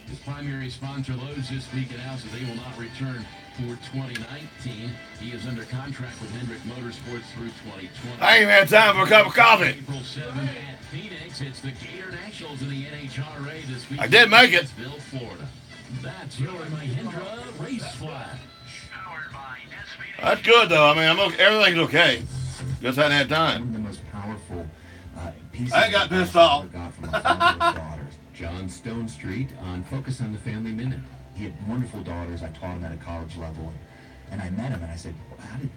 His primary sponsor, Lowe's, is speaking out, so they will not return for 2019. He is under contract with Hendrick Motorsports through 2020. I ain't even had time for a cup of coffee. April 7th at Phoenix, it's the Gator Nationals in the NHRA this week. I did make it. Florida. That's your Mahindra Race Flash. That's good, though. I mean, everything's okay. Just hadn't had time. One of the most powerful pieces I got pissed off. I got from my father's daughters. John Stone Street on Focus on the Family Minute. He had wonderful daughters. I taught him at a college level. And I met him and I said, what happened?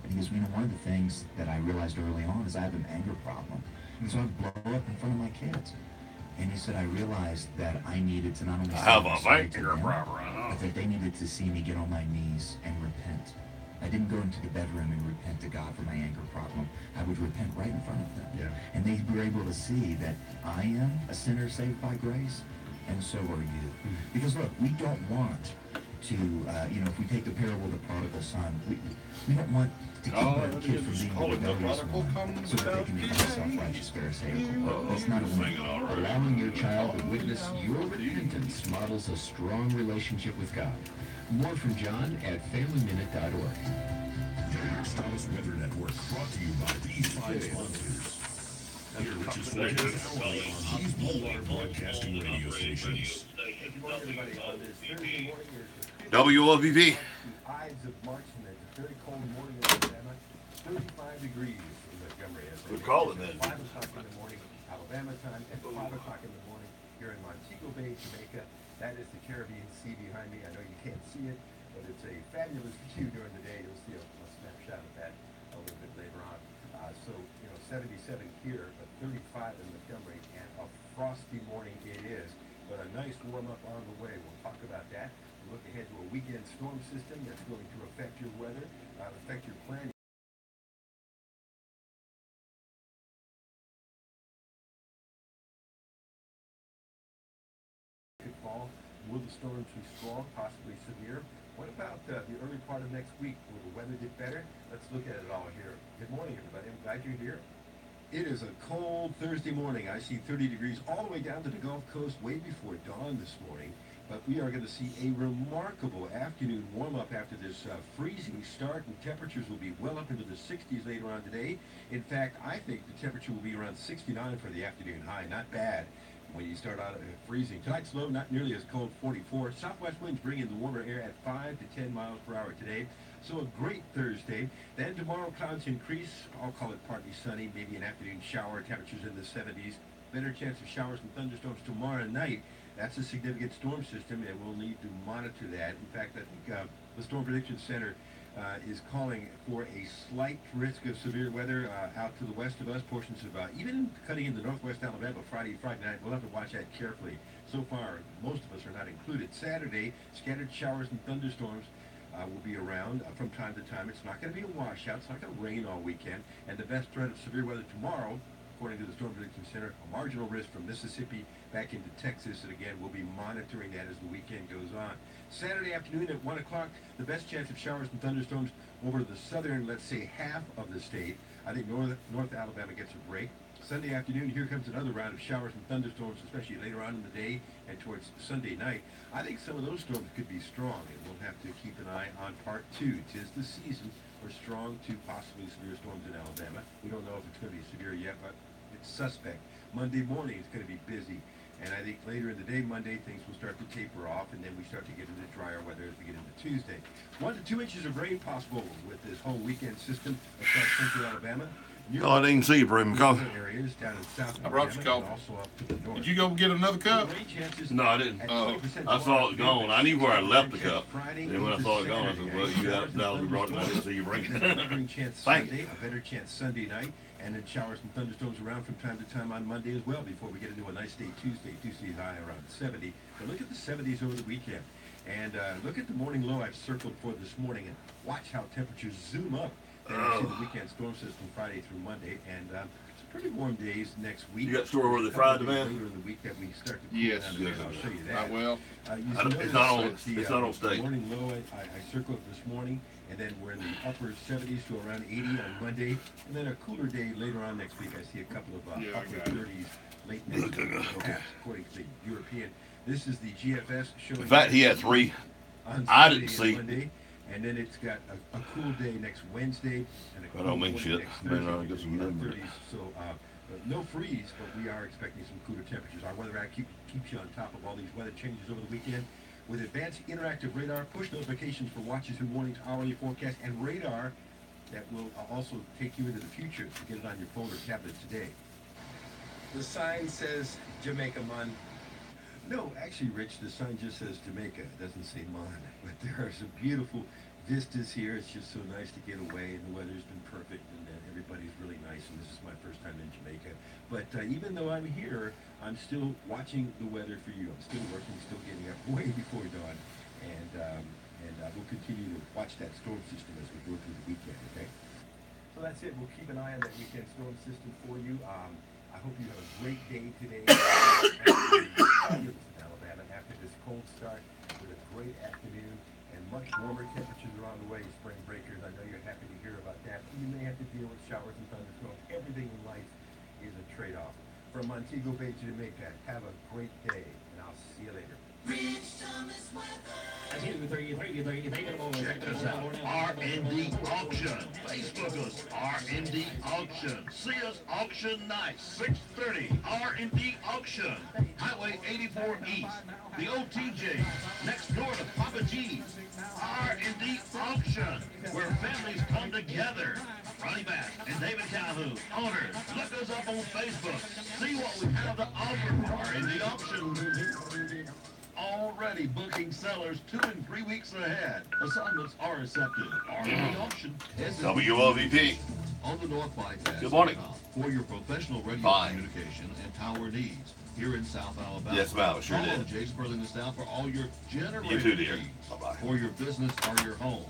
He goes, one of the things that I realized early on is I have an anger problem. And so I blow up in front of my kids. And he said, I realized that I needed to not only have a sorry to anger them, problem, but that they needed to see me get on my knees and repent. I didn't go into the bedroom and repent to God for my anger problem. I would repent right in front of them. Yeah. And they were able to see that I am a sinner saved by grace, and so are you. Because look, we don't want to, if we take the parable of the prodigal son, we don't want to keep our kids from being the rebellious one so that they can become a self-righteous Pharisaical. That's not a win. Allowing your child to witness your repentance models a strong relationship with God. More from John at FamilyMinute.org. The Stylish Weather Network, brought to you by these five sponsors. Here, which is focused only on these Wopp-Live broadcasting radio stations. WOVP. Ides of March, and it's a very cold morning in Alabama. 35 degrees in Montgomery. Good call it, man. 5 o'clock in the morning, Alabama time, and 5 o'clock in the morning here in Montego Bay, Jamaica. That is the Caribbean Sea behind me. I know you can't see it, but it's a fabulous view during the day. You'll see a snapshot of that a little bit later on. 77 here, but 35 in Montgomery, and a frosty morning it is. But a nice warm-up on the way. We'll talk about that. We'll look ahead to a weekend storm system that's going to affect your weather, affect your planning. Could fall. Will the storms be strong, possibly severe? What about the early part of next week? Will the weather get better? Let's look at it all here. Good morning, everybody. I'm glad you're here. It is a cold Thursday morning. I see 30 degrees all the way down to the Gulf Coast way before dawn this morning. But we are going to see a remarkable afternoon warm-up after this freezing start, and temperatures will be well up into the 60s later on today. In fact, I think the temperature will be around 69 for the afternoon high. Not bad when you start out freezing. Tonight's low, not nearly as cold, 44. Southwest winds bring in the warmer air at 5 to 10 miles per hour today. So a great Thursday. Then tomorrow, clouds increase. I'll call it partly sunny, maybe an afternoon shower. Temperatures in the 70s. Better chance of showers and thunderstorms tomorrow night. That's a significant storm system, and we'll need to monitor that. In fact, I think the Storm Prediction Center is calling for a slight risk of severe weather out to the west of us. Portions of even cutting into northwest Alabama Friday night. We'll have to watch that carefully. So far, most of us are not included. Saturday, scattered showers and thunderstorms will be around from time to time. It's not going to be a washout. It's not going to rain all weekend. And the best threat of severe weather tomorrow, according to the Storm Prediction Center, a marginal risk from Mississippi back into Texas. And again, we'll be monitoring that as the weekend goes on. Saturday afternoon at 1 o'clock, the best chance of showers and thunderstorms over the southern, let's say, half of the state. I think North Alabama gets a break. Sunday afternoon, here comes another round of showers and thunderstorms, especially later on in the day and towards Sunday night. I think some of those storms could be strong, and we'll have to keep an eye on part two. 'Tis the season for strong to possibly severe storms in Alabama. We don't know if it's going to be severe yet, but it's suspect. Monday morning, it's going to be busy. And I think later in the day, Monday, things will start to taper off, and then we start to get into drier weather as we get into Tuesday. 1 to 2 inches of rain possible with this whole weekend system across central Alabama. Oh, I didn't see you, Brim. Come. Areas down in south I brought you Alabama, coffee. and also up to the north. Did you go get another cup? No, I didn't. Oh. I saw it gone. I knew where I left the cup. And when I saw it gone, I said, well, you got Dallas brought it, and I didn't see you bring it. Chance Thank Sunday, a better chance Sunday night, and then showers and thunderstorms around from time to time on Monday as well before we get into a nice day Tuesday high around 70. But look at the 70s over the weekend. And look at the morning low I've circled for this morning, and watch how temperatures zoom up. Then we see the weekend storm system Friday through Monday, and it's pretty warm days next week. You got store where they fried the man? Later in the week that we start to cool Yes. down a bit. I'll show you that. Not well. It's not on. It's not on The state. morning low I circled this morning, and then we're in the upper 70s to around 80 on Monday, and then a cooler day later on next week. I see a couple of Yeah, I upper got it. 30s late next week, perhaps, according to the European. This is the GFS show. In fact, he had 3. On I Sunday didn't and see. Monday, and then it's got a cool day next Wednesday and a I cool don't mean one shit. next Man, Thursday. I'll get some in the numbers. 30s. So no freeze, but we are expecting some cooler temperatures. Our weather app keeps you on top of all these weather changes over the weekend with advanced interactive radar, push notifications for watches and warnings, hourly forecast, and radar that will also take you into the future to get it on your phone or tablet today. The sign says Jamaica Mon. No, actually, Rich, the sign just says Jamaica. It doesn't say Mon. But there are some beautiful vistas here. It's just so nice to get away, and the weather's been perfect, and everybody's really nice, and this is my first time in Jamaica. But even though I'm here, I'm still watching the weather for you. I'm still working, still getting up way before dawn, and we'll continue to watch that storm system as we go through the weekend, okay? So that's it. We'll keep an eye on that weekend storm system for you. I hope you have a great day today in Alabama after this cold start with a great afternoon and much warmer temperatures around the way, spring breakers. I know you're happy to hear about that. You may have to deal with showers and thunderstorms. Everything in life is a trade-off. From Montego Bay to Jamaica, have a great day, and I'll see you later. Check us out, R&D Auction. Facebook us, R&D Auction. See us auction night, 6:30, R&D Auction. Highway 84 East, the OTJ, next door to Papa G's. R&D Auction, where families come together. Ronnie Bass and David Calhoun, owners. Look us up on Facebook. See what we have to offer for R&D Auction. Already booking sellers 2 and 3 weeks ahead. Assignments are accepted. R&D Auction. WLVP. On the North Bypass. Good morning. For your professional radio Fine. communication and tower needs here in South Alabama. Yes, ma'am, sure Call did. Jay Sperling is now for all your generator You too, dear. needs. Bye-bye. For your business or your home.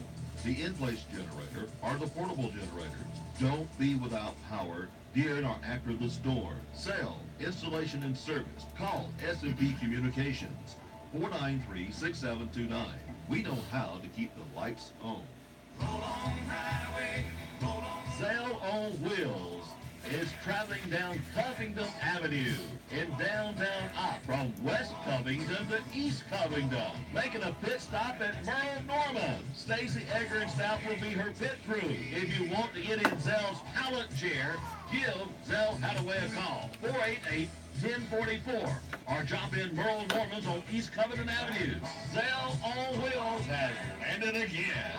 The in-place generator or the portable generator. Don't be without power during or after the storm. Sale, installation, and service. Call S&P Communications. 493-6729. We know how to keep the lights on. Sail on Wheels is traveling down Covington Avenue in downtown Opp from West Covington to East Covington, making a pit stop at Merle Norman. Stacy Egger and Stout will be her pit crew. If you want to get in Zell's pallet chair, give Zell Hadaway a call, 488-1044, or drop in Merle Norman's on East Covington Avenue. Zell on Wheels has landed again.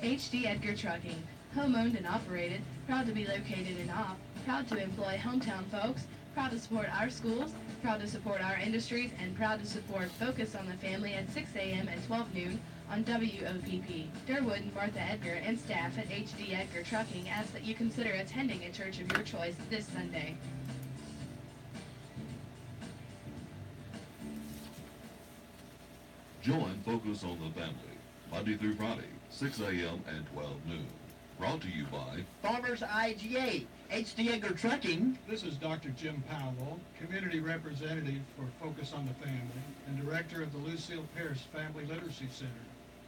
HD Edgar Trucking, home-owned and operated, proud to be located in Opp, proud to employ hometown folks, proud to support our schools, proud to support our industries, and proud to support Focus on the Family at 6 a.m. and 12 noon on WOPP. Durwood and Martha Edgar and staff at HD Edgar Trucking ask that you consider attending a church of your choice this Sunday. Join Focus on the Family, Monday through Friday, 6 a.m. and 12 noon. Brought to you by Farmers IGA, HD Edgar Trucking. This is Dr. Jim Powell, Community Representative for Focus on the Family and Director of the Lucille Pierce Family Literacy Center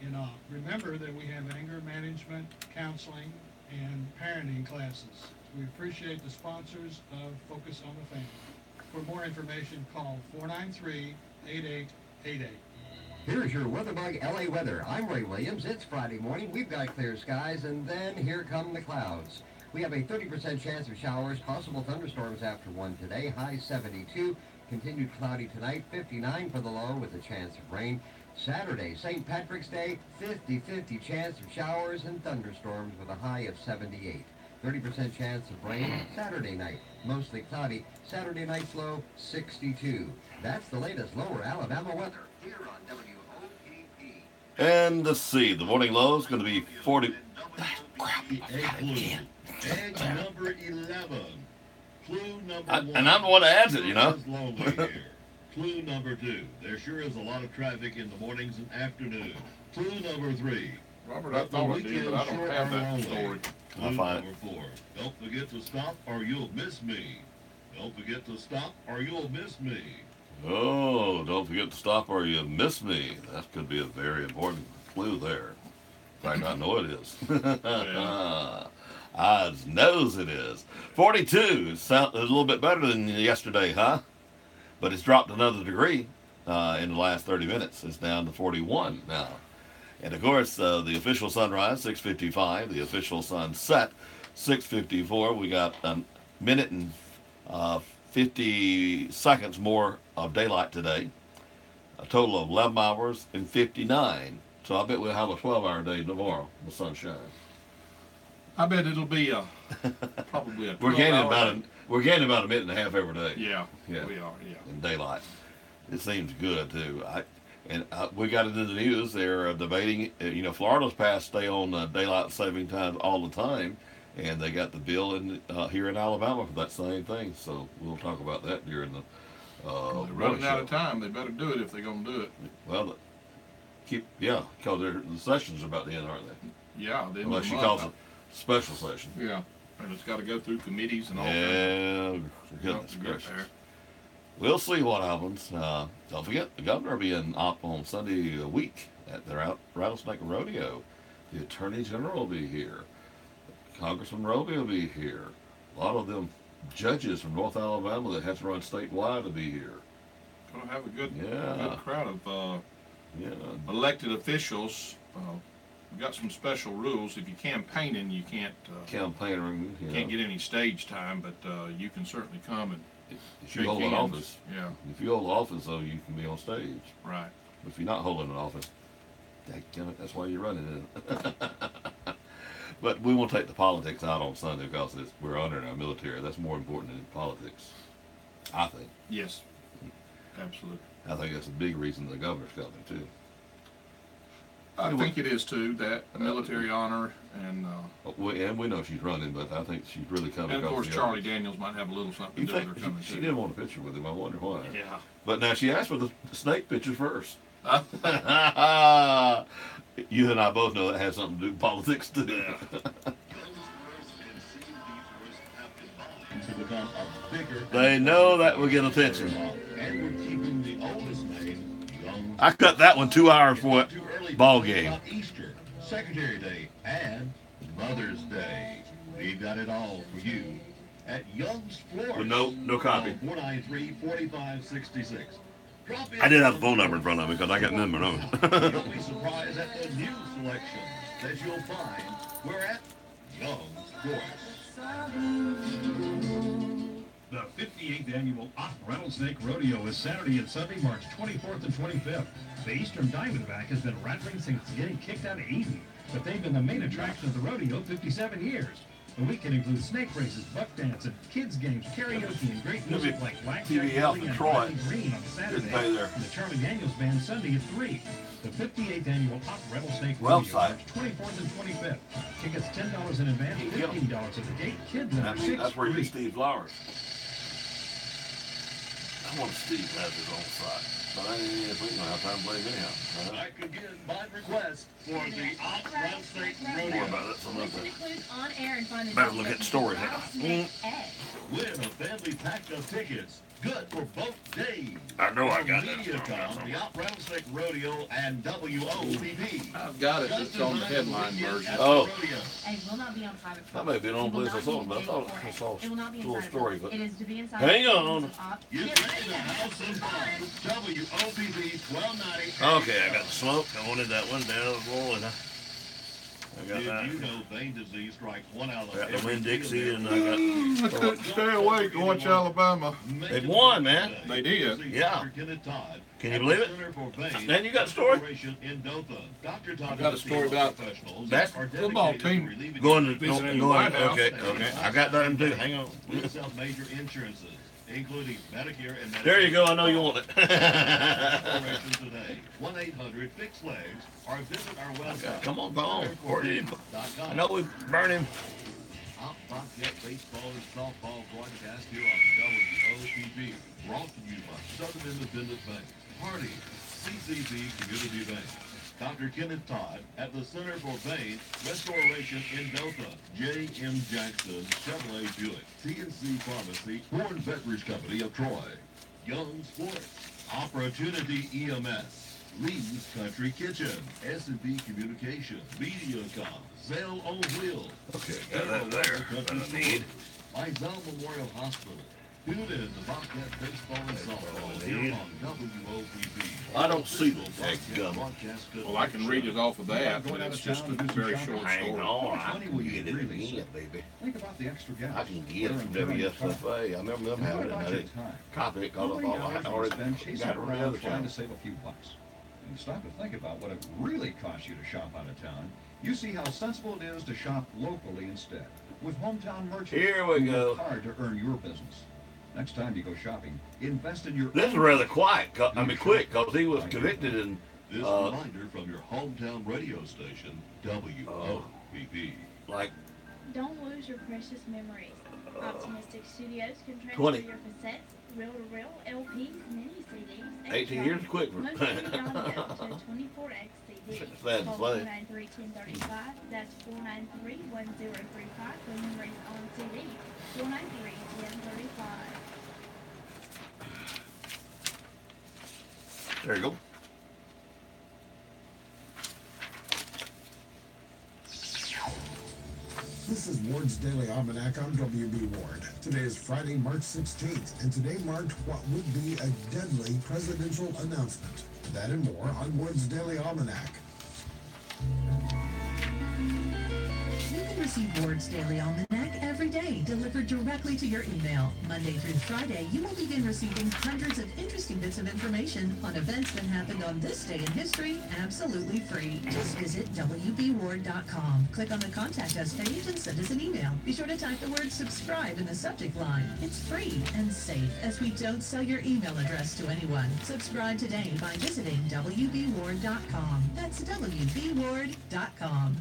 in Opp. Remember that we have anger management, counseling, and parenting classes. We appreciate the sponsors of Focus on the Family. For more information, call 493-8888. Here's your WeatherBug LA weather. I'm Ray Williams. It's Friday morning. We've got clear skies, and then here come the clouds. We have a 30% chance of showers, possible thunderstorms after 1 today, high 72. Continued cloudy tonight, 59 for the low with a chance of rain. Saturday, St. Patrick's Day, 50-50 chance of showers and thunderstorms with a high of 78. 30% chance of rain Saturday night, mostly cloudy. Saturday night's low, 62. That's the latest lower Alabama weather here on WOPP. And let's see, the morning low is going to be 40. Crap, the egg clue. Egg number 11. Clue number 1. And I'm the one that adds it, you know. It's lonely here. Clue number 2. There sure is a lot of traffic in the mornings and afternoons. Clue number 3. Robert, I thought I did, but I don't have that story. Clue I'll find number 4. Don't forget to stop or you'll miss me. Don't forget to stop or you'll miss me. Oh, don't forget to stop or you miss me. That could be a very important clue there. In fact, I know it is. Odds knows it is. 42 sounds a little bit better than yesterday, huh? But it's dropped another degree in the last 30 minutes. It's down to 41 now. And of course, the official sunrise, 6:55. The official sunset, 6:54. We got a minute and 50 seconds more of daylight today. A total of 11 hours and 59. So I bet we'll have a 12-hour day tomorrow. The sun shines. I bet it'll be probably a We're gaining 12-hour day. we're gaining about a minute and a half every day. Yeah, Yeah. we are. Yeah. In daylight. It seems good too. We got it in the news. They're debating. Florida's passed stay on daylight saving time all the time, and they got the bill here in Alabama for that same thing. So we'll talk about that during the. They're running out of time. They better do it if they're going to do it. Well, because the sessions are about to end, aren't they? Yeah, they Unless she calls it special session. Yeah, and it's got to go through committees and all that. Yeah, goodness gracious. We'll see what happens. Don't forget, the governor will be in Op on Sunday a week at their Rattlesnake Rodeo. The Attorney General will be here. Congressman Roby will be here. A lot of them judges from North Alabama that have to run statewide will be here. Going to have a good crowd of elected officials. We've got some special rules. If you're campaigning, you can't can't get any stage time, but you can certainly come and if you hold an office. Yeah. If you hold an office, though, you can be on stage. Right. But if you're not holding an office, that's why you're running it. But we won't take the politics out on Sunday because we're honoring our military. That's more important than politics, I think. Yes. Absolutely. I think that's a big reason the governor's coming, too. I think it is, too, that military honor and... and we know she's running, but I think she's really coming. And, of course, Charlie Daniels might have a little something to do with her coming, She didn't want a picture with him. I wonder why. Yeah. But now she asked for the snake picture first. You and I both know that has something to do with politics, too. Yeah. They know that will get attention. I cut that one 2 hours for it. Ball game. Easter, Secretary Day, and Mother's Day. We've got it all for you at Young's Florist. With no copy. 493-4566. I did have the phone number in front of me because I got none of my own. You'll be surprised at the new selection that you'll find. We're at Young's Florist. The 58th annual Rattlesnake Rodeo is Saturday and Sunday, March 24th and 25th. The Eastern Diamondback has been rattling since getting kicked out of Eden, but they've been the main attraction of the rodeo 57 years. The weekend includes snake races, buck dance, and kids games, karaoke, and great music like Blackjack Billy and Riley Green on Saturday, and the Charlie Daniels Band Sunday at 3. The 58th annual Rattlesnake Rodeo, March 24th and 25th. Tickets $10 in advance, $15 at the gate. Kids under 6 That's where you free. get Steve Flowers. I want Steve to have his own side. But I ain't going to have time to play him anyhow. Back again by request for the Rattlesnake More Rodeo. about it some other This day. includes on-air and fun Better look at the story now. Rattlesnake Egg. Win a family pack of tickets. Good for both days. I know I got that. MediaCom, the Rattlesnake Rodeo, and WOPP. I've got it. It's on the headline version. Oh. Egg will not be on private That property. may be the only It will place I not saw be it, but I paid thought for I saw It will not be a little inside story. it. But It is to be inside. hang the on. premises of You Get play ready the to House of Fun, WOPP 1290. Okay, I got the smoke. I wanted that one down the floor, and I got Did that. you know vein disease strikes 1 out of I got the every Winn-Dixie, 2 and I got. Stay awake and watch Alabama. They won, man. They did. Yeah. Kenneth Todd Can you believe it? Center for Vein Then you got a story? Restoration in Dothan. Dr. Todd I got a story about that football team Going to visiting the White House. okay. I got that too. Hang on. major insurances, including Medicare and Medicaid. There you go. I know you want it. Restoration today. 1-800-FIX-LEGS or visit our website. Come on, go on. Vein.com. I know we burn him. Hot Bobcat baseball and softball broadcast here on WOTV. Brought to you by Southern Independent Bank, Hardy, CCB Community Bank. Dr. Kenneth Todd at the Center for Vein Restoration in Dothan. J.M. Jackson Chevrolet Buick. TNC Pharmacy, Horn Beverage Company of Troy. Young's Sports. Opportunity EMS. Lee's Country Kitchen, S&B Communications, MediaCom, Zell on Wheels. Okay, got that there. What I need. Mizell Memorial Hospital. Tune in to Bobcat Baseball and Softball here on WOPP. I don't see the heck gum. Well, I can read it off of that, but it's just a very short Hang story. on, I Money will can you get it really again, save? baby. Think about the extra gas. I can get it from Wear and tear on your car. WSFA. I remember them And what having it, and about I your didn't time? copy it How because many I hours do you already spend chasing got it from the around other trying to channel. save a few bucks? When you stop to think about what it really costs you to shop out of town, you see how sensible it is to shop locally instead. With hometown merchants Here we who go. work hard to earn your business. Next time you go shopping, invest in your This is own rather business. quiet. Quick, because he was convicted in. This reminder from your hometown radio station, WOPP. Like Don't lose your precious memories. Optimistic Studios can transfer 20. your cassettes, reel-to-reel, LPs, mini CDs, 18 years quick. multi-media audio to 24X CD. Sad to Call say. 493-1035. That's 493-1035 for memories on CD. 493-1035. There you go. This is Ward's Daily Almanac. I'm W.B. Ward. Today is Friday, March 16th, and today marked what would be a deadly presidential announcement. That and more on Ward's Daily Almanac. You can receive Ward's Daily Almanac every day, delivered directly to your email. Monday through Friday, you will begin receiving hundreds of interesting bits of information on events that happened on this day in history, absolutely free. Just visit WBWard.com. Click on the Contact Us page and send us an email. Be sure to type the word subscribe in the subject line. It's free and safe, as we don't sell your email address to anyone. Subscribe today by visiting WBWard.com. That's WBWard.com.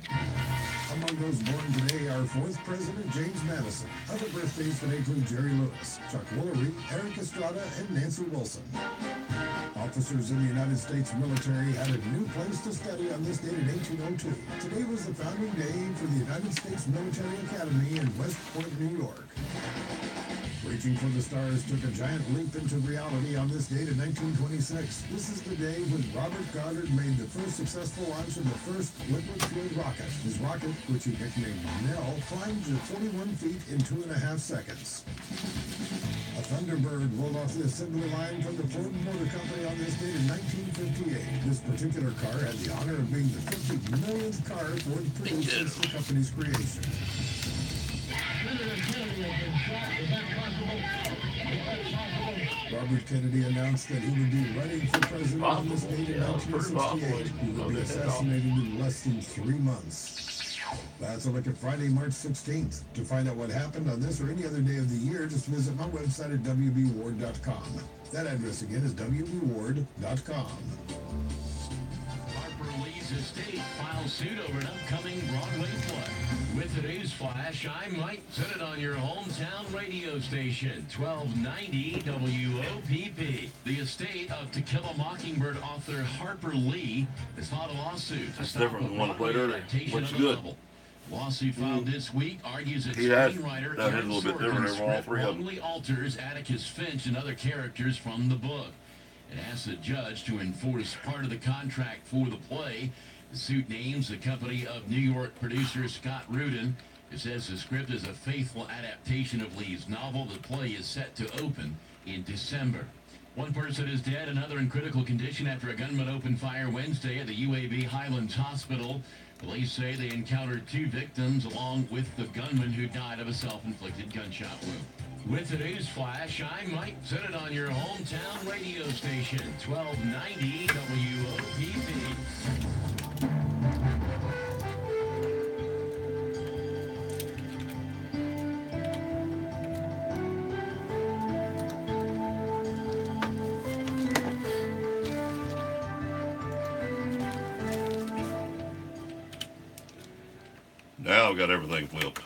Among those born today are 4th President James Madison. Other birthdays today include Jerry Lewis, Chuck Woolery, Eric Estrada, and Nancy Wilson. Officers in the United States military had a new place to study on this date in 1802. Today was the founding day for the United States Military Academy in West Point, New York. Reaching for the Stars took a giant leap into reality on this date in 1926. This is the day when Robert Goddard made the first successful launch of the first liquid-fueled rocket. His rocket, which he nicknamed Nell, climbed to 41 feet in 2.5 seconds. A Thunderbird rolled off the assembly line from the Ford Motor Company on this date in 1958. This particular car had the honor of being the 50 millionth car Ford produced since the company's creation. Robert Kennedy announced that he would be running for president on this date in 1968. He would be assassinated in less than 3 months. That's a look at Friday, March 16th. To find out what happened on this or any other day of the year, just visit my website at WBWard.com. That address again is WBWard.com. Harper Lee's estate files suit over an upcoming Broadway play. With today's flash, I might set it on your hometown radio station, 1290 WOPP. The estate of To Kill a Mockingbird author Harper Lee has filed a lawsuit. That's different than one I played earlier. Looks good. Lawsuit filed this week argues that He has screenwriter done it a Aaron little bit different Sorkin's over all script three of them. wrongly alters Atticus Finch and other characters from the book. It asks the judge to enforce part of the contract for the play. The suit names the company of New York producer Scott Rudin. It says the script is a faithful adaptation of Lee's novel. The play is set to open in December. One person is dead, another in critical condition after a gunman opened fire Wednesday at the UAB Highlands Hospital. Police say they encountered 2 victims along with the gunman who died of a self-inflicted gunshot wound. With today's flash, I might set it on your hometown radio station, 1290 WOPP. Now I've got everything flipped.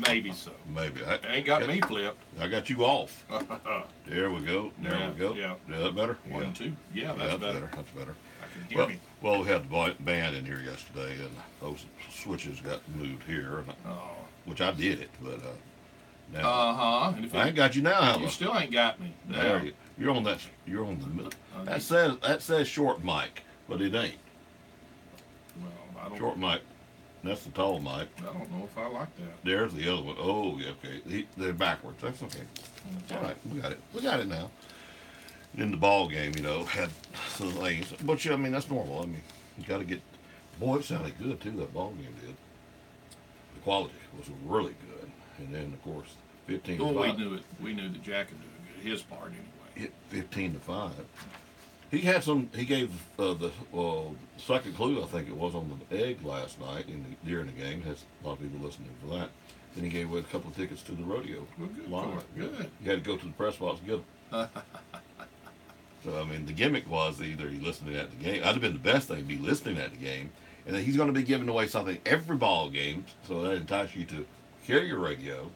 Maybe so. Maybe. Ain't got me flipped. I got you off. There we go. There we go. Yeah. Is that better? 1, 2. Yeah, that's better. That's better. I can hear me. Well, we had the band in here yesterday, and those switches got moved here, which I did it, but now I ain't got you now. Have You I? still ain't got me. There you're on that. You're on the middle. That says short mic. but it ain't. Well, I don't. Short mic. That's the tall mic. I don't know if I like that. There's the other one. Oh, yeah, okay. They're backwards. That's okay. Okay. All right, we got it. We got it now. In the ball game, had some things. But, I mean, that's normal. I mean, you got to get... Boy, it sounded good, too, that ball game did. The quality was really good. And then, of course, 15 to 5. We knew it. We knew that Jack could do it. His part, anyway. Hit 15 to 5. He had some. He gave the second clue, I think it was, on the egg last night during the game. Has a lot of people listening for that. Then he gave away a couple of tickets to the rodeo. Well, good. Live. Good. You had to go to the press box to get them. So I mean, the gimmick was either he listening at the game. That'd have been the best thing, be listening at the game, and then he's going to be giving away something every ball game, so that entices you to carry your radio.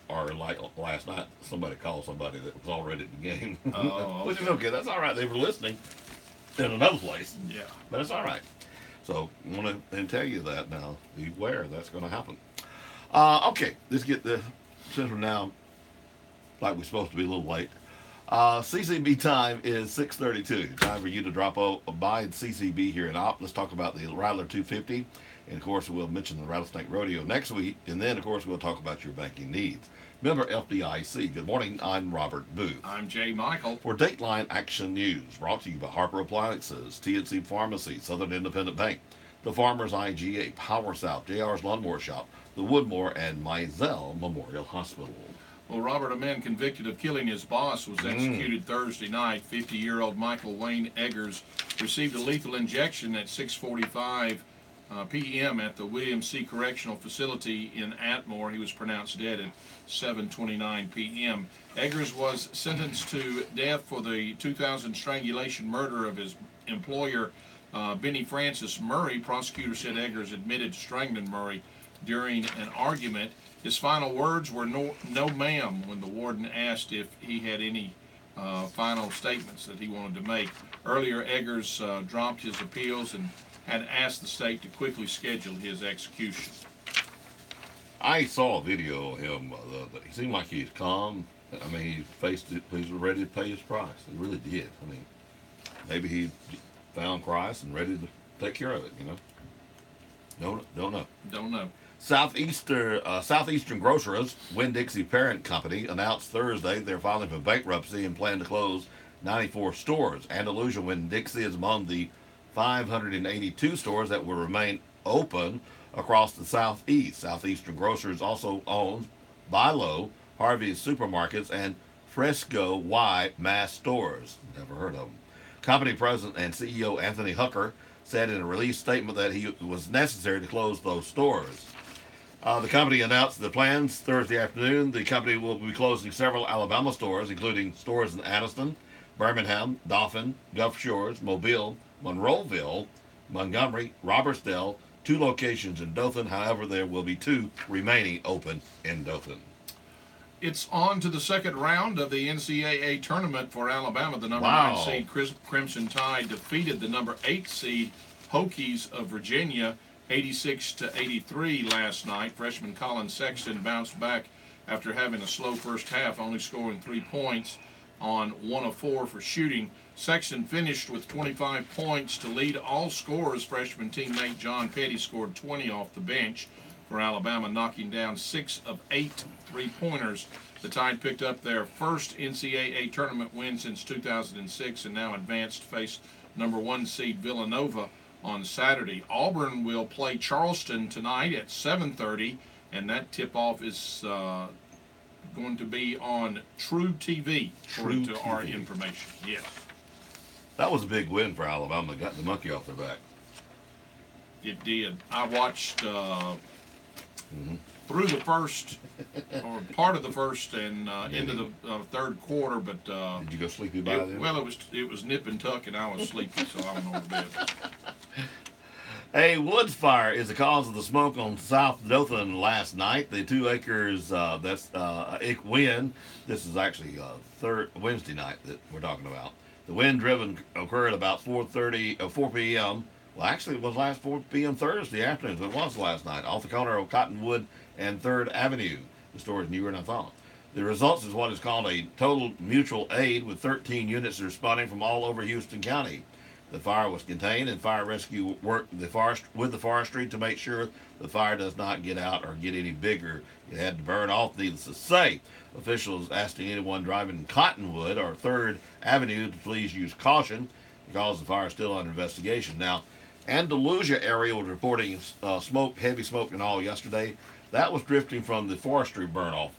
Or like last night, somebody called somebody that was already at the game. Oh, Which is okay. That's all right. They were listening in another place. Yeah. But it's all right. So I want to tell you that now. Beware, that's going to happen. Okay, let's get since we're now like we're supposed to be a little late. CCB time is 6:32. Time for you to drop by CCB here in Op. Let's talk about the Rattler 250. And, of course, we'll mention the Rattlesnake Rodeo next week. And then, of course, we'll talk about your banking needs. Member FDIC. Good morning. I'm Robert Booth. I'm Jay Michael. For Dateline Action News, brought to you by Harper Appliances, TNC Pharmacy, Southern Independent Bank, the Farmers IGA, Power South, JR's Lawnmower Shop, the Woodmore, and Mizell Memorial Hospital. Well, Robert, a man convicted of killing his boss, was executed Thursday night. 50-year-old Michael Wayne Eggers received a lethal injection at 6:45 p.m. at the William C. Correctional Facility in Atmore. He was pronounced dead at 7:29 p.m. Eggers was sentenced to death for the 2000 strangulation murder of his employer, Benny Francis Murray. Prosecutors said Eggers admitted to strangling Murray during an argument. His final words were no ma'am when the warden asked if he had any final statements that he wanted to make. Earlier, Eggers dropped his appeals and had asked the state to quickly schedule his execution. I saw a video of him. He seemed like he's calm. I mean, he faced it. He was ready to pay his price. He really did. I mean, maybe he found Christ and ready to take care of it. Don't know. Don't know. Southeastern Grocers, Winn-Dixie parent company, announced Thursday they're filing for bankruptcy and plan to close 94 stores. Andalusia Winn-Dixie is among the 582 stores that will remain open across the Southeast. Southeastern Grocers also owns Bilo, Harvey's Supermarkets, and Fresco Y Mass Stores. Never heard of them. Company president and CEO Anthony Hooker said in a release statement that it was necessary to close those stores. The company announced the plans Thursday afternoon. The company will be closing several Alabama stores, including stores in Anniston, Birmingham, Dauphin, Gulf Shores, Mobile, Monroeville, Montgomery, Robertsdale, 2 locations in Dothan. However, there will be 2 remaining open in Dothan. It's on to the second round of the NCAA tournament for Alabama. The number 9 seed Crimson Tide defeated the number 8 seed Hokies of Virginia 86-83 last night. Freshman Colin Sexton bounced back after having a slow first half, only scoring 3 points on 1 of 4 for shooting. Sexton finished with 25 points to lead all scorers. Freshman teammate John Petty scored 20 off the bench for Alabama, knocking down 6 of 8 3-pointers. The Tide picked up their first NCAA tournament win since 2006 and now advanced to face number 1 seed Villanova on Saturday. Auburn will play Charleston tonight at 7:30, and that tip-off is going to be on True TV, according to our information. Yes. That was a big win for Alabama. Got the monkey off their back. It did. I watched through the first, or part of the first, and into the third quarter. But did you go sleepy by then? Well, it was nip and tuck, and I was sleepy, so I went over to bed. A woods fire is the cause of the smoke on South Dothan last night. The 2 acres, that's wind. This is actually Wednesday night that we're talking about. The wind-driven occurred about 4 p.m. Well, actually, it was last 4 p.m. Thursday afternoon, but it was last night, off the corner of Cottonwood and 3rd Avenue. The story is newer than I thought. The results is what is called a total mutual aid, with 13 units responding from all over Houston County. The fire was contained, and fire rescue worked with the forestry to make sure the fire does not get out or get any bigger. It had to burn off, needless to say. Officials asking anyone driving in Cottonwood or 3rd Avenue to please use caution because the fire is still under investigation. Now, Andalusia area was reporting heavy smoke and all yesterday. That was drifting from the forestry burn-off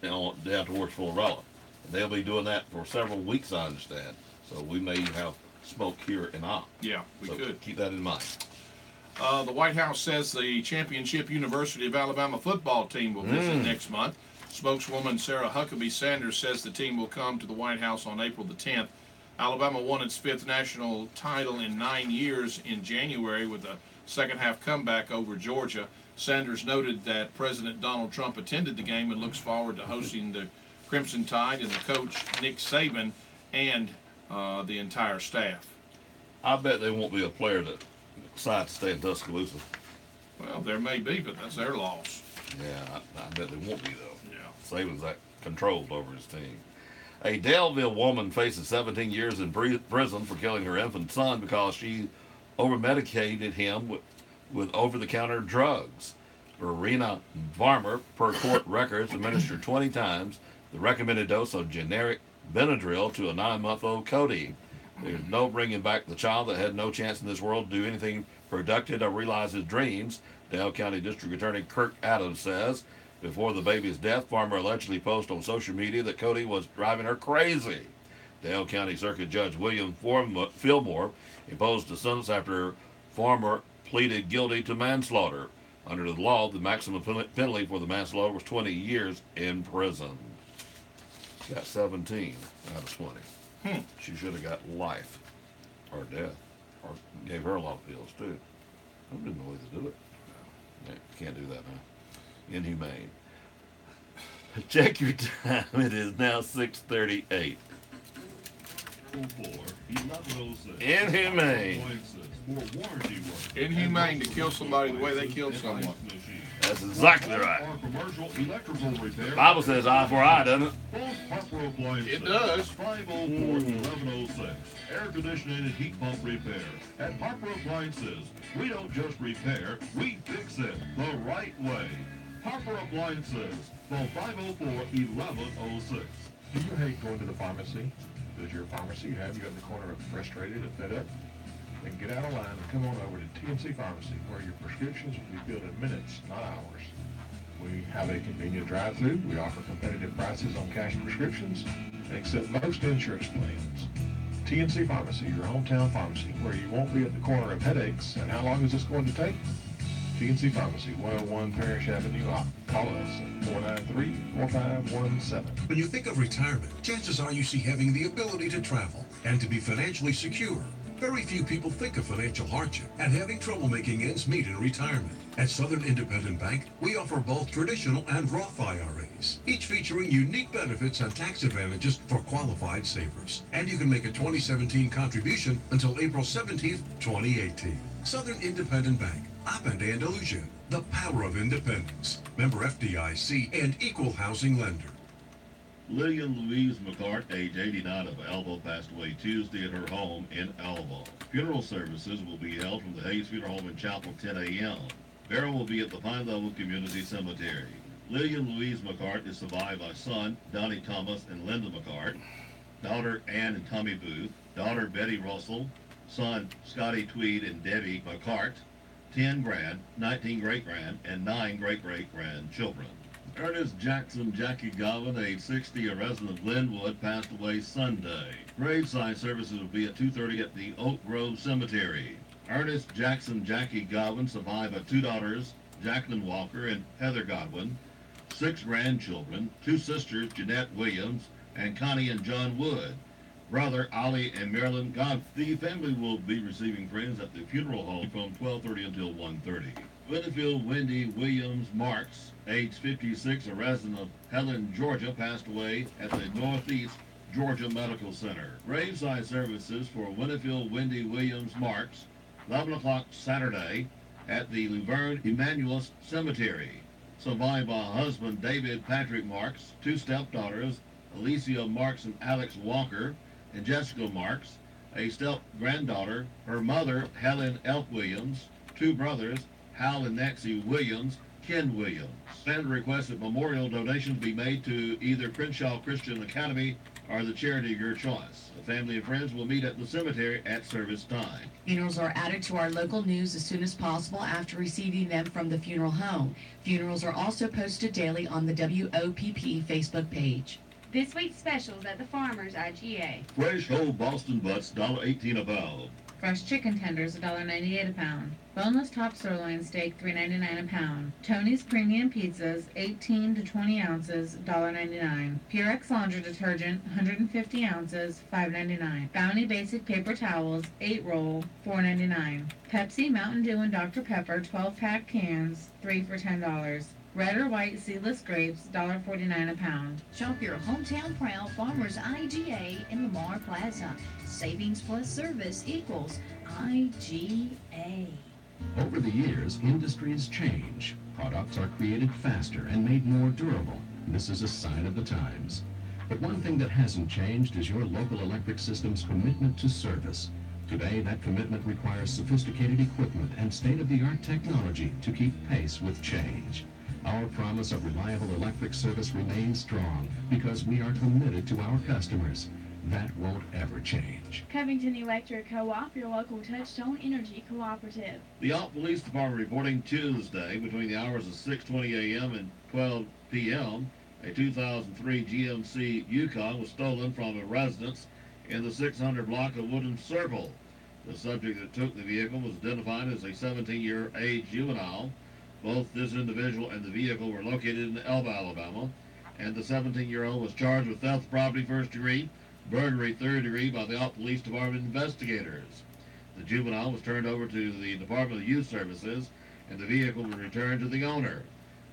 down towards Florella. They'll be doing that for several weeks, I understand. So we may have smoke here in Opp. Yeah, we could. Keep that in mind. The White House says the Championship University of Alabama football team will visit next month. Spokeswoman Sarah Huckabee Sanders says the team will come to the White House on April the 10th. Alabama won its 5th national title in 9 years in January with a second-half comeback over Georgia. Sanders noted that President Donald Trump attended the game and looks forward to hosting the Crimson Tide and the coach, Nick Saban, and the entire staff. I bet there won't be a player that decides to stay in Tuscaloosa. Well, there may be, but that's their loss. Yeah, I bet there won't be, though. Yeah. Saban's that controlled over his team. A Daleville woman faces 17 years in prison for killing her infant son because she over-medicated him with over-the-counter drugs. Verena Varmer, per court records, administered 20 times the recommended dose of generic Benadryl to a 9-month-old Cody. There's no bringing back the child that had no chance in this world to do anything productive or realize his dreams, Dale County District Attorney Kirk Adams says. Before the baby's death, Farmer allegedly posted on social media that Cody was driving her crazy. Dale County Circuit Judge William Fillmore imposed a sentence after Farmer pleaded guilty to manslaughter. Under the law, the maximum penalty for the manslaughter was 20 years in prison. Got 17 out of 20. She should have got life or death, or gave her a lot of pills too. I didn't know way to do it. Yeah, can't do that, huh? Inhumane. Check your time. It is now 6:38. Inhumane. Inhumane to kill somebody the way they killed someone. That's exactly right. The Bible says eye for eye, doesn't it? It does. 504-1106. Air conditioning and heat pump repair. At Harper Appliances, we don't just repair, we fix it the right way. Harper Appliances, phone 504-1106. Do you hate going to the pharmacy? Does your pharmacy have you in the corner of frustrated and fed up? Then get out of line and come on over to TNC Pharmacy, where your prescriptions will be filled in minutes, not hours. We have a convenient drive-thru. We offer competitive prices on cash prescriptions and accept most insurance plans. TNC Pharmacy, your hometown pharmacy, where you won't be at the corner of headaches. And how long is this going to take? TNC Pharmacy, 101 Parish Avenue, Opp. Call us at 493-4517. When you think of retirement, chances are you see having the ability to travel and to be financially secure. Very few people think of financial hardship and having trouble making ends meet in retirement. At Southern Independent Bank, we offer both traditional and Roth IRAs, each featuring unique benefits and tax advantages for qualified savers. And you can make a 2017 contribution until April 17th, 2018. Southern Independent Bank, Opp and Andalusia, the power of independence. Member FDIC and equal housing lender. Lillian Louise McCart, age 89 of Alva, passed away Tuesday at her home in Alva. Funeral services will be held from the Hayes Funeral Home in Chapel 10 a.m. Burial will be at the Pine Level Community Cemetery. Lillian Louise McCart is survived by son Donnie Thomas and Linda McCart, daughter Ann and Tommy Booth, daughter Betty Russell, son Scotty Tweed and Debbie McCart, 10 grand, 19 great-grand, and 9 great-great-grandchildren. Ernest Jackson Jackie Godwin, age 60, a resident of Glenwood, passed away Sunday. Graveside services will be at 2:30 at the Oak Grove Cemetery. Ernest Jackson Jackie Godwin survived by 2 daughters, Jacqueline Walker and Heather Godwin, 6 grandchildren, 2 sisters, Jeanette Williams and Connie and John Wood, brother Ollie and Marilyn God. The family will be receiving friends at the funeral home from 12:30 until 1:30. Winfield Wendy Williams Marks, age 56, a resident of Helen, Georgia, passed away at the Northeast Georgia Medical Center. Graveside services for Winfield Wendy Williams Marks, 11 o'clock Saturday at the Luverne Emmanuel's Cemetery. Survived by husband David Patrick Marks, 2 stepdaughters, Alicia Marks and Alex Walker, and Jessica Marks, a step-granddaughter, her mother, Helen F. Williams, two brothers, Hal and Nancy Williams, Ken Williams. Senator requests that memorial donations be made to either Crenshaw Christian Academy or the charity of your choice. The family and friends will meet at the cemetery at service time. Funerals are added to our local news as soon as possible after receiving them from the funeral home. Funerals are also posted daily on the WOPP Facebook page. This week's specials at the Farmers IGA. Fresh whole Boston butts, $1.18 a pound. Fresh chicken tenders, $1.98 a pound. Boneless top sirloin steak, $3.99 a pound. Tony's premium pizzas, 18 to 20 ounces, $1.99. Purex laundry detergent, 150 ounces, $5.99. Bounty basic paper towels, 8 roll, $4.99. Pepsi, Mountain Dew, and Dr. Pepper 12-pack cans, 3 for $10. Red or white seedless grapes, $1.49 a pound. Shop your hometown proud Farmers IGA in Lamar Plaza. Savings plus service equals IGA. Over the years, industries change. Products are created faster and made more durable. This is a sign of the times. But one thing that hasn't changed is your local electric system's commitment to service. Today, that commitment requires sophisticated equipment and state-of-the-art technology to keep pace with change. Our promise of reliable electric service remains strong because we are committed to our customers. That won't ever change. Covington Electric Co-op, your local Touchstone Energy Cooperative. The Alt Police Department reporting Tuesday between the hours of 6:20 a.m. and 12 p.m. a 2003 GMC Yukon was stolen from a residence in the 600 block of Woodland Circle. The subject that took the vehicle was identified as a 17-year-age juvenile. Both this individual and the vehicle were located in Elba, Alabama, and the 17-year-old was charged with theft of property first degree, burglary third degree by the Alt Police Department investigators. The juvenile was turned over to the Department of Youth Services, and the vehicle was returned to the owner.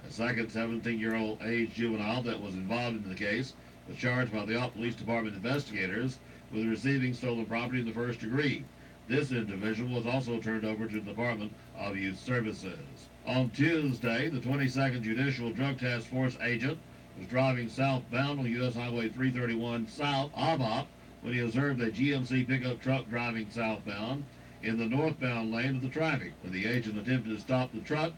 A second 17-year-old age juvenile that was involved in the case was charged by the Alt Police Department investigators with receiving stolen property in the first degree. This individual was also turned over to the Department of Youth Services. On Tuesday, the 22nd Judicial Drug Task Force agent was driving southbound on U.S. Highway 331 south of Opp when he observed a GMC pickup truck driving southbound in the northbound lane of the traffic. When the agent attempted to stop the truck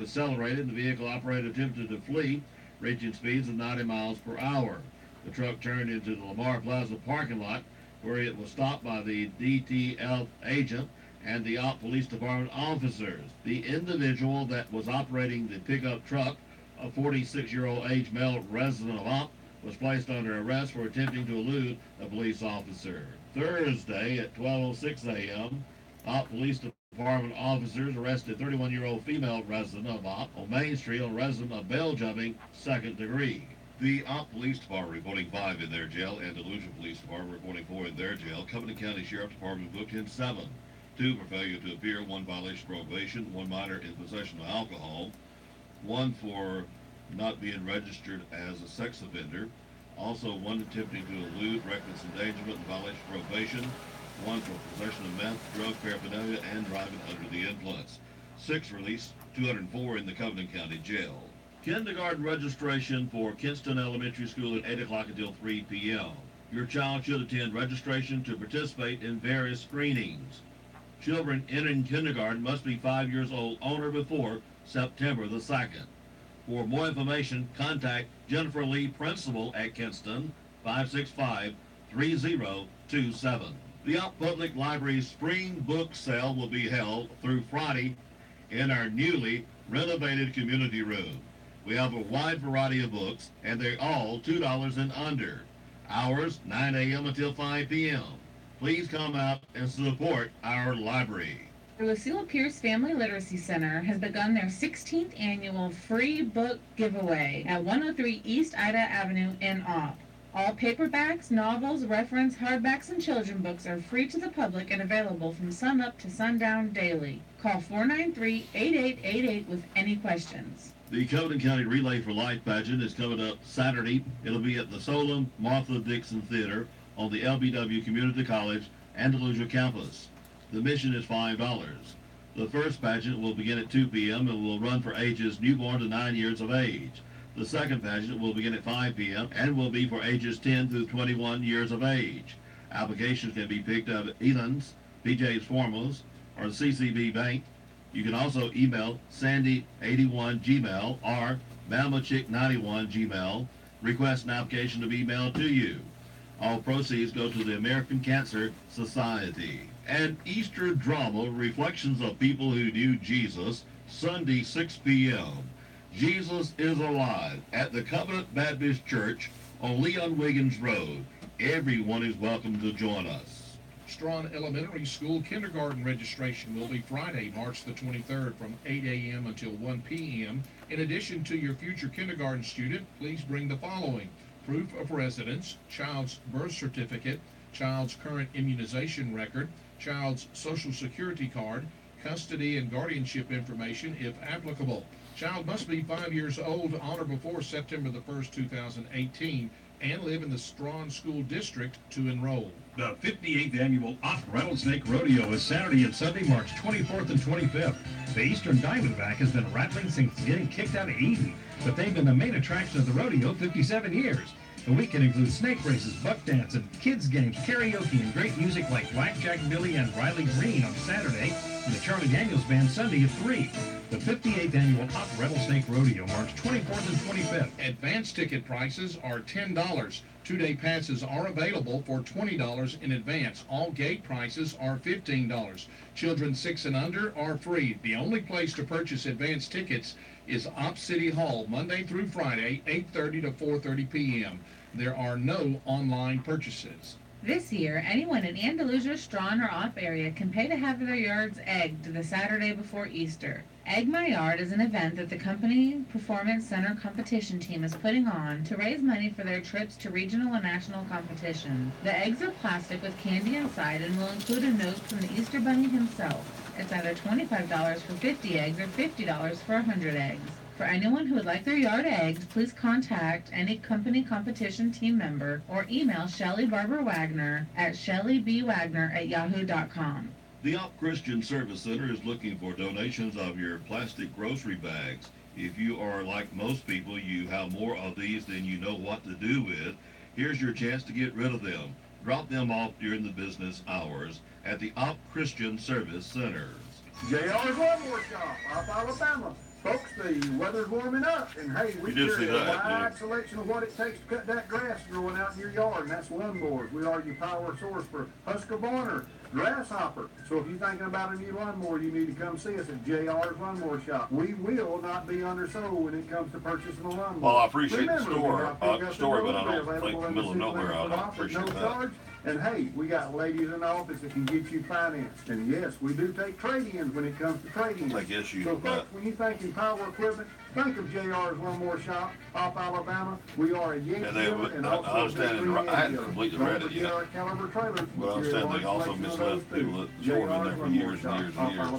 accelerated and the vehicle operator attempted to flee, reaching speeds of 90 miles per hour. The truck turned into the Lamar Plaza parking lot where it was stopped by the DTF agent and the Opp Police Department officers. The individual that was operating the pickup truck, a 46-year-old age male resident of Opp, was placed under arrest for attempting to elude a police officer. Thursday at 12:06 a.m., Opp Police Department officers arrested 31-year-old female resident of Opp on Main Street on resident of bail jumping, second degree. The Opp Police Department reporting 5 in their jail, and Delusion Police Department reporting 4 in their jail. Covington County Sheriff Department booked in 7. 2 for failure to appear, 1 violation of probation, 1 minor in possession of alcohol, 1 for not being registered as a sex offender, also 1 attempting to elude reckless endangerment and violation of probation, 1 for possession of meth, drug paraphernalia, and driving under the influence. 6 released, 204 in the Covington County Jail. Kindergarten registration for Kinston Elementary School at 8 o'clock until 3 p.m. Your child should attend registration to participate in various screenings. Children entering kindergarten must be 5 years old on or before September the 2nd. For more information, contact Jennifer Lee, Principal at Kinston, 565-3027. The Opp Public Library's spring book sale will be held through Friday in our newly renovated community room. We have a wide variety of books, and they're all $2 and under. Hours, 9 a.m. until 5 p.m. Please come out and support our library. The Lucille Pierce Family Literacy Center has begun their 16th annual free book giveaway at 103 East Ida Avenue in Opp. All paperbacks, novels, reference, hardbacks, and children books are free to the public and available from sunup to sundown daily. Call 493-8888 with any questions. The Covington County Relay for Life pageant is coming up Saturday. It'll be at the Solon Martha Dixon Theater on the LBW Community College Andalusia campus. The admission is $5. The first pageant will begin at 2 p.m. and will run for ages newborn to 9 years of age. The second pageant will begin at 5 p.m. and will be for ages 10 through 21 years of age. Applications can be picked up at Elan's, BJ's Formals, or the CCB Bank. You can also email Sandy81Gmail or BamaChick91Gmail. Request an application to be mailed to you. All proceeds go to the American Cancer Society. And Easter drama, Reflections of People Who Knew Jesus, Sunday, 6 p.m. Jesus is alive at the Covenant Baptist Church on Leon Wiggins Road. Everyone is welcome to join us. Strawn Elementary School kindergarten registration will be Friday, March the 23rd from 8 a.m. until 1 p.m. In addition to your future kindergarten student, please bring the following: proof of residence, child's birth certificate, child's current immunization record, child's social security card, custody and guardianship information if applicable. Child must be 5 years old on or before September the 1st, 2018, and live in the Strawn School District to enroll. The 58th Annual Off Rattlesnake Rodeo is Saturday and Sunday, March 24th and 25th. The Eastern Diamondback has been rattling since getting kicked out of Eden, but they've been the main attraction of the rodeo 57 years. The weekend includes snake races, buck dance, and kids games, karaoke, and great music like Blackjack Billy and Riley Green on Saturday, and the Charlie Daniels Band Sunday at 3. The 58th Annual Hot Rattlesnake Rodeo, March 24th and 25th. Advance ticket prices are $10. Two-day passes are available for $20 in advance. All gate prices are $15. Children 6 and under are free. The only place to purchase advance tickets is Opp City Hall, Monday through Friday, 8:30 to 4:30 p.m. There are no online purchases. This year, anyone in Andalusia, Strawn, or Opp area can pay to have their yards egged the Saturday before Easter. Egg My Yard is an event that the company Performance Center competition team is putting on to raise money for their trips to regional and national competition. The eggs are plastic with candy inside and will include a note from the Easter Bunny himself. It's either $25 for 50 eggs or $50 for 100 eggs. For anyone who would like their yard egged, please contact any company competition team member or email Shelley Barber Wagner at shelleybwagner@yahoo.com. The Opp Christian Service Center is looking for donations of your plastic grocery bags. If you are like most people, you have more of these than you know what to do with. Here's your chance to get rid of them. Drop them off during the business hours at the Opp Christian Service Centers. JR's Lawnmower Shop, Opp, Alabama. Folks, the weather's warming up, and hey, we carry a wide selection of what it takes to cut that grass growing out in your yard, and that's lawnmowers. We are your power source for Husqvarna or Grasshopper. So if you're thinking about a new lawnmower, you need to come see us at JR's Lawnmower Shop. We will not be undersold when it comes to purchasing a lawnmower. Well, I appreciate the story, but I don't think the middle of nowhere. I don't appreciate that. And hey, we got ladies in the office that can get you financed. And yes, we do take trade-ins when it comes to trade-ins. Take issues so with that. folks, when you think in power equipment, think of JR's Lawnmower Shop, Opp, Alabama. We are a Yankee dealer and also I understand, I hadn't completely read it yet. Our Caliber trailers. But I understand they also misled people that the store been there for years and years and years.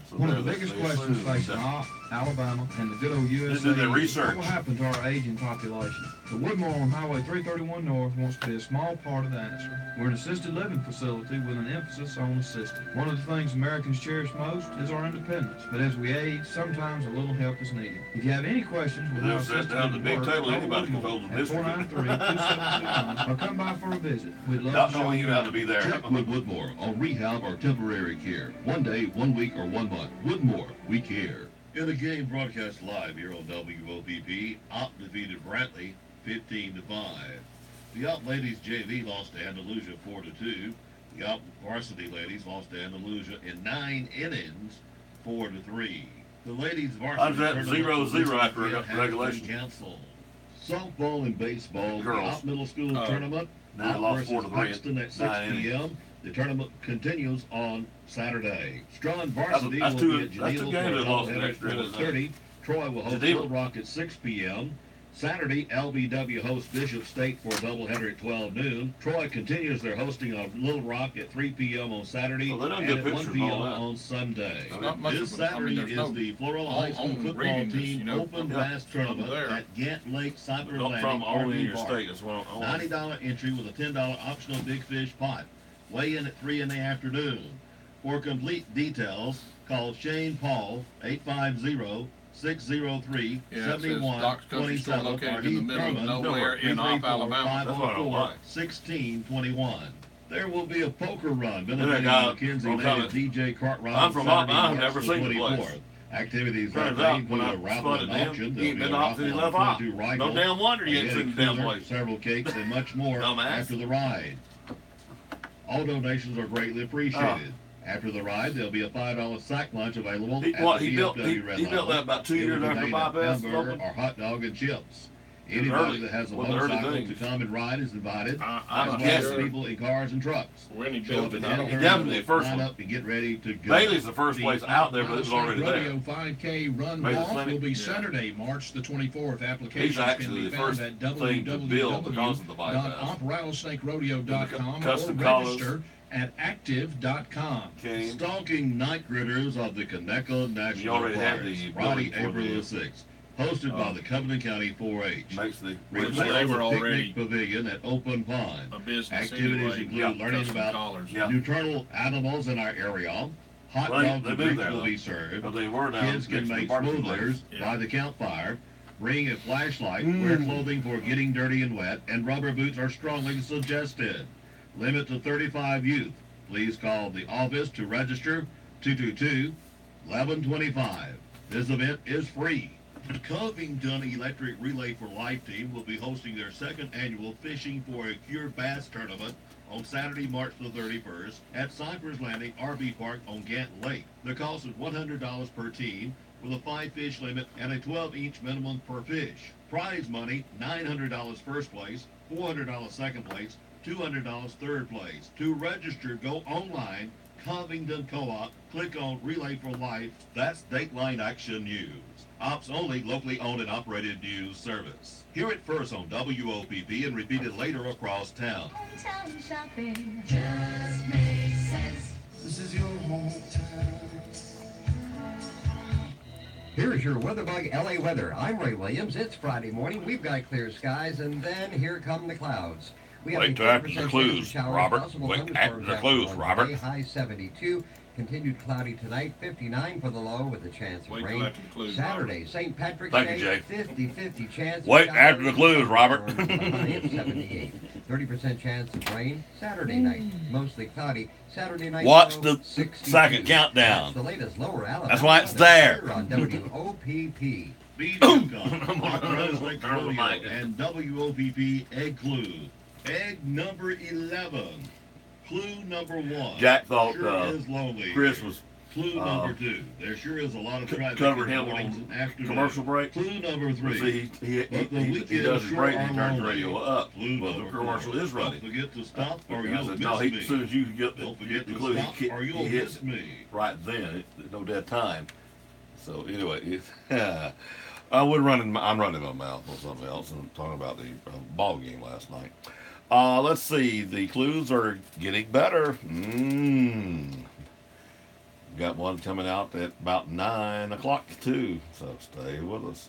So one of the biggest questions facing Opp, Alabama, and the good old USA do their research. What will happen to our aging population? The Woodmore on Highway 331 North wants to be a small part of the answer. We're an assisted living facility with an emphasis on assisted. One of the things Americans cherish most is our independence, but as we age, sometimes a little help is needed. If you have any questions with how assisted living works, call Woodmore at 493-2721 or come by for a visit. We'd love Not to show knowing you you have to be there. Check with Woodmore on rehab or temporary care. 1 day, 1 week, or 1 month. Woodmore, we care. In the game broadcast live here on WOPP, Opp defeated Brantley 15-5. The Opp ladies JV lost to Andalusia 4-2. The Opp varsity ladies lost to Andalusia in 9 innings, 4-3. The ladies varsity tournament 0-0 after regulation. Canceled. Softball and baseball, Girls. the Opp Middle School tournament. Now lost 4-3 Buxton at 6 p.m. The tournament continues on Saturday. Strawn varsity will be at Geneva for a doubleheader at 4:30. Troy will host Little Rock at 6 p.m. Saturday, LBW hosts Bishop State for a doubleheader at 12 noon. Troy continues their hosting of Little Rock at 3 p.m. on Saturday and at 1 p.m. on Sunday. This Saturday is the Floral High School football team Open Bass Tournament at Gant Lake Cyber Landing RV Park. $90 entry with a $10 optional big fish pot. Weigh in at 3 in the afternoon. For complete details, call Shane Paul 850-603-7127 or Heath Drummond 334-504-1621. There will be a poker run. Then Benefiting I McKenzie got- native DJ Cartwright. I'm from Saturday, I've March never the seen the place. 24th. Activities Turns that day out include when a I raffle spotted and him, auction. he There'll be been a off and he raffle left on off. 22 No rifle, damn wonder you a ain't Yeti seen the damn cruiser, place. several cakes, and much more Dumbass. after the ride. All donations are greatly appreciated. After the ride, there'll be a $5 sack lunch available He- at what, the he built- DFW he- Red he built Level. that about 2 It will years after contain a bypass hamburger opened. or hot dog and chips. It was Anybody early- that has a one of the early motorcycle to things. come and ride is invited, I'm as not well as sure. people in cars and trucks. When he Show built up it, at I don't 10:30, Definitely the first line one. up and get ready to go. Bailey's the first place out there, but it was already there. Rodeo 5K Run Maybe Walk Sunday. will be Yeah. Saturday, March the 24th. Applications He's can actually be the found first at thing to build because of the bypass. www.oprattlesnakerodeo.com Custom or collars. register at active.com. Stalking Night Critters of the Conecuh National You already have Forest, the Friday, building for April the- the 6th. Hosted by the Covenant County 4-H. Makes the Reach Well, they out were to already Picnic Pavilion at Open Pond. a business Activities anyway. include Yeah, learning custom about collars. nocturnal animals in our area. Hot Well, dogs they and moved drinks there, will though. be served. But they were down Kids can next to the make barbecue smoothies place. by the campfire. Bring a flashlight. Wear clothing for getting dirty and wet. And rubber boots are strongly suggested. Limit to 35 youth. Please call the office to register 222-1125. This event is free. The Covington Electric Relay for Life team will be hosting their second annual Fishing for a Cure Bass Tournament on Saturday, March the 31st at Cypress Landing RV Park on Gant Lake. The cost is $100 per team with a 5-fish limit and a 12-inch minimum per fish. Prize money, $900 first place, $400 second place, $200 third place. To register, go online, Covington Co-op, click on Relay for Life. That's Dateline Action News. Ops only, locally owned and operated news service. Hear it first on WOPP and repeat it later across town. Hometown shopping just makes sense. This is your hometown. Here's your WeatherBug LA weather. I'm Ray Williams. It's Friday morning. We've got clear skies, and then here come the clouds. We have Wait a till after 50% the chance clues, of showers, Robert. possible Wait thunderstorms after the after clues, 1 Robert. today, high 72. Continued cloudy tonight, 59 for the low with a chance of Wait till rain. after the clues, Saturday, St. Patrick's Thank you, Day, Jay. 50-50 chance. Wait of after the showers, clues, Robert. thunderstorms, a high of 78. 30% chance of rain. Saturday night, mostly cloudy. Saturday night, Watch low, the 62. second countdown. That's the latest lower Alabama. That's why it's weather there. here on WOPP. Speed Income, Opera's Lake Rodeo, and WOPP Egg Clue. Egg number 11. Clue number 1. Jack thought sure is lonely. Chris was Clue number 2. There sure is a lot of traffic covered in the him mornings on and afternoons. commercial break. Clue number 3. See, he But the does weekends his sure break are and he turns the lonely. radio up. Clue Well, the number commercial 4. is running. Don't forget to stop or And I you'll said, miss no, me. as soon as you get Don't the forget to clue, stop or he you'll hits miss me. right then. No dead time. So anyway, I'm running my mouth on something else and talking about the ball game last night. Let's see. The clues are getting better. Got one coming out at about 9 o'clock too. So stay with us.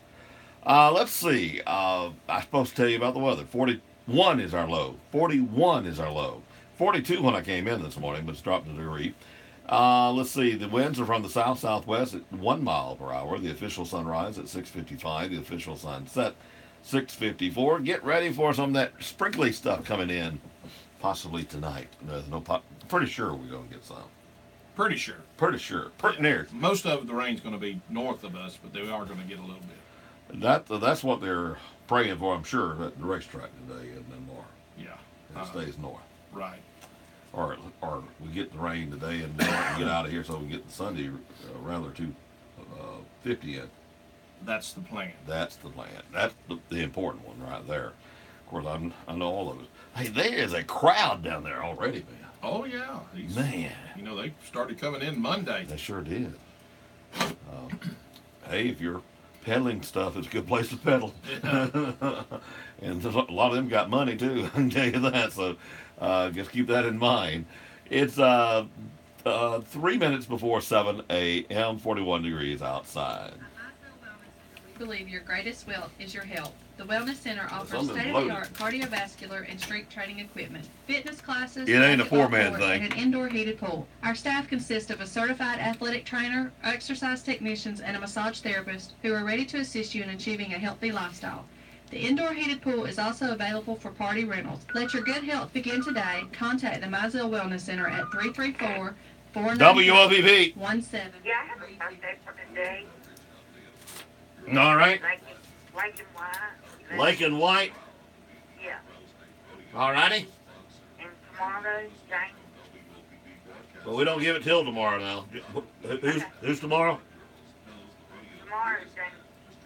Let's see. I'm supposed to tell you about the weather. 41 is our low. 41 is our low. 42 when I came in this morning, but it's dropped a degree. Let's see. The winds are from the south-southwest at 1 mile per hour. The official sunrise at 6:55. The official sunset 6:54. Get ready for some of that sprinkly stuff coming in, possibly tonight. Pretty sure we're gonna get some. Pretty sure. Pretty sure. Pretty near. Most of the rain's going to be north of us, but they are going to get a little bit. That's what they're praying for, I'm sure, at the racetrack today, and then more. Yeah. It stays north. Right. Or we get the rain today and get out of here so we get the Sunday rather 250 in. That's the plan. That's the plan. That's the important one right there. Of course, I know all of it. Hey, there is a crowd down there already, man. Oh, yeah. Man. You know, they started coming in Monday. They sure did. Hey, if you're peddling stuff, it's a good place to peddle. Yeah. And a lot of them got money, too. I can tell you that. So just keep that in mind. It's 3 minutes before 7 a.m., 41 degrees outside. Believe your greatest wealth is your health. The Wellness Center offers Something's state-of-the-art cardiovascular and strength training equipment, fitness classes, It ain't a basketball poor man court, thing. and an indoor heated pool. Our staff consists of a certified athletic trainer, exercise technicians, and a massage therapist who are ready to assist you in achieving a healthy lifestyle. The indoor heated pool is also available for party rentals. Let your good health begin today. Contact the Mizell Wellness Center at 334-498-1717. WOPP. Yeah, I have a birthday for today. All right. Lake and White. Lake and White. Yeah. All righty. And tomorrow, James. Well, we don't give it till tomorrow now. Who's tomorrow? Tomorrow is James.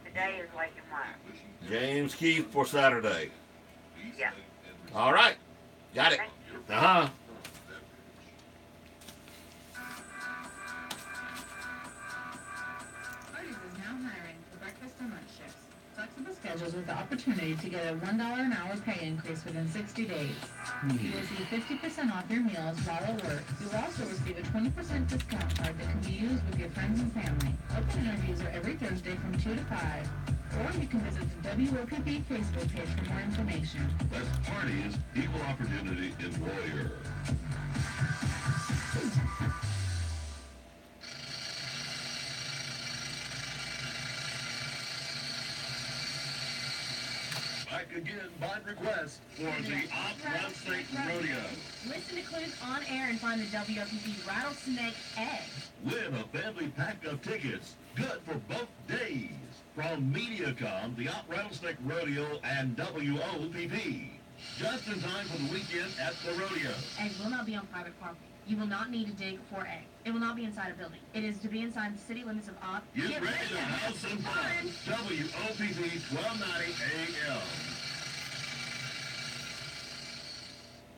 Today is Lake and White. James Keith for Saturday. Yeah. All right. Got it. Uh-huh. Arby's is now hiring for breakfast and lunch shifts. Flexible schedules with the opportunity to get a $1 an hour pay increase within 60 days. You will receive 50% off your meals while at work. You will also receive a 20% discount card that can be used with your friends and family. Open interviews are every Thursday from 2 to 5. Or you can visit the WOPP Facebook page for more information. That's Parties, Equal Opportunity Employer. Back again by request for the Rattlesnake Rodeo. Listen to clues on air and find the WOPP Rattlesnake Egg. Win a family pack of tickets, good for both days. From Mediacom, the Rattlesnake Rodeo, and WOPP. Just in time for the weekend at the rodeo. Eggs will not be on private property. You will not need to dig for egg. It will not be inside a building. It is to be inside the city limits of Opp. Get ready to have some fun. WOPP 1290 AM.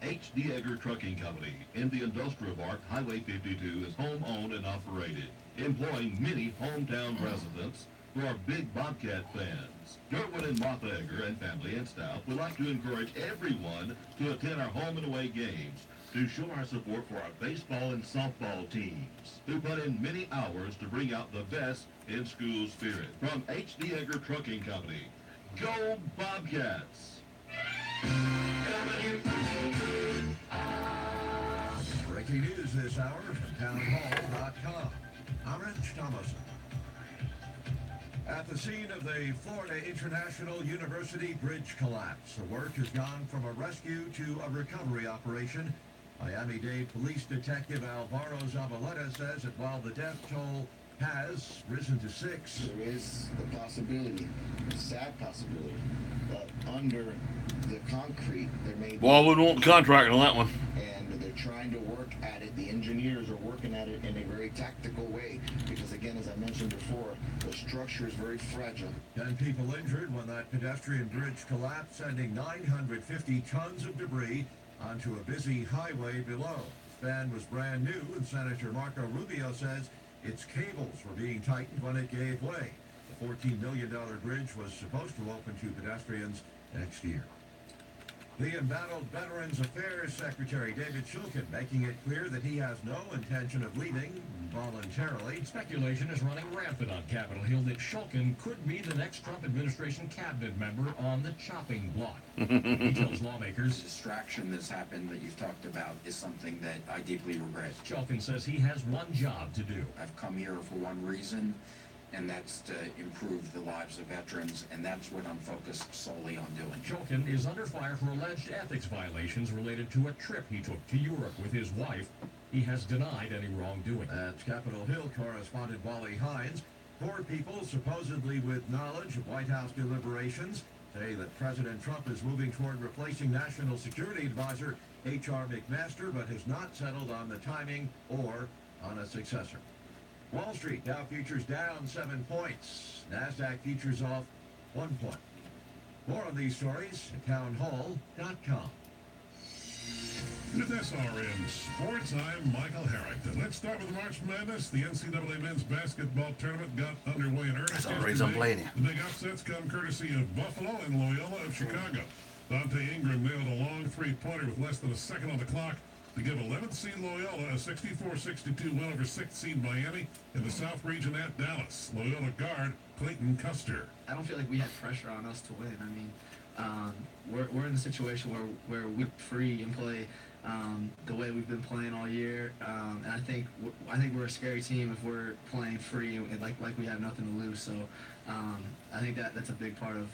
H.D. Egger Trucking Company in the Industrial Park, Highway 52 is home-owned and operated, employing many hometown residents who are big Bobcat fans. Gerwin and Martha Egger and family and staff would like to encourage everyone to attend our home and away games to show our support for our baseball and softball teams, who put in many hours to bring out the best in school spirit. From H.D. Egger Trucking Company, go Bobcats! Breaking news this hour from townhall.com. I'm Rich Thomason. At the scene of the Florida International University bridge collapse, the work has gone from a rescue to a recovery operation. Miami-Dade Police Detective Alvaro Zabaleta says that while the death toll has risen to 6, there is the possibility, a sad possibility, that under the concrete there may be... Well, we don't want the contract on that one. And they're trying to work at it. The engineers are working at it in a very tactical way because, again, as I mentioned before, the structure is very fragile. 10 people injured when that pedestrian bridge collapsed, sending 950 tons of debris onto a busy highway below. The span was brand new, and Senator Marco Rubio says its cables were being tightened when it gave way. The $14 million bridge was supposed to open to pedestrians next year. The embattled Veterans Affairs Secretary David Shulkin making it clear that he has no intention of leaving voluntarily. Speculation is running rampant on Capitol Hill that Shulkin could be the next Trump administration cabinet member on the chopping block. He tells lawmakers, distraction that's happened that you've talked about is something that I deeply regret. Shulkin says he has one job to do. I've come here for one reason, and that's to improve the lives of veterans, and that's what I'm focused solely on doing. Shulkin is under fire for alleged ethics violations related to a trip he took to Europe with his wife. He has denied any wrongdoing. That's Capitol Hill correspondent Wally Hines. 4 people supposedly with knowledge of White House deliberations say that President Trump is moving toward replacing National Security Advisor H.R. McMaster, but has not settled on the timing or on a successor. Wall Street, Dow futures down 7 points. NASDAQ futures off 1 point. More on these stories at townhall.com. With SRN Sports, I'm Michael Harrington. Let's start with March Madness. The NCAA men's basketball tournament got underway in earnest. That's the reason I'm playing you. The big upsets come courtesy of Buffalo and Loyola of Chicago. Dante Ingram nailed a long three-pointer with less than a second on the clock to give 11th seed Loyola a 64-62 win over 6th seed Miami in the South Region at Dallas. Loyola guard Clayton Custer. I don't feel like we had pressure on us to win. I mean, we're in a situation where we're free and play the way we've been playing all year, and I think we're a scary team if we're playing free and like we have nothing to lose. So I think that's a big part of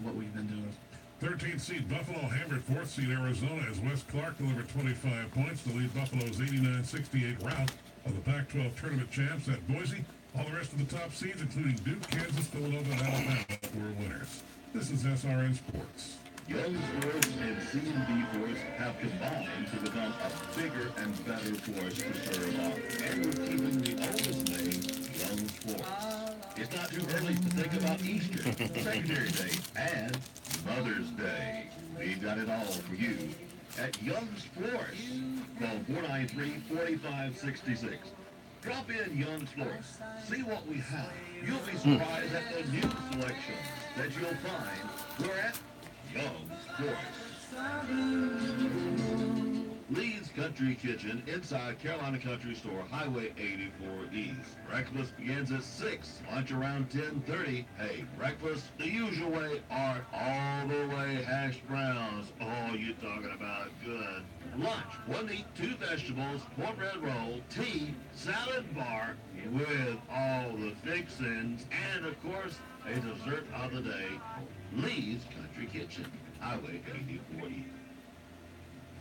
what we've been doing. 13th seed Buffalo hammered 4th seed Arizona as Wes Clark delivered 25 points to lead Buffalo's 89-68 rout of the Pac-12 tournament champs at Boise. All the rest of the top seeds, including Duke, Kansas, Villanova, and Alabama, were winners. This is SRN Sports. Young Sports and C&D Force have combined to become a bigger and better force to serve on. And we're keeping the oldest name, Young Sports. It's not too early to think about Easter, Secretary Day, and Mother's Day. We've got it all for you at Young Sports. Call 493-4566. Drop in Young Sports. See what we have. You'll be surprised at the new selection that you'll find. We're at Young Sports. Lee's Country Kitchen inside Carolina Country Store, Highway 84 East. Breakfast begins at 6, lunch around 10:30. Hey, breakfast the usual way or all the way hash browns. Oh, you're talking about good. Lunch, 1 meat, 2 vegetables, cornbread roll, tea, salad bar with all the fixins, and of course, a dessert of the day. Lee's Country Kitchen, Highway 84 East.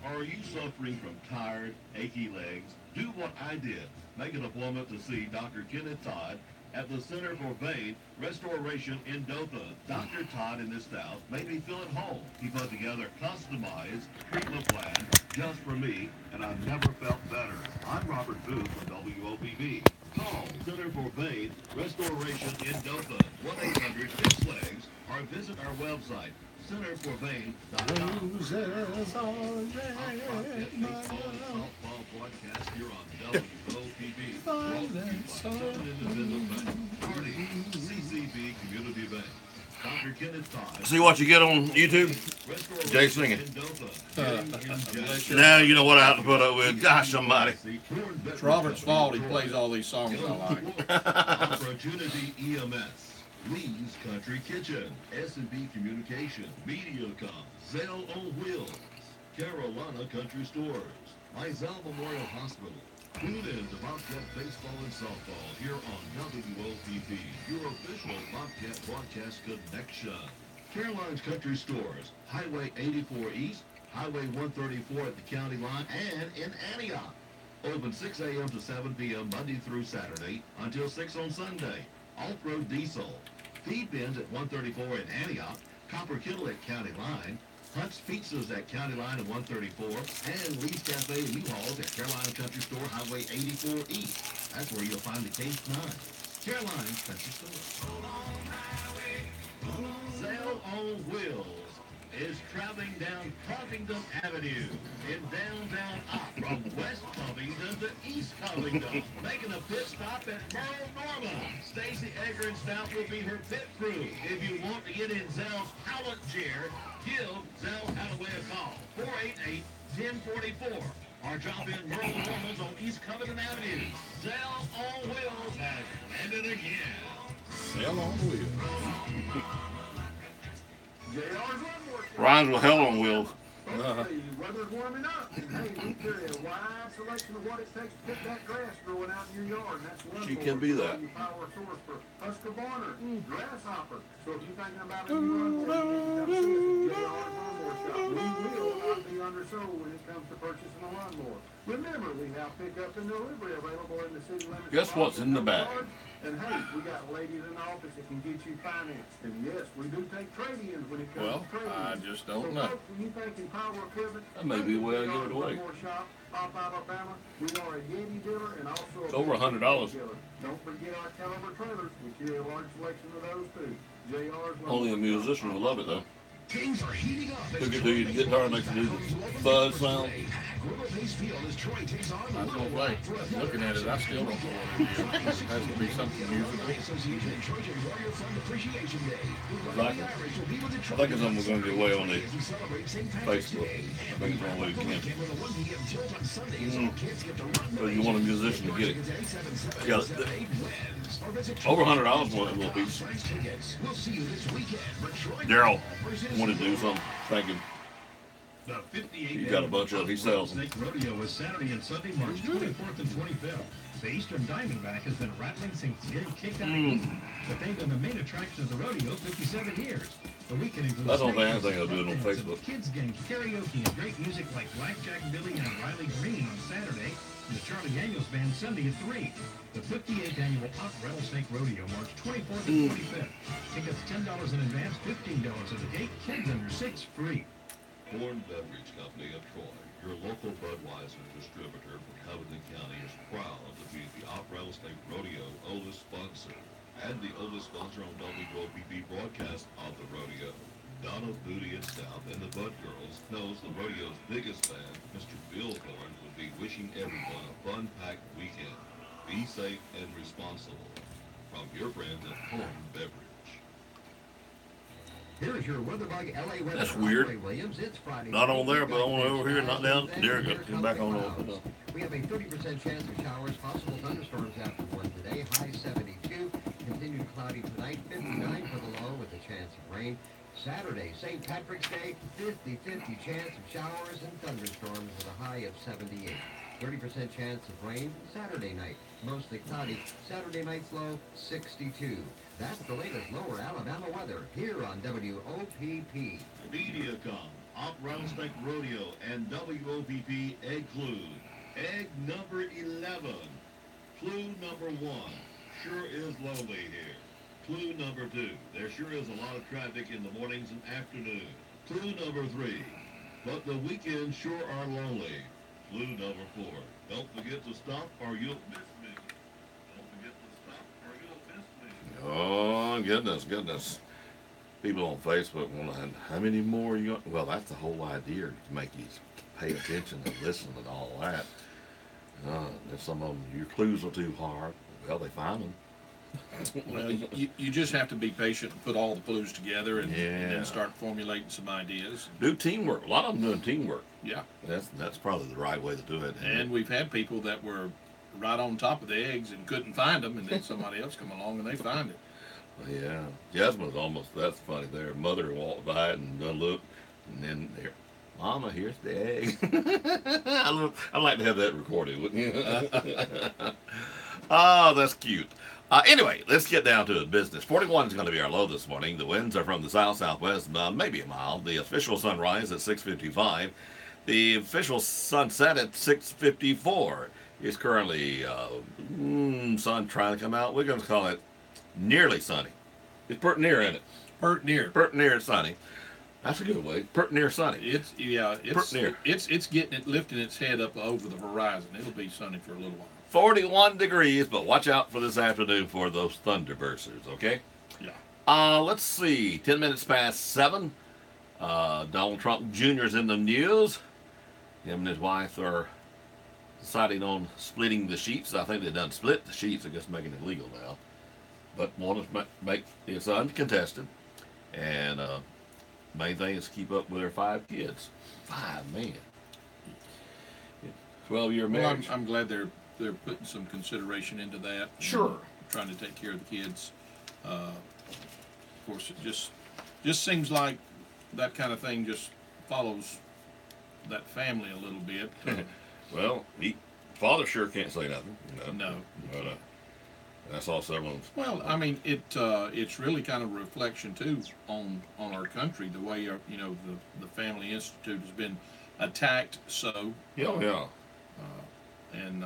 Are you suffering from tired, achy legs? Do what I did. Make an appointment to see Dr. Kenneth Todd at the Center for Vein Restoration in Dothan. Dr. Todd and his staff made me feel at home. He put together a customized treatment plan just for me, and I've never felt better. I'm Robert Booth from WOPB. Call Center for Vein Restoration in Dothan, 1-800-FIX-LEGS, or visit our website, centerforvein.com. Softball broadcast here on WOPB. CCB Community Bank. Dr. Kenneth Todd. See what you get on YouTube? Jay singing. Now you know what I have to put up with. Gosh, somebody. It's Robert's fault he plays all these songs I like. Opportunity EMS. Lee's Country Kitchen, S&B Communication, Mediacom, Zell on Wheels, Carolina Country Stores, Mizell Memorial Hospital. Tune in to Bobcat Baseball and Softball here on WOPB, your official Bobcat Broadcast Connection. Caroline's Country Stores, Highway 84 East, Highway 134 at the county line, and in Antioch. Open 6 a.m. to 7 p.m. Monday through Saturday until 6 on Sunday. Off-road diesel. Feed bins at 134 in Antioch, Copper Kettle at County Line, Hunt's Pizzas at County Line at 134, and Lee's Cafe and U-Hauls at Carolina Country Store, Highway 84 East. That's where you'll find the Case 9. Carolina's Country Store. Zell on Wheels is traveling down Covington Avenue in downtown from West Covington to East Covington, making a pit stop at Merle Norman. Stacy Egger and Stout will be her pit crew. If you want to get in Zell's talent chair, give Zell Hathaway a call, 488-1044. Or drop in Merle Norman's on East Covington Avenue. Zell on Wheels has landed again. Zell on Wheels. Rhymes with hell on wheels. Weather's warming up. And hey, we carry a wide selection of what it takes to get that grass growing out in your yard. And that's one She can be that. power source for Husqvarna, grasshopper. So if you're thinking about a new lawnmower, you need to come see us at JR's Lawnmower Shop. We will not be undersold when it comes to purchasing a lawnmower. Remember, we have pickup and delivery available in the city limits. Guess what's in the bag? And hey, we got ladies in the office that can get you financed. And yes, we do take trade-ins when it comes to trade-ins. I just don't know. Folks, when you thinking power equipment, That may be a way to give it away. Shop, Alabama. We are a Yeti dealer and also It's over $100. Don't forget our Caliber trailers. We carry a large selection of those too. JR's Only a musician will love it though. Things are heating up. Look at the guitar makes a new fuzz sound. I was gonna say, looking at it, I still don't know what it is. It has to be something musical. Exactly. I think it's something we're going to get away on the Facebook. I think it's the only way we can. So you want a musician to get it. Yeah, over $100 for a little piece. Daryl wanted to do something. Thank him. The 58th He's got a bunch of, he sells them. Snake Rodeo is Saturday and Sunday, March 24th and 25th. The Eastern Diamondback has been rattling since getting kicked out of Eden, but they've been the main attraction of the rodeo 57 years. The weekend includes I don't think anything I'll do it on Facebook. Kids games, karaoke, and great music like Blackjack Billy and Riley Green on Saturday, and the Charlie Daniels Band Sunday at 3. The 58th annual Pop Rattlesnake Rodeo, March 24th and 25th. Tickets $10 in advance, $15 at the gate. Kids under 6 free. Born Beverage Company of Troy, your local Budweiser distributor for Covington County, is proud to be the Rattlesnake Rodeo oldest sponsor and the oldest sponsor on WOPP broadcast of the rodeo. Donna Booty and South and the Bud Girls knows the rodeo's biggest fan, Mr. Bill Thorne, would be wishing everyone a fun-packed weekend. Be safe and responsible. From your friends at Home Beverage. Here's your WeatherBug LA weather. That's weird. Ray Williams. It's Friday. Not on there, but on over here, not down. There we go. Come Back on over. We have a 30% chance of showers, possible thunderstorms after 1 today. High 72. Continued cloudy tonight. 59 for the low with a chance of rain. Saturday, St. Patrick's Day, 50-50 chance of showers and thunderstorms with a high of 78. 30% chance of rain Saturday night. Mostly cloudy. Saturday night's low, 62. That's the latest lower Alabama weather here on WOPP. Mediacom, Rattlesnake Rodeo, and WOPP egg clue. Egg number 11. Clue number 1. Sure is lonely here. Clue number 2. There sure is a lot of traffic in the mornings and afternoons. Clue number 3. But the weekends sure are lonely. Clue number 4. Don't forget to stop or you'll miss me. Don't forget to stop or you'll miss me. Oh, goodness. People on Facebook want to, how many more are you got? Well, that's the whole idea, to make you pay attention and listen and all that. If some of them, your clues are too hard, well, they find them. Well, you just have to be patient and put all the clues together and then start formulating some ideas. Do teamwork. A lot of them doing teamwork. Yeah. That's probably the right way to do it. And we've had people that were right on top of the eggs and couldn't find them, and then somebody else come along and they find it. Yeah. Jasmine's almost, that's funny there. Mother walked by it and looked, and then there, Mama, here's the egg. I'd like to have that recorded, wouldn't you? Oh, that's cute. Anyway, let's get down to business. 41 is going to be our low this morning. The winds are from the south-southwest, maybe a mile. The official sunrise at 6:55. The official sunset at 6:54. It's currently sun trying to come out. We're going to call it nearly sunny. It's pert near, isn't it? Pert near. Pert near sunny. That's a good way. Pert near sunny. It's pert near. It's getting it, lifting its head up over the horizon. It'll be sunny for a little while. 41 degrees, but watch out for this afternoon for those thunderbursters, okay? Yeah. Let's see. 10 minutes past 7. Donald Trump Jr. is in the news. Him and his wife are deciding on splitting the sheets. I think they've done split the sheets. I guess making it legal now. But want to make it's uncontested. And main thing is keep up with their 5 kids. 5, man. 12-year marriage. Well, I'm glad they're putting some consideration into that. Sure. Trying to take care of the kids. Of course, it just seems like that kind of thing just follows that family a little bit. Well, father sure can't say nothing. No. But, that's all several. Well, I mean, it's really kind of a reflection too on our country, the way the Family Institute has been attacked. So yeah. And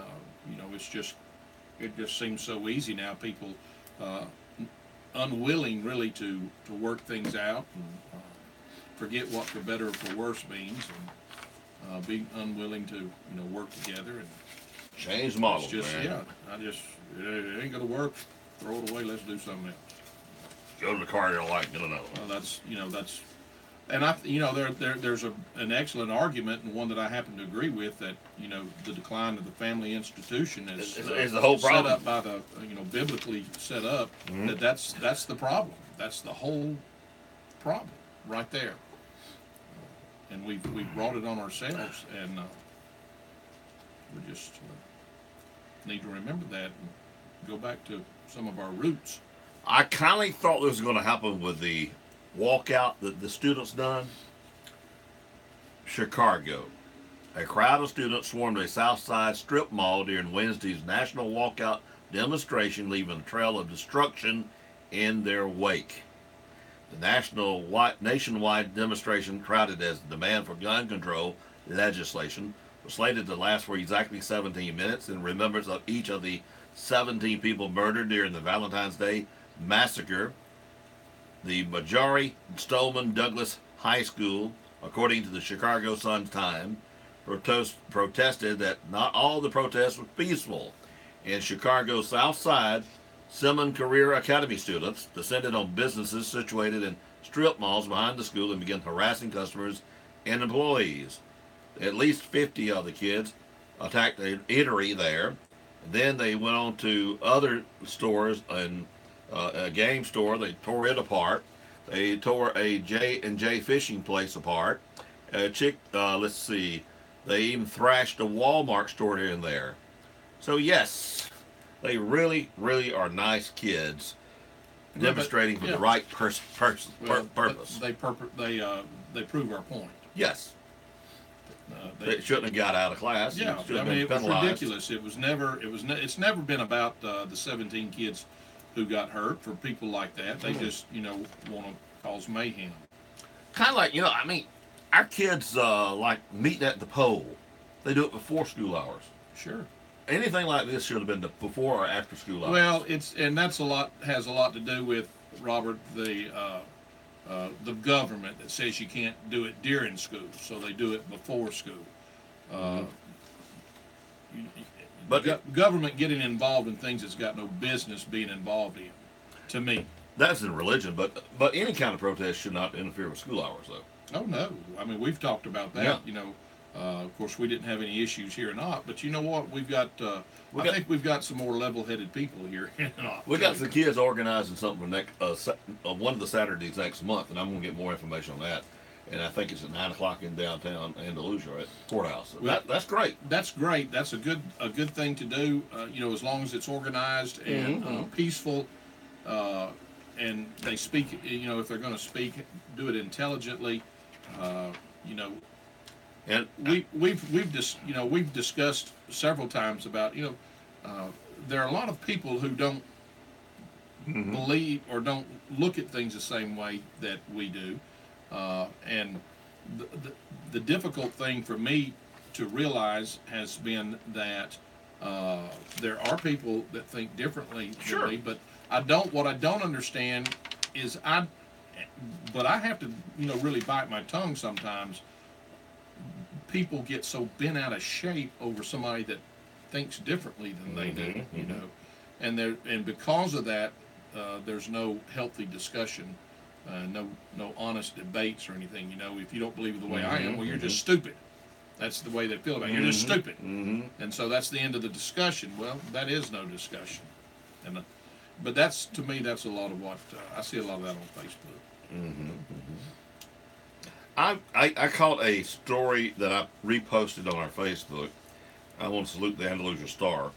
it just seems so easy now. People unwilling really to work things out and forget what for better or for worse means, and be unwilling to work together and change models. Man. It ain't gonna work. Throw it away. Let's do something else. Go to the car you don't like. Get another one. Well, that's. And there's an excellent argument, and one that I happen to agree with, that the decline of the family institution is the whole problem set up by the biblically set up. Mm-hmm. That's the problem. That's the whole problem right there. And we've brought it on ourselves, and we just need to remember that and go back to some of our roots. I kind of thought this was going to happen with the walkout that the students done. Chicago. A crowd of students swarmed a Southside strip mall during Wednesday's national walkout demonstration, leaving a trail of destruction in their wake. The nationwide demonstration, crowded as the demand for gun control legislation, was slated to last for exactly 17 minutes in remembrance of each of the 17 people murdered during the Valentine's Day massacre. The Marjorie Stoneman Douglas High School, according to the Chicago Sun-Times, protested that not all the protests were peaceful. In Chicago's South Side, Simmon Career Academy students descended on businesses situated in strip malls behind the school and began harassing customers and employees. At least 50 of the kids attacked an eatery there. Then they went on to other stores and a game store. They tore it apart. They tore a J&J fishing place apart. Let's see. They even thrashed a Walmart store here and there. So yes, they really, really are nice kids, demonstrating for the right purpose. They prove our point. Yes. They shouldn't have got out of class. Yeah, I mean, it was ridiculous. It's never been about the 17 kids who got hurt. For people like that, they just want to cause mayhem. Kind of like I mean, our kids like meeting at the pole. They do it before school hours. Sure. Anything like this should have been before or after school hours. Well, has a lot to do with, Robert, the government that says you can't do it during school, so they do it before school. But government getting involved in things it's got no business being involved in, to me. That's in religion, but any kind of protest should not interfere with school hours, though. Oh no, I mean we've talked about that. Yeah. Of course we didn't have any issues here or not, but you know what? I think we've got some more level-headed people here. We got some kids organizing something for one of the Saturdays next month, and I'm going to get more information on that. And I think it's at 9 o'clock in downtown Andalusia at Courthouse. Well, that's great. That's great. That's a good thing to do. As long as it's organized and peaceful, and they speak. If they're going to speak, do it intelligently. And we've discussed several times about there are a lot of people who don't believe or don't look at things the same way that we do, and the difficult thing for me to realize has been that there are people that think differently than me, but what I don't understand is I have to really bite my tongue sometimes. People get so bent out of shape over somebody that thinks differently than they do, and because of that, there's no healthy discussion, no honest debates or anything. If you don't believe the way I am, well, you're just stupid. That's the way they feel about it. You're just stupid, and so that's the end of the discussion. Well, that is no discussion, but to me, that's a lot of what I see a lot of that on Facebook. I caught a story that I reposted on our Facebook. I want to salute the Andalusia Star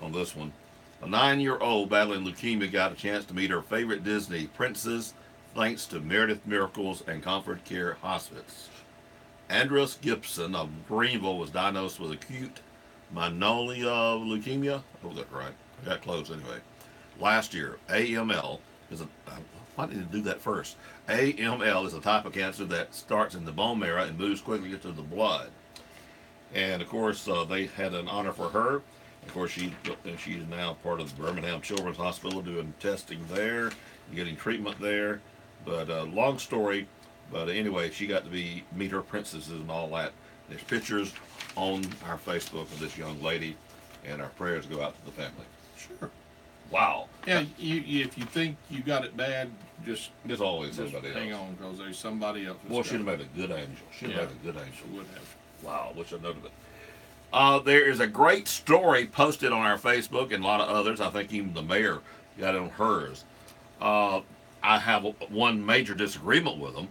on this one. A 9-year-old battling leukemia got a chance to meet her favorite Disney princess thanks to Meredith Miracles and Comfort Care Hospice. Andres Gibson of Greenville was diagnosed with acute myeloid leukemia. Oh, that's right. I got close anyway. Last year, AML is why did they do that first? AML is a type of cancer that starts in the bone marrow and moves quickly into the blood. And of course, they had an honor for her. Of course, she's now part of the Birmingham Children's Hospital doing testing there, getting treatment there. But long story. But anyway, she got to meet her princesses and all that. There's pictures on our Facebook of this young lady, and our prayers go out to the family. Sure. Wow. Yeah, if you think you got it bad, just always somebody else. Hang on, because there's somebody else. Well, she'd have made a good angel. She'd have made a good angel. Would have. Wow, wish I'd known of it. There is a great story posted on our Facebook and a lot of others. I think even the mayor got it on hers. I have one major disagreement with them.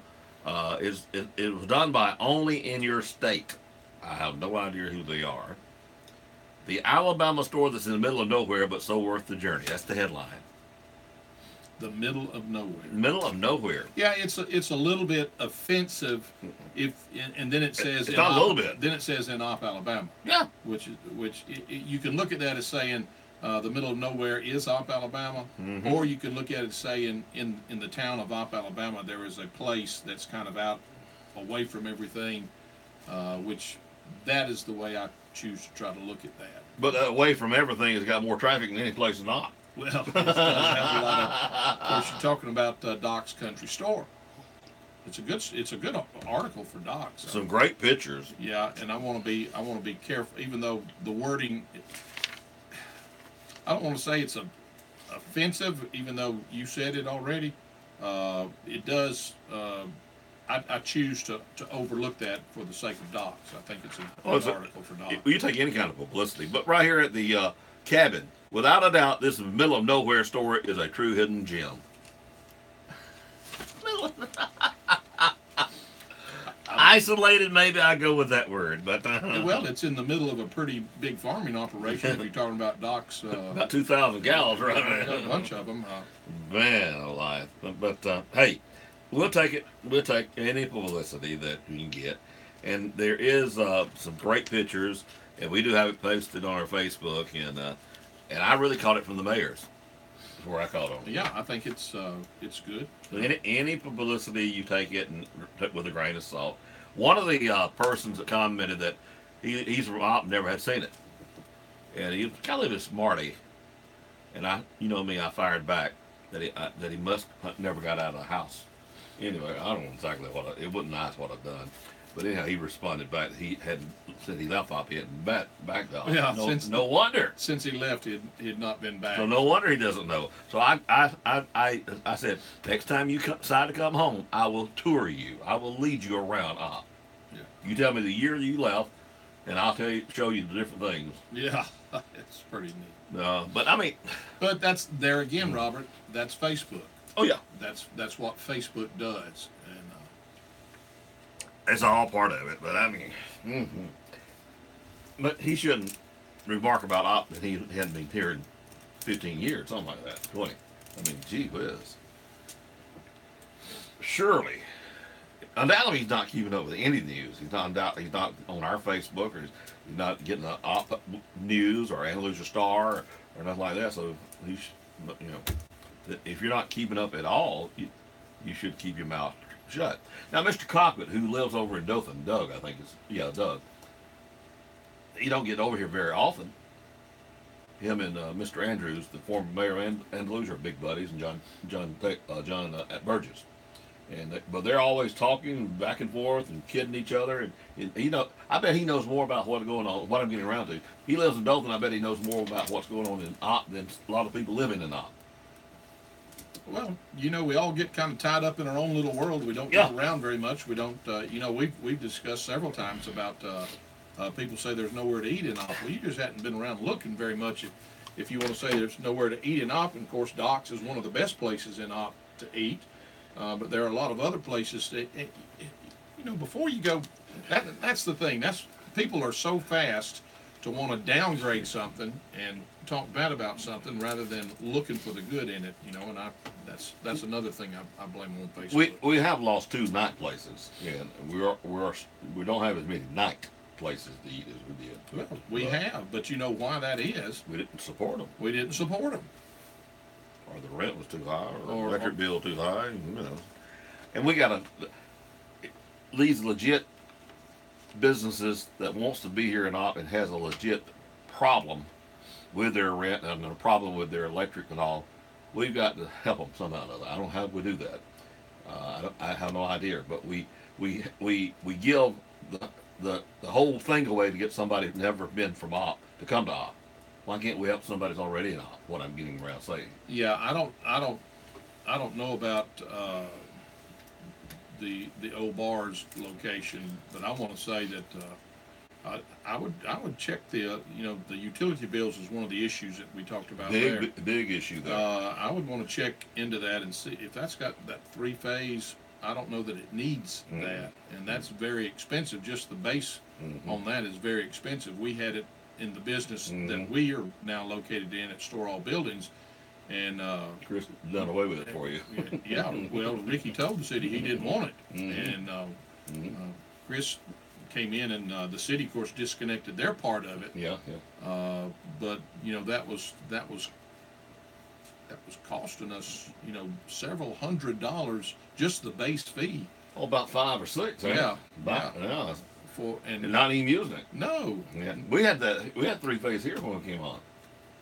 It was done by Only in Your State. I have no idea who they are. The Alabama store that's in the middle of nowhere, but so worth the journey. That's the headline. The middle of nowhere. Middle of nowhere. Yeah, it's a little bit offensive, and then it says it's not a little bit. Then it says in Opp, Alabama. Yeah. Which you can look at that as saying the middle of nowhere is Opp, Alabama, or you can look at it saying in the town of Opp, Alabama, there is a place that's kind of out away from everything, which that is the way I choose to try to look at that. But away from everything has got more traffic than any place in Opp. Well, it does have a lot of course, you're talking about Doc's Country Store. It's a good article for Doc's. Some great pictures. Yeah, and I want to be careful, even though the wording. I don't want to say it's offensive, even though you said it already. It does. I choose to overlook that for the sake of Doc's. I think it's a good article for Doc's. You take any kind of publicity, but right here at the cabin, without a doubt, this middle of nowhere store is a true hidden gem. Isolated, maybe I go with that word, but well, it's in the middle of a pretty big farming operation. If you're talking about Doc's, about 2,000 cows, right? A bunch of them. Man alive! But hey, we'll take it. We'll take any publicity that we can get, and there is some great pictures, and we do have it posted on our Facebook, and I really caught it from the mayor's. That's where I caught it. Yeah, I think it's good. Any publicity, you take it and with a grain of salt. One of the persons that commented that he's from Opp, never had seen it, and he was kind of a smarty, and you know me, I fired back that he must have never got out of the house. Anyway, I don't know exactly it wasn't nice what I've done. But anyhow, he responded back. He hadn't, since he left Opp, he hadn't back off. Yeah, no wonder. Since he left, he had not been back. So no wonder he doesn't know. So I said, next time you decide to come home, I will tour you. I will lead you around Opp. Yeah. You tell me the year you left, and I'll show you the different things. Yeah, it's pretty neat. But I mean, but that's there again, Robert. That's Facebook. Oh yeah. That's what Facebook does. It's all part of it, but I mean, but he shouldn't remark about Opp that he hadn't been here in 15 years, something like that, 20. I mean, gee whiz. Surely, undoubtedly, he's not keeping up with any news. He's not on our Facebook, or he's not getting the Opp news or Andalusia Star or nothing like that. So he, if you're not keeping up at all, you should keep your mouth shut. Now, Mr. Cockpit, who lives over in Dothan, Doug, I think Doug. He don't get over here very often. Him and Mr. Andrews, the former mayor of Andalusia, are big buddies, and John at Burgess. But they're always talking back and forth and kidding each other. And I bet he knows more about what's going on, what I'm getting around to. He lives in Dothan. I bet he knows more about what's going on in Opp than a lot of people living in Opp. Well, we all get kind of tied up in our own little world. We don't get around very much. We don't, we've discussed several times about people say there's nowhere to eat in Opp. Well, you just hadn't been around looking very much. If you want to say there's nowhere to eat in Opp, and of course, Doc's is one of the best places in Opp to eat. But there are a lot of other places that, before you go, that's the thing. People are so fast to want to downgrade something and talk bad about something rather than looking for the good in it, and that's another thing I blame on Facebook. We have lost 2 night places, and we don't have as many night places to eat as we did. Well, we have, but you know why that is? We didn't support them. Or the rent was too high, or the electric bill too high, And we got these legit businesses that wants to be here in Opp and has a legit problem with their rent and a problem with their electric and all. We've got to help them somehow or other. I don't know how we do that. I have no idea, but we give the whole thing away to get somebody who's never been from Opp to come to Opp. Why can't we help somebody who's already in Opp? What I'm getting around saying. Yeah, I don't know about the old bars location, but I want to say that I would check the utility bills is one of the issues that we talked about there. Big issue there. I would want to check into that and see if that's got that 3-phase. I don't know that it needs that, and that's very expensive. Just the base on that is very expensive. We had it in the business that we are now located in at Store All Buildings, And Chris done away with it for you. Yeah, well, Ricky told the city he didn't want it, and Chris came in, and the city, of course, disconnected their part of it. Yeah, yeah. But you know, that was costing us, you know, several $100s just the base fee. Oh, about 5 or 6. Yeah, yeah. And not even using it. No. Yeah. We had 3-phase here when it came on.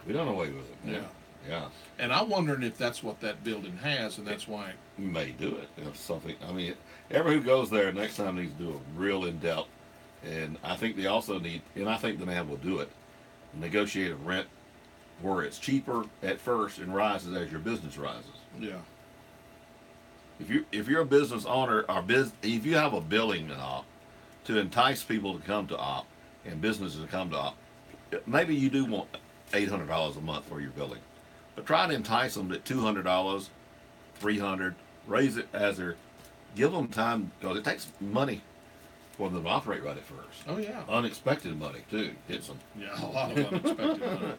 We done away with it. Yeah. Yeah. And I'm wondering if that's what that building has, and that's why. We may do it. If something. I mean, everyone who goes there next time needs to do a real in-depth. And I think they also need, and I think the man will do it, negotiate a rent where it's cheaper at first and rises as your business rises. Yeah. If you're a business owner or if you have a billing op to entice people to come to op and businesses to come to op, maybe you do want $800 a month for your billing, but try to entice them at $200, $300, raise it as they're, give them time, because it takes money for them to operate right at first. Oh yeah. Unexpected money too hits them. Yeah, a lot of unexpected money.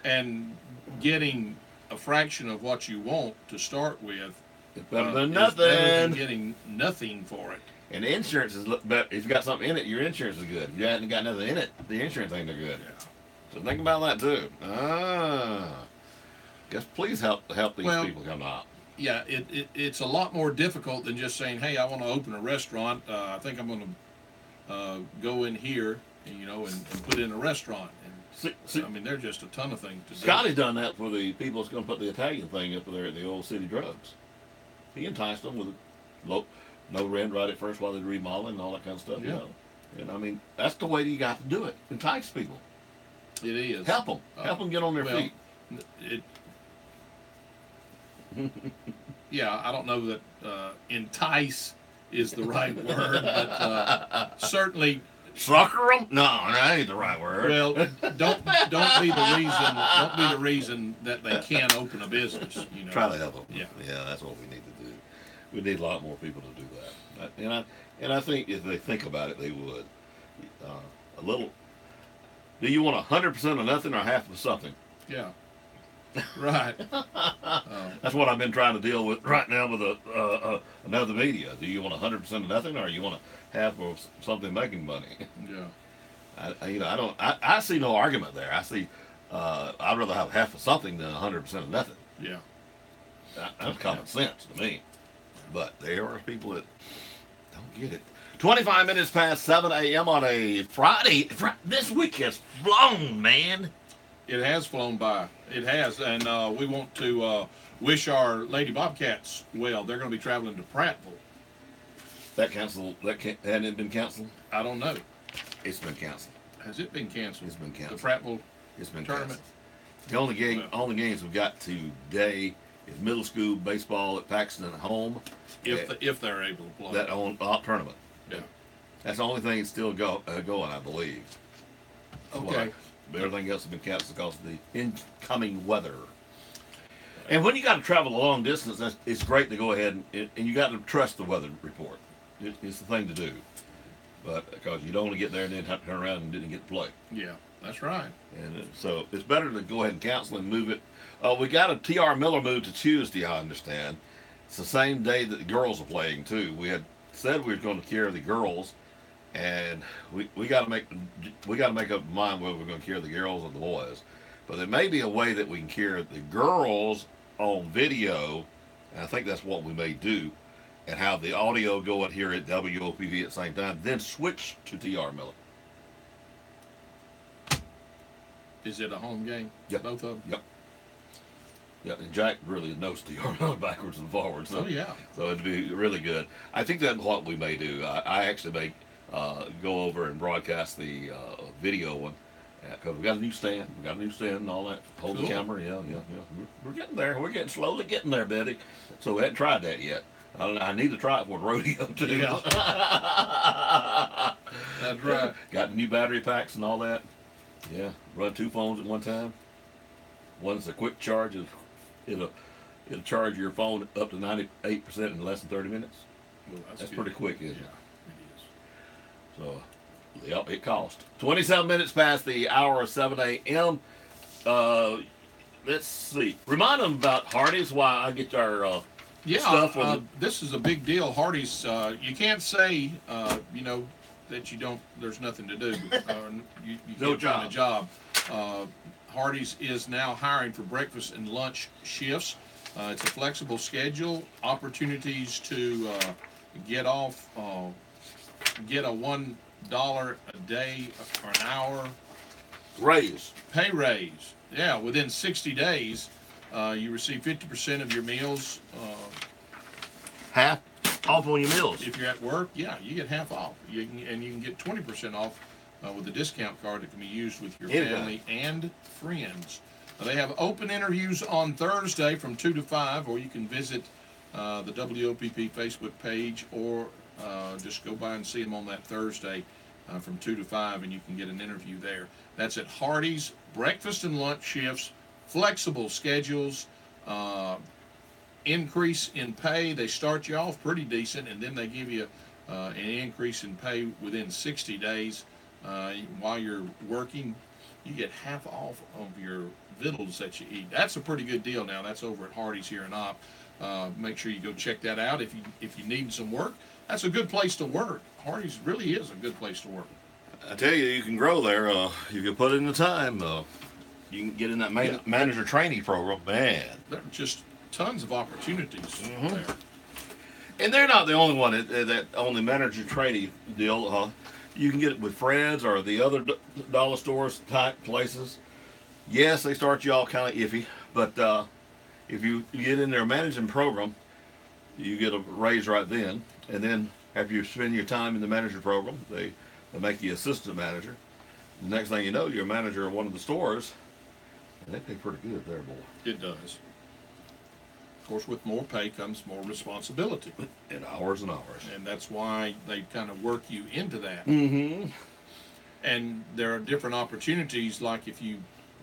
And getting a fraction of what you want to start with, it's better than nothing. Better than getting nothing for it. And the insurance is better. If you got something in it, your insurance is good. If you haven't got nothing in it, the insurance ain't no good. Yeah. So think about that too. Guess please help these people come out. Yeah, it's a lot more difficult than just saying, hey, I want to open a restaurant. I think I'm going to go in here, you know, and put in a restaurant. And I mean, there's just a ton of things to do. Scotty's done that for the people that's going to put the Italian thing up there at the old City Drugs. He enticed them with no rent right at first while they're remodeling and all that kind of stuff. Yeah. You know? And I mean, that's the way you got to do it. Entice people. It is. Help them. Help them get on their feet. Yeah, I don't know that entice is the right word, but certainly sucker them. No, that ain't the right word. Well, don't be the reason. Don't be the reason that they can't open a business. You know. Try to help them. Yeah, yeah, that's what we need to do. We need a lot more people to do that. And I think if they think about it, they would. A little. Do you want 100% of nothing or half of something? Yeah. Right. That's what I've been trying to deal with right now with another media. Do you want 100% of nothing, or you want half of something making money? Yeah. I see no argument there. I see. I'd rather have half of something than 100% of nothing. Yeah. That's common sense to me. But there are people that don't get it. 25 minutes past 7 a.m. on a Friday. This week has flown, man. It has flown by. It has, and we want to wish our Lady Bobcats well. They're going to be traveling to Prattville. That canceled. Hadn't it been canceled? I don't know. It's been canceled. Has it been canceled? It's been canceled. The Prattville it's been tournament. Canceled. The only games we've got today is middle school baseball at Paxton at home. If they're able to play that on tournament. Yeah. That's the only thing that's still going, I believe. Okay. But everything else has been canceled because of the incoming weather. And when you got to travel a long distance, it's great to go ahead and you got to trust the weather report. It's the thing to do. But because you'd only get there and then have to turn around and didn't get to play. Yeah, that's right. And so it's better to go ahead and cancel and move it. We got a T.R. Miller move to Tuesday, I understand. It's the same day that the girls are playing too. We had said we were going to carry the girls. And we got to make up mind whether we're going to carry the girls or the boys, but there may be a way that we can carry the girls on video, and I think that's what we may do, and have the audio going here at WOPV at the same time, then switch to TR Miller. Is it a home game? Yep. Both of them. Yep. Yeah, and Jack really knows TR Miller backwards and forwards. So, oh yeah. So it'd be really good. I think that's what we may do. I actually may. Go over and broadcast the video one because we got a new stand. And all that. Hold the camera. Yeah. We're getting there. We're slowly getting there, Betty. So we haven't tried that yet. I need to try it for the rodeo too. Yeah. That's right. Got the new battery packs and all that. Yeah. Run 2 phones at one time. One's a quick charge. It'll charge your phone up to 98% in less than 30 minutes. Well, that's pretty quick, isn't it? So, Yeah. It cost. 27 minutes past the hour of 7 a.m. let's see. Remind them about Hardee's while I get our stuff. This is a big deal. Hardee's, you can't say, that you don't, there's nothing to do. You No can't find a job. Hardee's is now hiring for breakfast and lunch shifts. It's a flexible schedule, opportunities to get a $1 a day or an hour pay raise. Yeah, within 60 days, you receive 50% of your meals. Half off on your meals. If you're at work, yeah, you get half off. You can get 20% off with a discount card that can be used with your family and friends. They have open interviews on Thursday from 2 to 5, or you can visit the WOPP Facebook page, or just go by and see them on that Thursday from 2 to 5, and you can get an interview there. That's at Hardee's. Breakfast and lunch shifts, flexible schedules, increase in pay. They start you off pretty decent, and then they give you an increase in pay within 60 days. While you're working, you get half off of your victuals that you eat. That's a pretty good deal now. That's over at Hardee's here in Opp. Make sure you go check that out if you need some work. That's a good place to work. Hardee's really is a good place to work. I tell you, you can grow there. You can put in the time. You can get in that manager trainee program. Man, there are just tons of opportunities there. And they're not the only one that on the manager trainee deal. You can get it with Fred's or the other dollar stores type places. Yes, they start you all kind of iffy, but if you get in their managing program, you get a raise right then. And then after you spend your time in the manager program, they make you assistant manager. The next thing you know, you're a manager of one of the stores, and they pay pretty good there, boy. It does. Of course, with more pay comes more responsibility. And hours and hours. And that's why they kind of work you into that. Mm-hmm. And there are different opportunities, like if you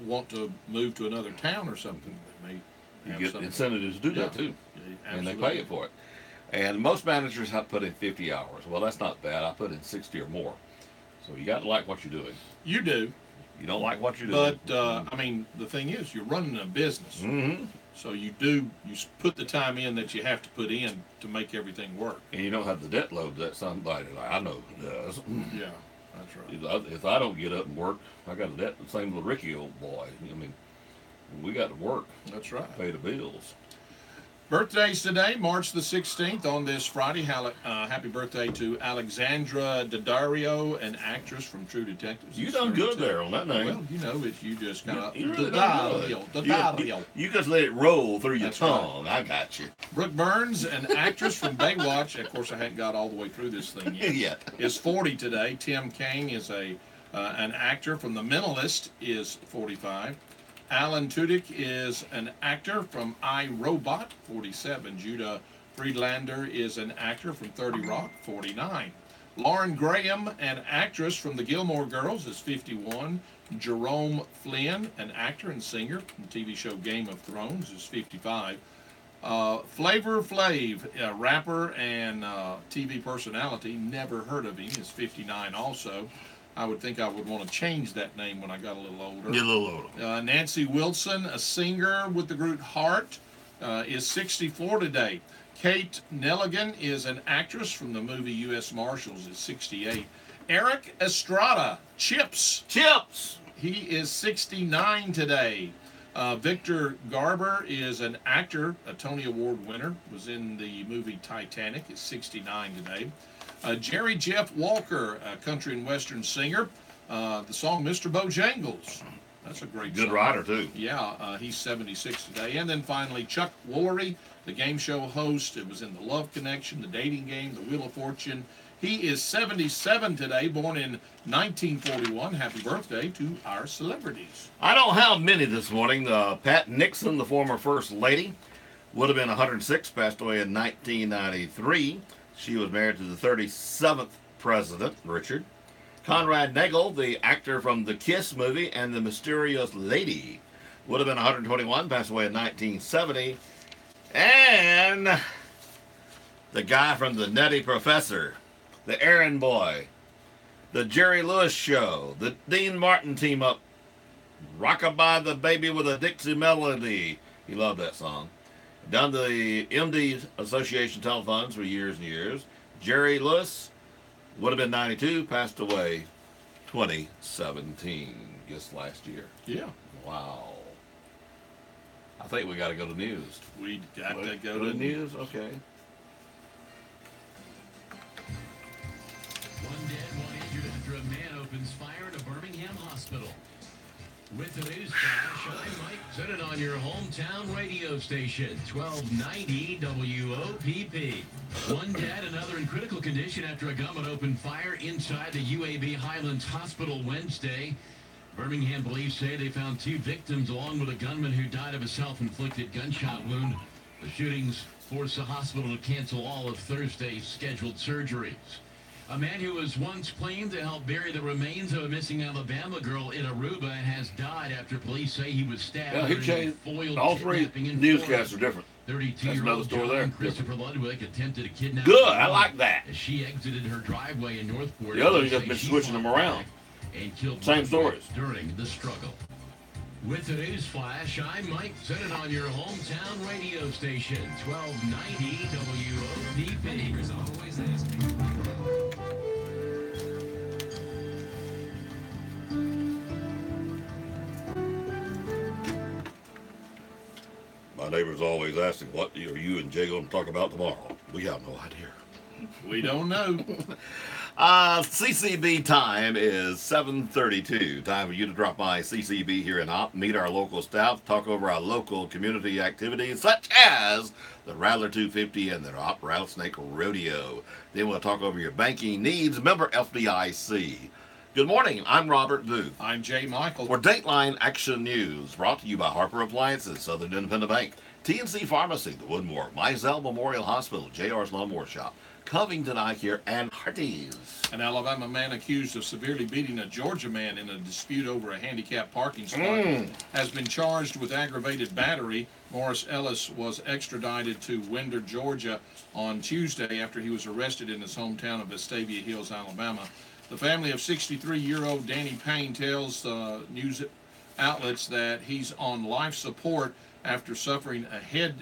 want to move to another town or something, they may have you get incentives to do that too. And they pay you for it. And most managers have to put in 50 hours. Well, that's not bad. I put in 60 or more. So you got to like what you're doing. You do. You don't like what you're doing. But, I mean, the thing is, you're running a business. Mm-hmm. So you put the time in that you have to put in to make everything work. And you don't have the debt load that somebody like I know does. Yeah, that's right. If I don't get up and work, I got a debt. The same with Ricky, old boy. I mean, we got to work. That's right. Pay the bills. Birthdays today, March the 16th, on this Friday. Happy birthday to Alexandra Daddario, an actress from True Detectives. You done good there on that name. Well, you know, you just kind of You just let it roll through your tongue. Right. I got you. Brooke Burns, an actress from Baywatch. Of course, I hadn't got all the way through this thing yet. Is 40 today. Tim Kaine is an actor from The Mentalist, is 45. Alan Tudyk is an actor from I, Robot, 47. Judah Friedlander is an actor from 30 Rock, 49. Lauren Graham, an actress from the Gilmore Girls, is 51. Jerome Flynn, an actor and singer from the TV show Game of Thrones, is 55. Flavor Flav, a rapper and TV personality, never heard of him, is 59 also. I would think I would want to change that name when I got a little older. Get a little older. Nancy Wilson, a singer with the group Heart, is 64 today. Kate Nelligan is an actress from the movie U.S. Marshals, is 68. Eric Estrada, Chips. He is 69 today. Victor Garber is an actor, a Tony Award winner, was in the movie Titanic, is 69 today. Jerry Jeff Walker, a country and western singer. The song Mr. Bojangles. That's a great good song. writer, too. Yeah, he's 76 today. And then finally, Chuck Woolery, the game show host. It was in The Love Connection, The Dating Game, The Wheel of Fortune. He is 77 today, born in 1941. Happy birthday to our celebrities. I don't have many this morning. Pat Nixon, the former First Lady, would have been 106, passed away in 1993. She was married to the 37th president, Richard. Conrad Nagel, the actor from the Kiss movie and The Mysterious Lady, would have been 121, passed away in 1970. And the guy from The Nutty Professor, the Errand Boy, the Jerry Lewis Show, the Dean Martin team-up Rockabye the Baby with a Dixie Melody. He loved that song. Done the MD Association telethons for years and years. Jerry Lewis would have been 92, passed away 2017, just last year. Yeah. Wow. I think we got to go to news. We got to go to news. Okay. One dead, one injured after a man opens fire at a Birmingham hospital. With the news flash, I'm Mike. Set it on your hometown radio station, 1290 WOPP. One dead, another in critical condition after a gunman opened fire inside the UAB Highlands Hospital Wednesday. Birmingham police say they found 2 victims along with a gunman who died of a self-inflicted gunshot wound. The shootings forced the hospital to cancel all of Thursday's scheduled surgeries. A man who was once claimed to help bury the remains of a missing Alabama girl in Aruba has died after police say he was stabbed. Yeah, he changed. All 3 newscasts are different. 32-year-old John Christopher Ludwig attempted to kidnap. Good, I like that. As she exited her driveway in Northport. The others just been switching them around. And killed Same stories during the struggle. With the news flash, I'm Mike. Set it on your hometown radio station, 1290 WOPP. Neighbors always ask me. My neighbor's always asking, what are you and Jay going to talk about tomorrow? We have no idea. We don't know. CCB time is 7:32. Time for you to drop by CCB here in Opp, meet our local staff, talk over our local community activities, such as the Rattler 250 and the Opp Rattlesnake Rodeo. Then we'll talk over your banking needs. Member FDIC. Good morning. I'm Robert Booth. I'm Jay Michael. For Dateline Action News, brought to you by Harper Appliances, Southern Independent Bank, TNC Pharmacy, the Woodmore, Mizell Memorial Hospital, JR's Lawnmower Shop, Covington Eye Care, and Hardee's. An Alabama man accused of severely beating a Georgia man in a dispute over a handicapped parking spot has been charged with aggravated battery. Morris Ellis was extradited to Winder, Georgia on Tuesday after he was arrested in his hometown of Vestavia Hills, Alabama. The family of 63-year-old Danny Payne tells news outlets that he's on life support after suffering a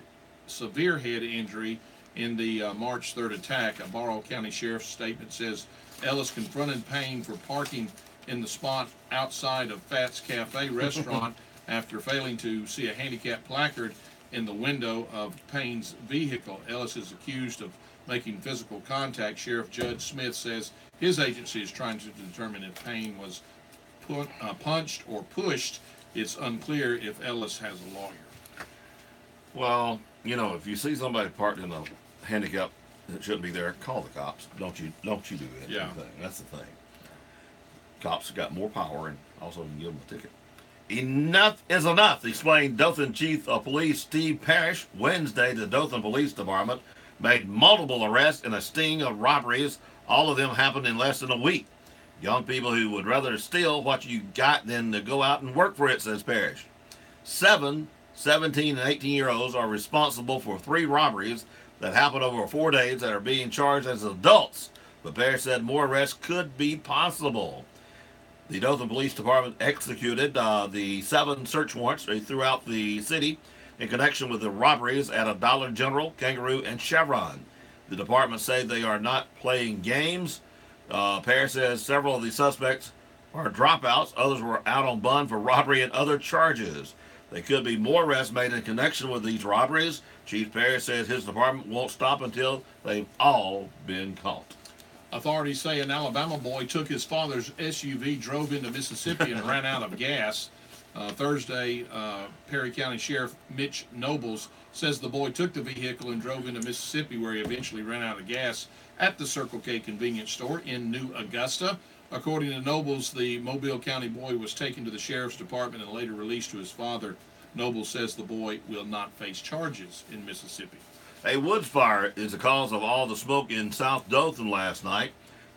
severe head injury in the March 3rd attack. A Barrow County Sheriff's statement says Ellis confronted Payne for parking in the spot outside of Fats Cafe restaurant after failing to see a handicap placard in the window of Payne's vehicle. Ellis is accused of making physical contact. Sheriff Judge Smith says his agency is trying to determine if Payne was punched or pushed. It's unclear if Ellis has a lawyer. Well, you know, if you see somebody parked in a handicap that shouldn't be there, call the cops. Don't you do it. Yeah. That's the thing. Cops got more power and also can give them a ticket. Enough is enough, explained Dothan Chief of Police Steve Parrish. Wednesday, the Dothan Police Department made multiple arrests in a sting of robberies. All of them happened in less than a week. Young people who would rather steal what you got than to go out and work for it, says Parrish. 17 and 18-year-olds are responsible for 3 robberies that happened over 4 days that are being charged as adults. But Parrish said more arrests could be possible. The Dothan Police Department executed the 7 search warrants throughout the city in connection with the robberies at a Dollar General, Kangaroo, and Chevron. The department say they are not playing games. Parrish says several of the suspects are dropouts. Others were out on bond for robbery and other charges. There could be more arrests made in connection with these robberies. Chief Parrish says his department won't stop until they've all been caught. Authorities say an Alabama boy took his father's SUV, drove into Mississippi, and ran out of gas. Thursday, Perry County Sheriff Mitch Nobles says the boy took the vehicle and drove into Mississippi, where he eventually ran out of gas at the Circle K convenience store in New Augusta. According to Nobles, the Mobile County boy was taken to the sheriff's department and later released to his father. Nobles says the boy will not face charges in Mississippi. A woods fire is the cause of all the smoke in South Dothan last night.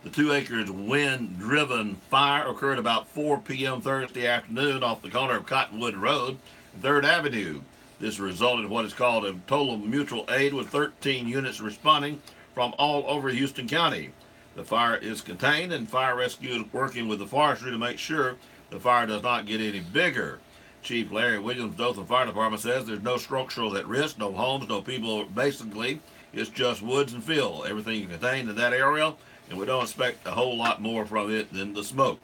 The 2-acre wind-driven fire occurred about 4 p.m. Thursday afternoon off the corner of Cottonwood Road and 3rd Avenue. This resulted in what is called a total mutual aid, with 13 units responding from all over Houston County. The fire is contained, and fire rescue is working with the forestry to make sure the fire does not get any bigger. Chief Larry Williams, Dothan Fire Department, says there's no structural at risk, no homes, no people. Basically, it's just woods and fill, everything contained in that area, and we don't expect a whole lot more from it than the smoke.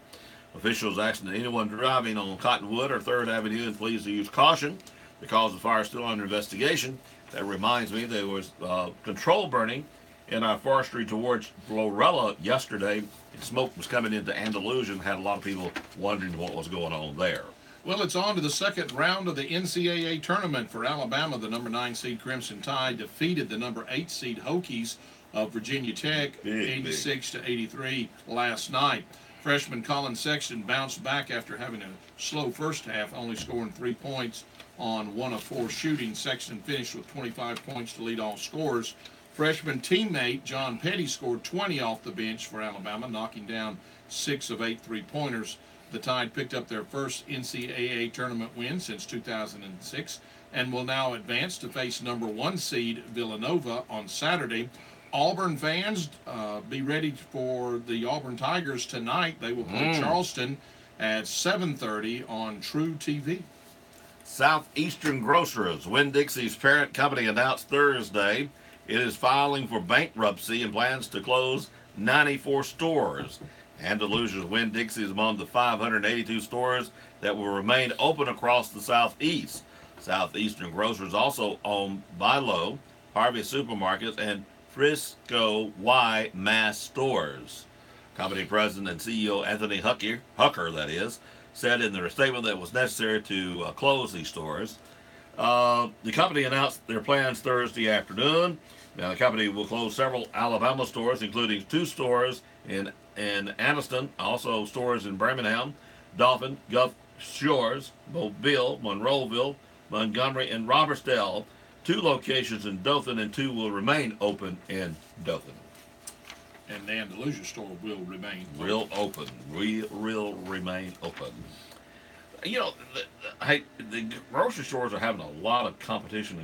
Officials asking anyone driving on Cottonwood or 3rd Avenue and please to use caution because the fire is still under investigation. That reminds me there was control burning in our forestry towards Florella yesterday. Smoke was coming into Andalusia and had a lot of people wondering what was going on there. Well, it's on to the second round of the NCAA tournament for Alabama. The number 9 seed Crimson Tide defeated the number 8 seed Hokies of Virginia Tech 86-83 last night. Freshman Colin Sexton bounced back after having a slow first half, only scoring 3 points on 1 of 4 shooting. Sexton finished with 25 points to lead all scorers. Freshman teammate John Petty scored 20 off the bench for Alabama, knocking down 6 of 8 three-pointers. The Tide picked up their first NCAA tournament win since 2006 and will now advance to face number 1 seed Villanova on Saturday. Auburn fans, be ready for the Auburn Tigers tonight. They will play Charleston at 7:30 on True TV. Southeastern Grocers, Winn-Dixie's parent company, announced Thursday it is filing for bankruptcy and plans to close 94 stores. Andalusia's Winn-Dixie is among the 582 stores that will remain open across the Southeast. Southeastern Grocers also own Bi-Lo, Harvey Supermarkets, and Frisco Y Mass Stores. Company president and CEO Anthony Hucker, that is, said in their statement that it was necessary to close these stores. The company announced their plans Thursday afternoon. Now, the company will close several Alabama stores, including 2 stores in Anniston, also stores in Birmingham, Dauphin, Gulf Shores, Mobile, Monroeville, Montgomery, and Robertsdale. 2 locations in Dothan, and 2 will remain open in Dothan. And the Andalusia store will remain open. Will remain open. You know, the grocery stores are having a lot of competition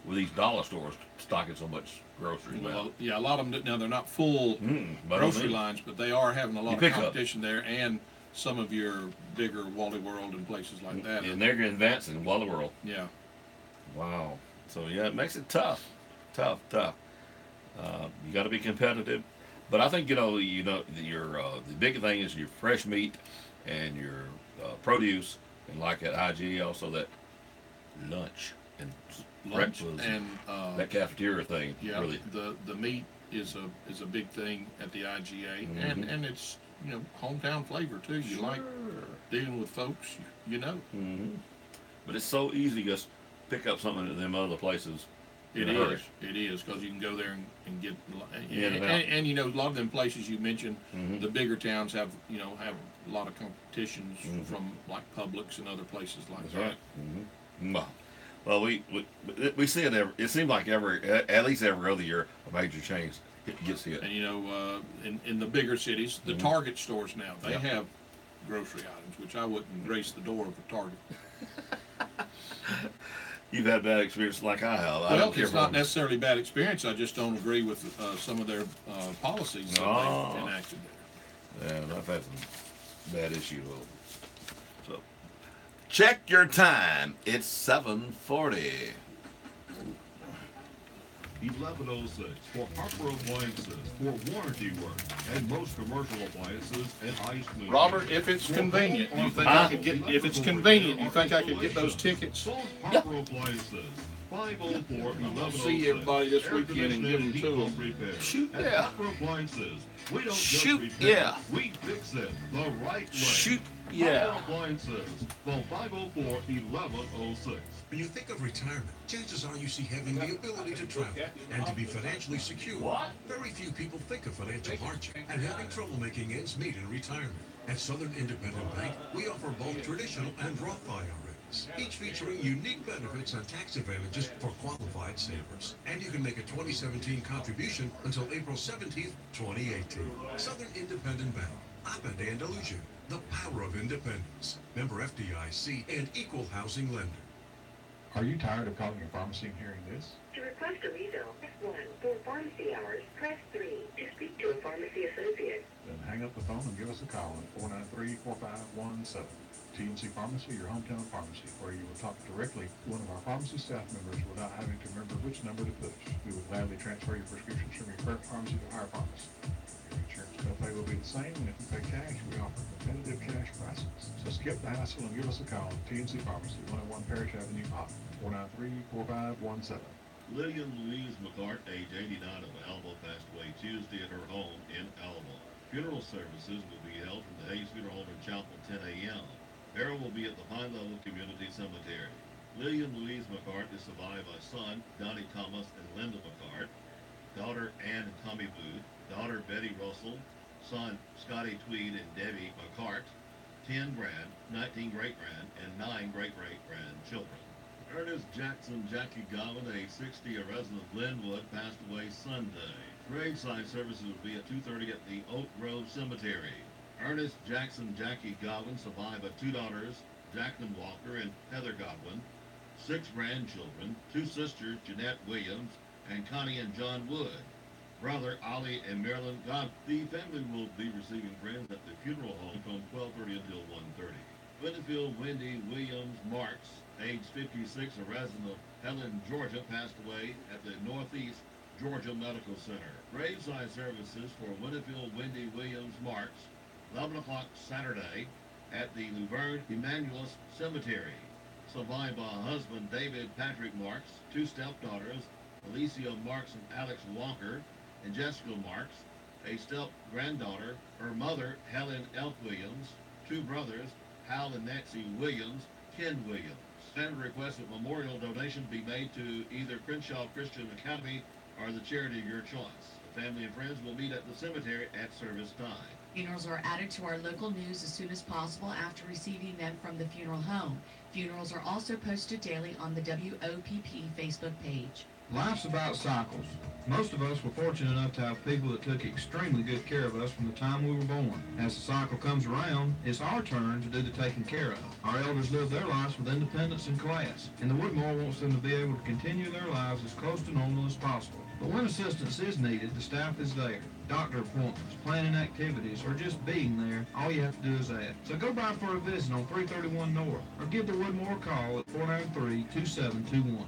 with these dollar stores stocking so much groceries. Well, yeah, a lot of them, now they're not full grocery lines, but they are having a lot of competition there, and some of your bigger Wally World and places like that. And they're advancing Wally World. Yeah. Wow. So, yeah, it makes it tough. You got to be competitive. But I think, your the big thing is your fresh meat and your produce, and like at IGA, also that lunch and breakfast and that cafeteria thing. Yeah, really. The meat is a big thing at the IGA, and it's hometown flavor too. You like dealing with folks, But it's so easy just pick up something at them other places. It is because you can go there and get, and a lot of them places you mentioned, the bigger towns have a lot of competitions from like Publix and other places like that. Right. Well, we see it it seems like at least every other year a major chain gets hit. And in the bigger cities, the Target stores now, they have grocery items, which I wouldn't grace the door of a Target. You've had bad experience like I have. Well, it's not necessarily bad experience. I just don't agree with some of their policies that they've enacted there. Yeah, I've had some bad issues. So, check your time. It's 7:40. 1106 for Harper Appliances for warranty work and most commercial appliances and ice cream. Robert, if it's convenient, you think I could get? If it's convenient, you think I could get those tickets? Harper Appliances, 504-1106. See everybody this weekend and give them to them. Shoot, At Harper Appliances, we don't Shoot, just repair, yeah. we fix it the right way. Shoot, yeah. Harper Appliances, phone 504-1106. When you think of retirement, chances are you see having the ability to travel and to be financially secure. Very few people think of financial hardship and having trouble making ends meet in retirement. At Southern Independent Bank, we offer both traditional and Roth IRAs, each featuring unique benefits and tax advantages for qualified savers. And you can make a 2017 contribution until April 17th, 2018. Southern Independent Bank, up in Andalusia. The power of independence. Member FDIC and equal housing lender. Are you tired of calling your pharmacy and hearing this? To request a refill, press 1. For pharmacy hours, press 3. To speak to a pharmacy associate. Then hang up the phone and give us a call at 493-4517. TNC Pharmacy, your hometown pharmacy, where you will talk directly to one of our pharmacy staff members without having to remember which number to push. We will gladly transfer your prescriptions from your current pharmacy to our pharmacy. Your insurance copay will be the same, and if you pay cash, we offer competitive cash prices. So skip the hassle and give us a call at TNC Pharmacy, 101 Parish Avenue, Pop, 493-4517. Lillian Louise McCart, age 89 of Alamo, passed away Tuesday at her home in Alamo. Funeral services will be held from the Hayes Funeral Home in Chapel 10 a.m. Burial will be at the Pine Level Community Cemetery. Lillian Louise McCart is survived by son Donnie Thomas and Linda McCart, daughter Ann and Tommy Booth, daughter Betty Russell, son Scotty Tweed and Debbie McCart, 10 grand, 19 great-grand, and 9 great-great-grandchildren. Ernest Jackson Jackie Gowan, age 60, a resident of Glenwood, passed away Sunday. Graveside services will be at 2:30 at the Oak Grove Cemetery. Ernest Jackson Jackie Godwin survived by 2 daughters, Jacqueline Walker and Heather Godwin, 6 grandchildren, 2 sisters, Jeanette Williams and Connie and John Wood, brother Ollie and Marilyn God. The family will be receiving friends at the funeral home from 12:30 until 1:30. Winfield Wendy Williams Marks, age 56, a resident of Helen, Georgia, passed away at the Northeast Georgia Medical Center. Graveside services for Winfield Wendy Williams Marks, 11 o'clock Saturday at the Luverne Emmanuel's Cemetery. Survived by husband David Patrick Marks, 2 stepdaughters, Alicia Marks and Alex Walker, and Jessica Marks, a step-granddaughter, her mother Helen Elk Williams, 2 brothers, Hal and Nancy Williams, Ken Williams. And request that memorial donation be made to either Crenshaw Christian Academy or the charity of your choice. The family and friends will meet at the cemetery at service time. Funerals are added to our local news as soon as possible after receiving them from the funeral home. Funerals are also posted daily on the WOPP Facebook page. Life's about cycles. Most of us were fortunate enough to have people that took extremely good care of us from the time we were born. As the cycle comes around, it's our turn to do the taking care of. Our elders live their lives with independence and class, and the Woodmore wants them to be able to continue their lives as close to normal as possible. But when assistance is needed, the staff is there. Doctor appointments, planning activities, or just being there, all you have to do is ask. So go by for a visit on 331 North, or give the Woodmore a call at 493-2721.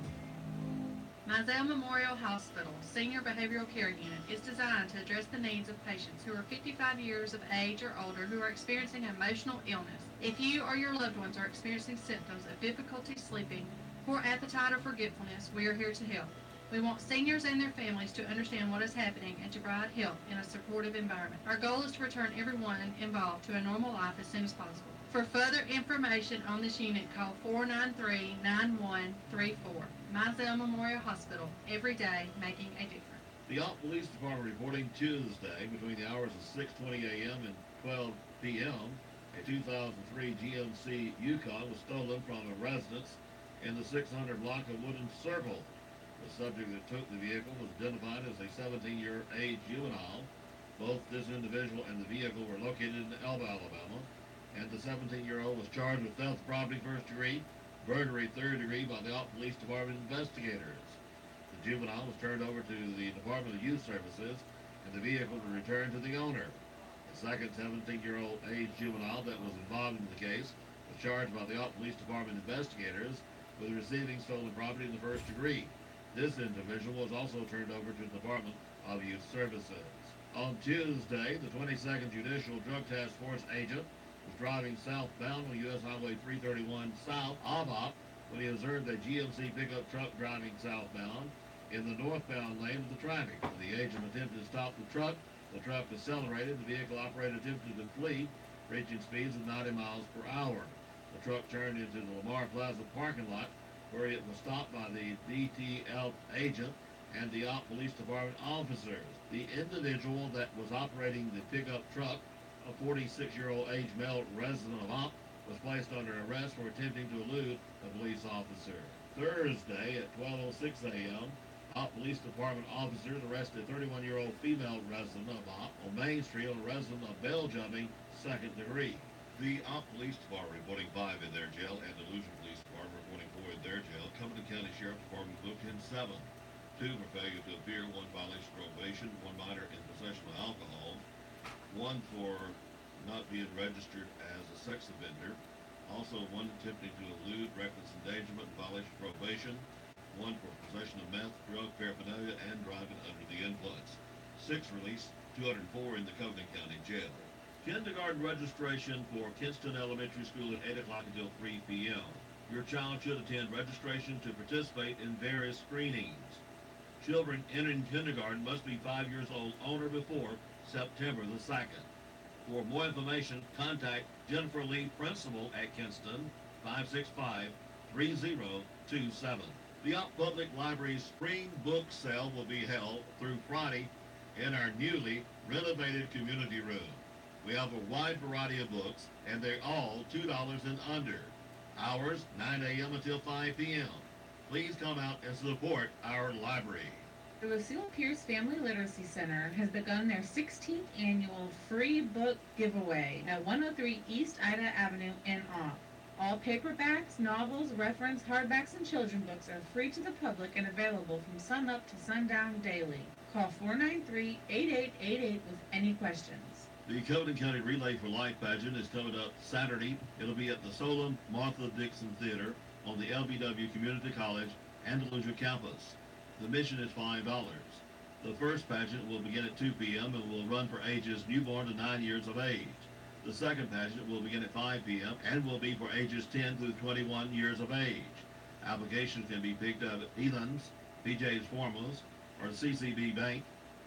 Mizell Memorial Hospital Senior Behavioral Care Unit is designed to address the needs of patients who are 55 years of age or older who are experiencing emotional illness. If you or your loved ones are experiencing symptoms of difficulty sleeping, poor appetite, or forgetfulness, we are here to help. We want seniors and their families to understand what is happening and to provide help in a supportive environment. Our goal is to return everyone involved to a normal life as soon as possible. For further information on this unit, call 493-9134. Mizell Memorial Hospital, every day making a difference. The Ott Police Department reporting Tuesday between the hours of 6:20 a.m. and 12 p.m. a 2003 GMC Yukon was stolen from a residence in the 600 block of Wooden Circle. The subject that took the vehicle was identified as a 17-year-age juvenile. Both this individual and the vehicle were located in Elba, Alabama, and the 17-year-old was charged with theft of property first degree, burglary third degree by the Ott Police Department investigators. The juvenile was turned over to the Department of Youth Services, and the vehicle was returned to the owner. The second 17-year-old age juvenile that was involved in the case was charged by the Ott Police Department investigators with receiving stolen property in the first degree. This individual was also turned over to the Department of Youth Services. On Tuesday, the 22nd Judicial Drug Task Force agent was driving southbound on U.S. Highway 331 south of Ott when he observed a GMC pickup truck driving southbound in the northbound lane of the traffic. When the agent attempted to stop the truck accelerated. The vehicle operator attempted to flee, reaching speeds of 90 miles per hour. The truck turned into the Lamar Plaza parking lot, where it was stopped by the DTL agent and the Ott Police Department officers. The individual that was operating the pickup truck, a 46-year-old age male resident of Ott, was placed under arrest for attempting to elude a police officer. Thursday at 12:06 a.m., Ott Police Department officers arrested a 31-year-old female resident of Ott on Main Street, a resident of bell jumping, second degree. The Ott Police Department reporting 5 in their jail, and the Delusion Police Department reporting 4 in their jail. Cumberland County Sheriff's Department booked in 7. 2 for failure to appear, 1 violation of probation, 1 minor in possession of alcohol, 1 for not being registered as a sex offender, Also, one attempting to elude reckless endangerment and violation of probation. One for possession of meth, drug paraphernalia, and driving under the influence. 6 released, 204 in the Covenant County Jail. Kindergarten registration for Kinston Elementary School at 8 o'clock until 3 p.m. Your child should attend registration to participate in various screenings. Children entering kindergarten must be 5 years old on or before September the 2nd. For more information, contact Jennifer Lee, Principal at Kinston, 565-3027. The Opp Public Library's spring book sale will be held through Friday in our newly renovated community room. We have a wide variety of books, and they're all $2 and under. Hours, 9 a.m. until 5 p.m. Please come out and support our library. The Lucille Pierce Family Literacy Center has begun their 16th annual free book giveaway at 103 East Ida Avenue in Opp. All paperbacks, novels, reference, hardbacks, and children's books are free to the public and available from sunup to sundown daily. Call 493-8888 with any questions. The Covenant County Relay for Life pageant is coming up Saturday. It'll be at the Solon Martha Dixon Theater on the LBW Community College Andalusia campus. The admission is $5. The first pageant will begin at 2 p.m. and will run for ages newborn to 9 years of age. The second pageant will begin at 5 p.m. and will be for ages 10 through 21 years of age. Applications can be picked up at Elan's, PJ's Formals, or CCB Bank.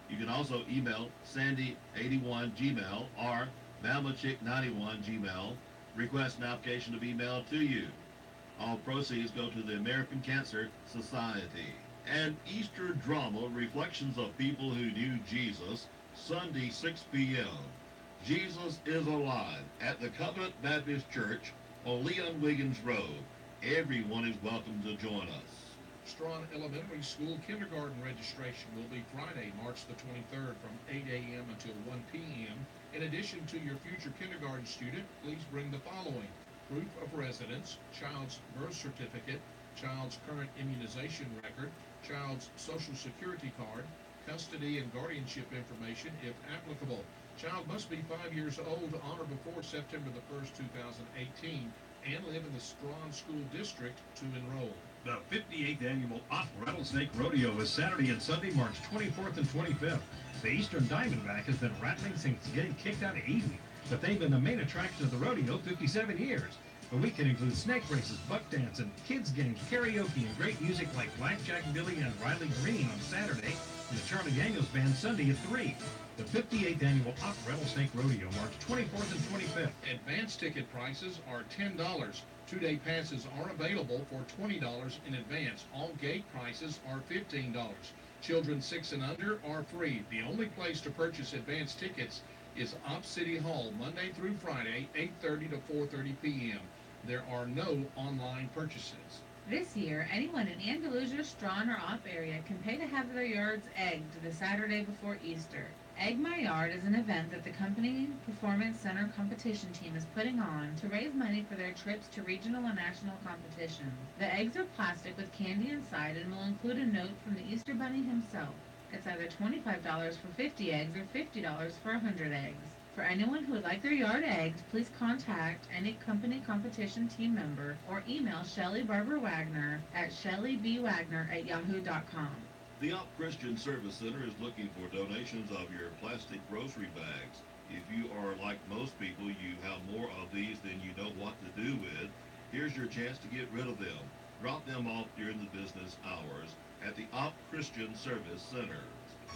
You can also email Sandy81Gmail or BamaChick91Gmail. Request an application to be mailed to you. All proceeds go to the American Cancer Society. And Easter drama, Reflections of People Who Knew Jesus, Sunday 6 p.m. Jesus is alive at the Covenant Baptist Church on Leon Wiggins Road. Everyone is welcome to join us. Strawn Elementary School kindergarten registration will be Friday, March the 23rd from 8 a.m. until 1 p.m. In addition to your future kindergarten student, please bring the following: proof of residence, child's birth certificate, child's current immunization record, child's social security card, custody and guardianship information if applicable. Child must be 5 years old on or before September the 1st, 2018, and live in the Strawn School District to enroll. The 58th Annual Opp Rattlesnake Rodeo is Saturday and Sunday, March 24th and 25th. The Eastern Diamondback has been rattling since getting kicked out of Eden, but they've been the main attraction of the rodeo 57 years. The weekend includes snake races, buck dancing, kids games, karaoke, and great music like Blackjack Billy and Riley Green on Saturday, and the Charlie Daniels Band Sunday at 3. The 58th Annual Opp Rattlesnake Rodeo, March 24th and 25th. Advance ticket prices are $10. Two-day passes are available for $20 in advance. All gate prices are $15. Children 6 and under are free. The only place to purchase advance tickets is Opp City Hall, Monday through Friday, 8:30 to 4:30 p.m. There are no online purchases. This year, anyone in Andalusia, Strawn, or Opp area can pay to have their yards egged the Saturday before Easter. Egg My Yard is an event that the company Performance Center competition team is putting on to raise money for their trips to regional and national competitions. The eggs are plastic with candy inside and will include a note from the Easter Bunny himself. It's either $25 for 50 eggs or $50 for 100 eggs. For anyone who would like their yard egged, please contact any company competition team member or email Shelley Barber Wagner at shelleybwagner@yahoo.com. The Opp Christian Service Center is looking for donations of your plastic grocery bags. If you are like most people, you have more of these than you know what to do with. Here's your chance to get rid of them. Drop them off during the business hours at the Opp Christian Service Center.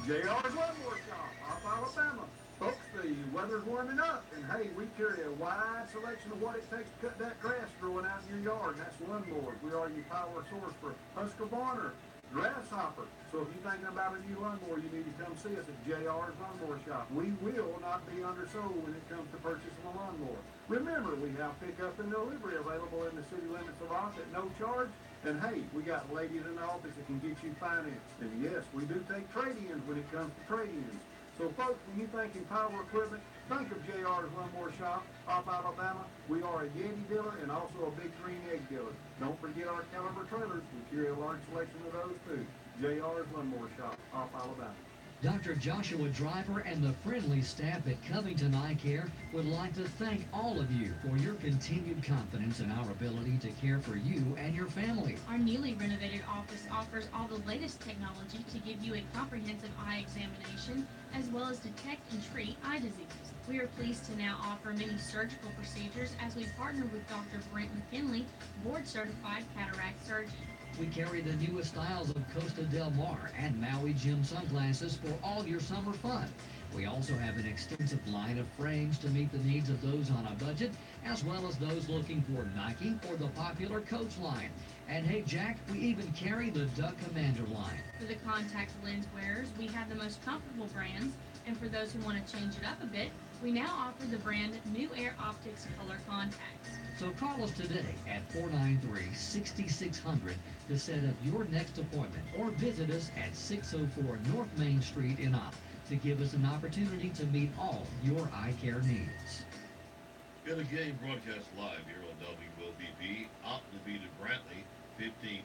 JR's Lawnmower Shop, Opp, Alabama. Folks, the weather's warming up, and hey, we carry a wide selection of what it takes to cut that grass growing out in your yard. That's lawnmowers. We are your power source for Husqvarna, Grasshopper. So if you're thinking about a new lawnmower, you need to come see us at JR's Lawnmower Shop. We will not be undersold when it comes to purchasing a lawnmower. Remember, we have pickup and delivery available in the city limits of Opp at no charge. And hey, we got ladies in the office that can get you financed. And yes, we do take trade-ins when it comes to trade-ins. So folks, when you think in power equipment, think of JR's Lawnmower Shop, Opp, Alabama. We are a Yeti dealer and also a Big Green Egg dealer. Don't forget our Caliber trailers. We carry a large selection of those too. JR's Lawnmower Shop, Opp, Alabama. Dr. Joshua Driver and the friendly staff at Covington Eye Care would like to thank all of you for your continued confidence in our ability to care for you and your family. Our newly renovated office offers all the latest technology to give you a comprehensive eye examination as well as detect and treat eye diseases. We are pleased to now offer many surgical procedures as we partner with Dr. Brent McKinley, board-certified cataract surgeon. We carry the newest styles of Costa Del Mar and Maui Jim sunglasses for all your summer fun. We also have an extensive line of frames to meet the needs of those on a budget, as well as those looking for Nike or the popular Coach line. And hey, Jack, we even carry the Duck Commander line. For the contact lens wearers, we have the most comfortable brands, and for those who want to change it up a bit, we now offer the brand New Air Optics Color Contacts. So call us today at 493-6600 to set up your next appointment, or visit us at 604 North Main Street in Opp to give us an opportunity to meet all your eye care needs. In a game broadcast live here on WOPP, Opp defeated Brantley 15-5.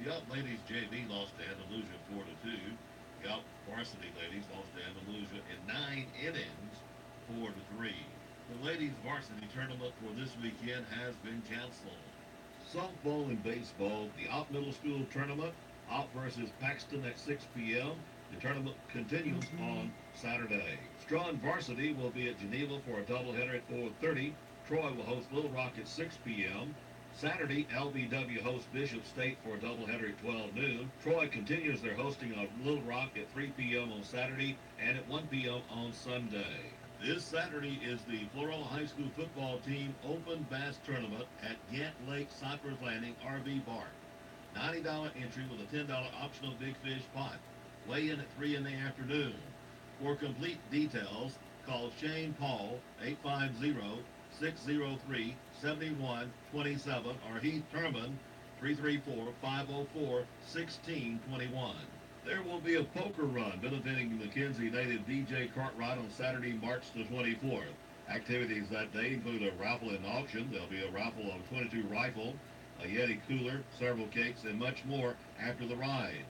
The Opp ladies JV lost to Andalusia 4-2. The Opp varsity ladies lost to Andalusia in 9 innings, 4-3. The ladies varsity tournament for this weekend has been canceled. Softball and baseball, the Opp Middle School tournament, Opp versus Paxton at 6 p.m. The tournament continues on Saturday. Strawn varsity will be at Geneva for a doubleheader at 4:30. Troy will host Little Rock at 6 p.m. Saturday, LBW hosts Bishop State for a doubleheader at 12 noon. Troy continues their hosting of Little Rock at 3 p.m. on Saturday and at 1 p.m. on Sunday. This Saturday is the Florala High School football team Open Bass Tournament at Gant Lake Cypress Landing RV Park. $90 entry with a $10 optional big fish pot. Weigh in at 3 in the afternoon. For complete details, call Shane Paul 850-603-7127 or Heath Herman 334-504-1621. There will be a poker run benefiting Mackenzie native DJ Cartwright on Saturday, March the 24th. Activities that day include a raffle and auction. There'll be a raffle of a .22 rifle, a Yeti cooler, several cakes, and much more after the ride.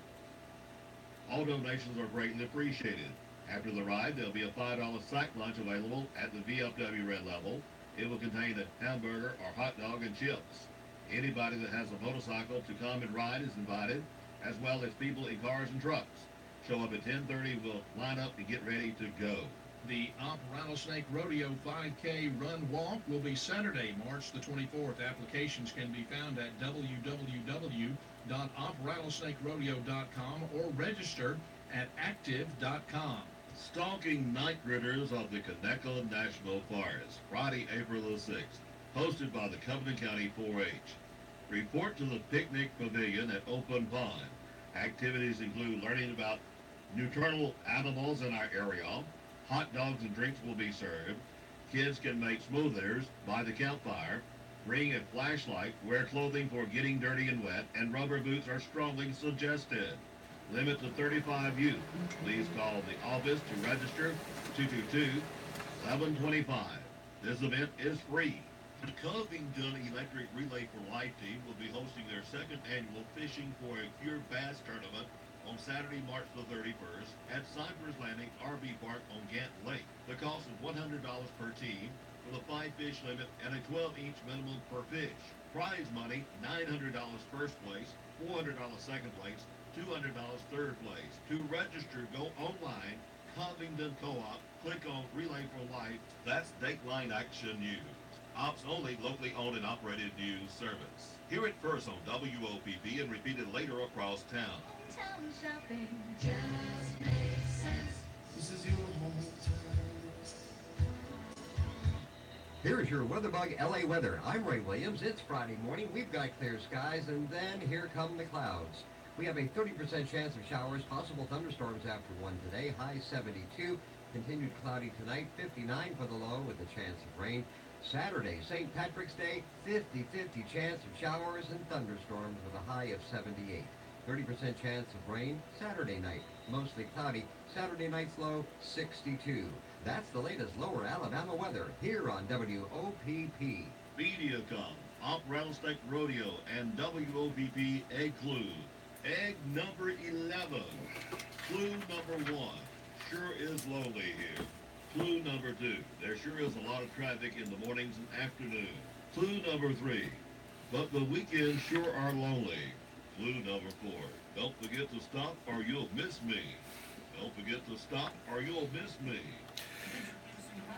All donations are greatly appreciated. After the ride, there'll be a $5 sack lunch available at the VFW Red Level. It will contain a hamburger or hot dog and chips. Anybody that has a motorcycle to come and ride is invited, as well as people in cars and trucks. Show up at 10:30. We'll line up and get ready to go. The Opp Rattlesnake Rodeo 5K Run Walk will be Saturday, March the 24th. Applications can be found at www.oprattlesnakerodeo.com or register at active.com. Stalking Night Critters of the Conecuh National Forest, Friday, April the 6th, hosted by the Covington County 4-H. Report to the picnic pavilion at Open Pond. Activities include learning about nocturnal animals in our area. Hot dogs and drinks will be served. Kids can make smoothers by the campfire. Bring a flashlight, wear clothing for getting dirty and wet, and rubber boots are strongly suggested. Limit to 35 youth. Please call the office to register, 222-1125. This event is free. The Covington Electric Relay for Life team will be hosting their second annual Fishing for a Cure Bass Tournament on Saturday, March the 31st at Cypress Landing RV Park on Gant Lake. The cost is $100 per team with a 5-fish limit and a 12-inch minimum per fish. Prize money, $900 first place, $400 second place, $200 third place. To register, go online, Covington Co-op, click on Relay for Life. That's Dateline Action News. Ops only locally owned and operated news service. Hear it first on WOPP and repeat it later across town. Hometown shopping just makes sense. This is your hometown. Here's your WeatherBug LA weather. I'm Ray Williams. It's Friday morning. We've got clear skies, and then here come the clouds. We have a 30% chance of showers, possible thunderstorms after 1 today, high 72. Continued cloudy tonight, 59 for the low with a chance of rain. Saturday, St. Patrick's Day, 50-50 chance of showers and thunderstorms with a high of 78. 30% chance of rain Saturday night, mostly cloudy. Saturday night's low, 62. That's the latest lower Alabama weather here on WOPP. Mediacom, Opp Rattlesnake Rodeo, and WOPP Egg Clue. Egg number 11. Clue number 1. Sure is lonely here. Clue number 2. There sure is a lot of traffic in the mornings and afternoons. Clue number 3. But the weekends sure are lonely. Clue number 4. Don't forget to stop or you'll miss me. Don't forget to stop or you'll miss me.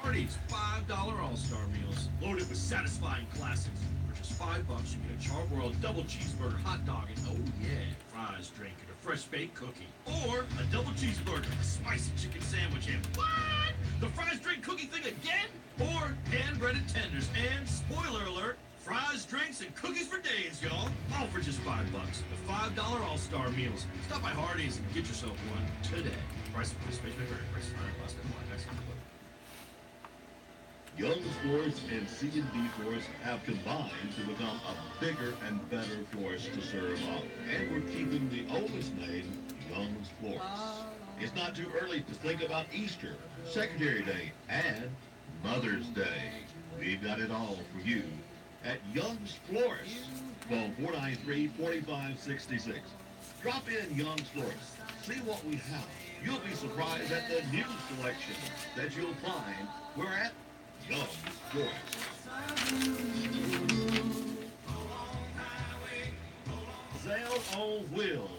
Parties, $5 All-Star meals, loaded with satisfying classics. For just $5, you get a charbroiled double cheeseburger, hot dog, and oh yeah, fries, drink, and a fresh baked cookie. Or a double cheeseburger, a spicy chicken sandwich, and what? The fries, drink, cookie thing again? Or hand-breaded tenders, and spoiler alert, fries, drinks, and cookies for days, y'all. All for just $5. The $5 All-Star meals. Stop by Hardee's and get yourself one today. Price of space may vary. Price is higher, plus than one. Next one. Young's Florist and C&D Florist have combined to become a bigger and better florist to serve up. And we're keeping the oldest name, Young's Florist. It's not too early to think about Easter, Secretary Day, and Mother's Day. We've got it all for you at Young's Florist. Phone 493-4566. Drop in Young's Florist. See what we have. You'll be surprised at the new selection that you'll find. We're at Young's Florist. Zell on Wheels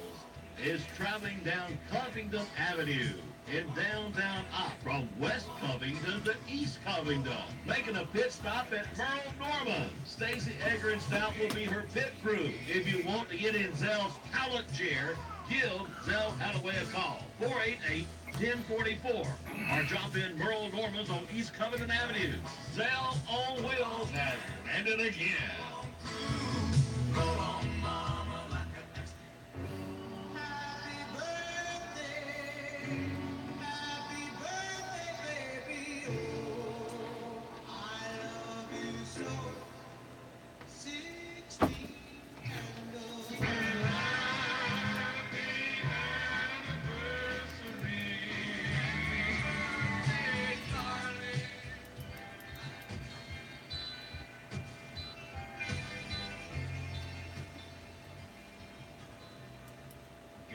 is traveling down Covington Avenue in downtown Opp from West Covington to East Covington, making a pit stop at Merle Norman. Stacy Egger and Stout will be her pit crew. If you want to get in Zell's pallet chair, give Zell Hathaway a call, 488-1044, or drop in Merle Norman's on East Covington Avenue. Zell on Wheels has landed again.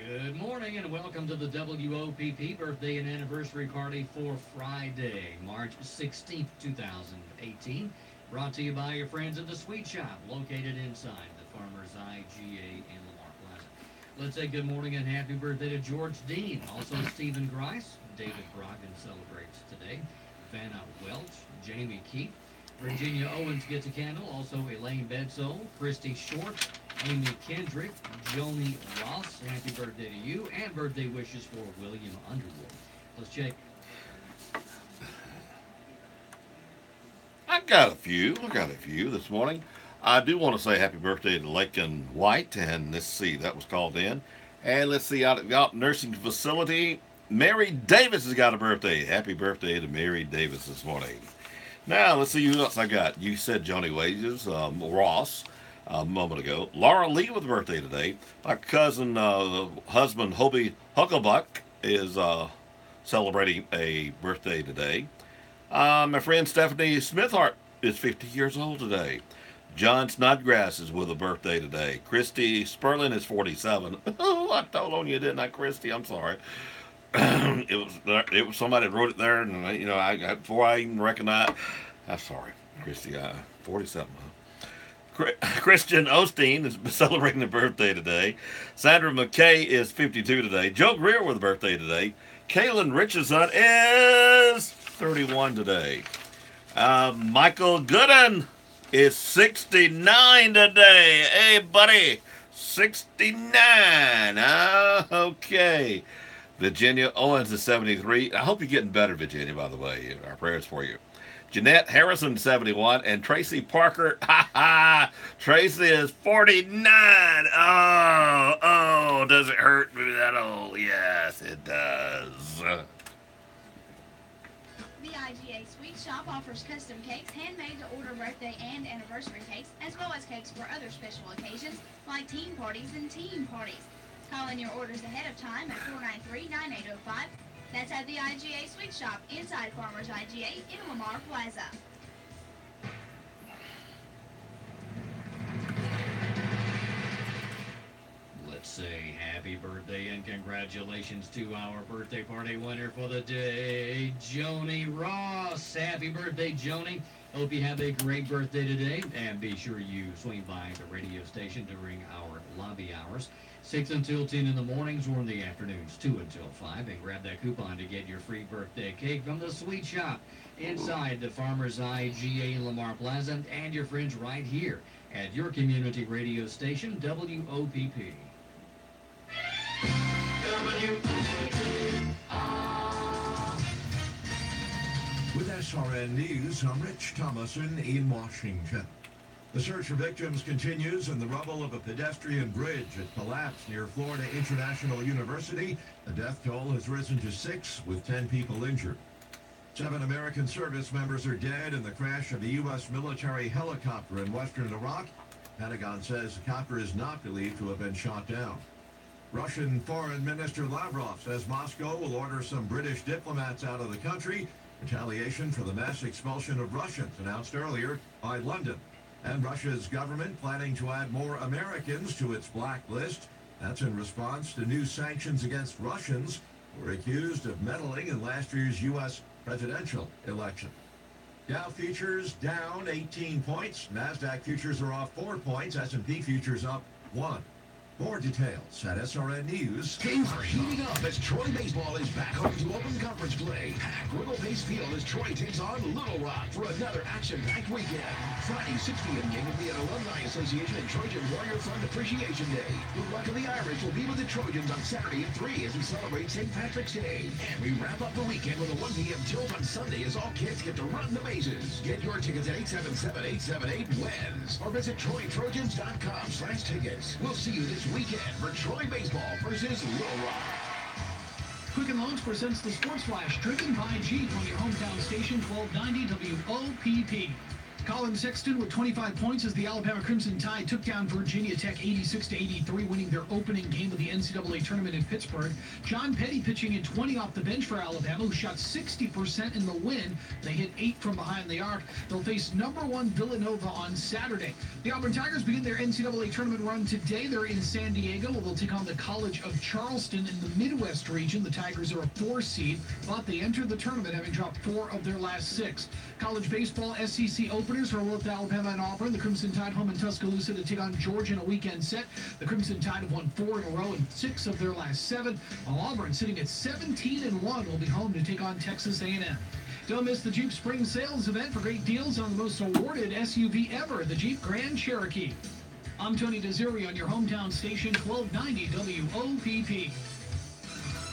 Good morning and welcome to the WOPP birthday and anniversary party for Friday, March 16th, 2018. Brought to you by your friends at the Sweet Shop, located inside the Farmers IGA in Lamar Plaza. Let's say good morning and happy birthday to George Dean. Also Stephen Grice, David Brogdon celebrates today. Vanna Welch, Jamie Keith, Virginia Owens gets a candle. Also Elaine Bedsole, Christy Short, Amy Kendrick, Joni Ross, happy birthday to you, and birthday wishes for William Underwood. Let's check. I got a few this morning. I do want to say happy birthday to Lakin White, and let's see, that was called in. And let's see, out at the nursing facility, Mary Davis has got a birthday. Happy birthday to Mary Davis this morning. Now, let's see who else I got. You said Joni Wages, Ross, a moment ago. Laura Lee with a birthday today. My cousin, husband, Hobie Hucklebuck, is celebrating a birthday today. My friend Stephanie Smithhart is 50 years old today. John Snodgrass is with a birthday today. Christy Sperlin is 47. Oh, I told on you, didn't I, Christy? I'm sorry. It was somebody that wrote it there, and before I even recognized, I'm sorry, Christy. 47. Christian Osteen is celebrating a birthday today. Sandra McKay is 52 today. Joe Greer with a birthday today. Kaylin Richardson is 31 today. Michael Gooden is 69 today. Hey, buddy, 69. Okay. Virginia Owens is 73. I hope you're getting better, Virginia, by the way. Our prayers for you. Jeanette Harrison, 71. And Tracy Parker, Tracy is 49. Oh, does it hurt to be that old? Yes, it does. The IGA Sweet Shop offers custom cakes handmade to order birthday and anniversary cakes, as well as cakes for other special occasions like teen parties and team parties. Call in your orders ahead of time at 493-9805. That's at the IGA Sweet Shop inside Farmers IGA in Lamar Plaza. Let's say Happy birthday and congratulations to our birthday party winner for the day, Joni Ross. Happy birthday, Joni. Hope you have a great birthday today, and be sure you swing by the radio station during our lobby hours, 6 until 10 in the mornings or in the afternoons, 2 until 5, and grab that coupon to get your free birthday cake from the Sweet Shop inside the Farmer's IGA in Lamar Plaza, and your friends right here at your community radio station, WOPP. With SRN News, I'm Rich Thomason in Washington. The search for victims continues in the rubble of a pedestrian bridge. It collapsed near Florida International University. The death toll has risen to 6, with 10 people injured. 7 American service members are dead in the crash of a U.S. military helicopter in western Iraq. Pentagon says the copter is not believed to have been shot down. Russian Foreign Minister Lavrov says Moscow will order some British diplomats out of the country. Retaliation for the mass expulsion of Russians announced earlier by London. And Russia's government planning to add more Americans to its blacklist. That's in response to new sanctions against Russians who were accused of meddling in last year's U.S. presidential election. Dow futures down 18 points. NASDAQ futures are off 4 points. S&P futures up 1. More details at SRN News. Games are heating up as Troy baseball is back home to open conference play. Packed Wiggle Pace Field as Troy takes on Little Rock for another action-packed weekend. Friday, 6 p.m. game will be at Alumni Association and Trojan Warrior Fund Appreciation Day. Good luck and the Irish will be with the Trojans on Saturday at 3 as we celebrate St. Patrick's Day. And we wrap up the weekend with a 1 p.m. tilt on Sunday as all kids get to run the bases. Get your tickets at 877-878-WENS or visit TroyTrojans.com/tickets. We'll see you this weekend for Troy baseball versus Little Rock. Quicken Loans presents the Sports Flash, driven by Jeep on your hometown station, 1290 WOPP. Colin Sexton with 25 points as the Alabama Crimson Tide took down Virginia Tech 86-83, winning their opening game of the NCAA tournament in Pittsburgh. John Petty pitching in 20 off the bench for Alabama, who shot 60% in the win. They hit 8 from behind the arc. They'll face number 1 Villanova on Saturday. The Auburn Tigers begin their NCAA tournament run today. They're in San Diego, where they'll take on the College of Charleston in the Midwest region. The Tigers are a 4 seed, but they enter the tournament having dropped 4 of their last 6. College baseball SEC openers are both Alabama and Auburn. The Crimson Tide home in Tuscaloosa to take on Georgia in a weekend set. The Crimson Tide have won 4 in a row and 6 of their last 7. While Auburn, sitting at 17-1, will be home to take on Texas A&M. Don't miss the Jeep Spring Sales event for great deals on the most awarded SUV ever, the Jeep Grand Cherokee. I'm Tony Desiri on your hometown station, 1290 WOPP.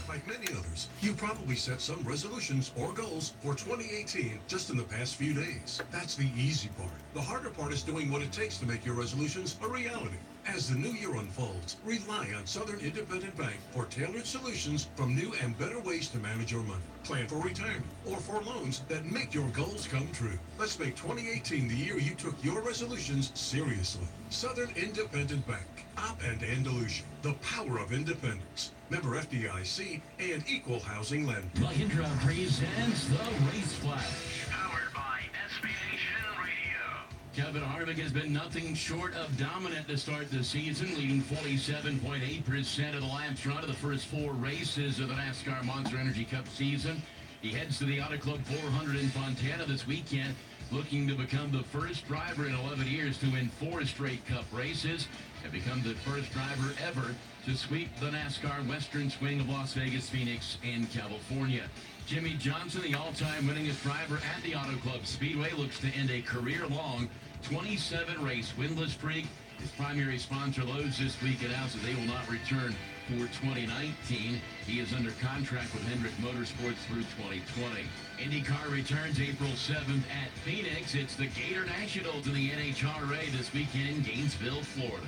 Like many others, you probably set some resolutions or goals for 2018 just in the past few days. That's the easy part. The harder part is doing what it takes to make your resolutions a reality. As the new year unfolds, rely on Southern Independent Bank for tailored solutions from new and better ways to manage your money. Plan for retirement or for loans that make your goals come true. Let's make 2018 the year you took your resolutions seriously. Southern Independent Bank, Op and Andalusia, the power of independence. Member FDIC and equal housing lender. Mahindra presents the Race Flash. Powered by SB Nation Radio. Kevin Harvick has been nothing short of dominant to start the season, leading 47.8% of the laps run of the first 4 races of the NASCAR Monster Energy Cup season. He heads to the Auto Club 400 in Fontana this weekend, looking to become the first driver in 11 years to win 4 straight Cup races and become the first driver ever to sweep the NASCAR Western Swing of Las Vegas, Phoenix, and California. Jimmy Johnson, the all-time winningest driver at the Auto Club Speedway, looks to end a career-long 27-race winless streak. His primary sponsor, Lowe's, this week announced that they will not return for 2019. He is under contract with Hendrick Motorsports through 2020. IndyCar returns April 7th at Phoenix. It's the Gator Nationals in the NHRA this weekend in Gainesville, Florida.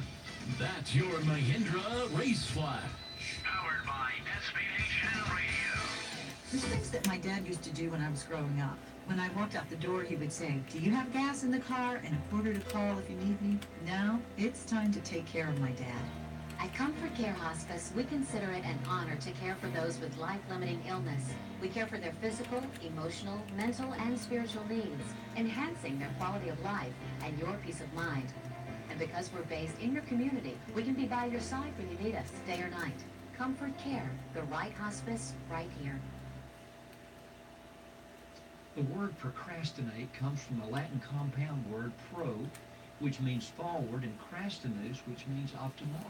That's your Mahindra Race Flash. Powered by SB Nation Radio. There's things that my dad used to do when I was growing up. When I walked out the door, he would say, "Do you have gas in the car and a quarter to call if you need me?" Now, it's time to take care of my dad. At Comfort Care Hospice, we consider it an honor to care for those with life-limiting illness. We care for their physical, emotional, mental, and spiritual needs, enhancing their quality of life and your peace of mind. And And because we're based in your community, we can be by your side when you need us, day or night. Comfort Care, the right hospice, right here. The word procrastinate comes from the Latin compound word pro, which means forward, and crastinus, which means of tomorrow.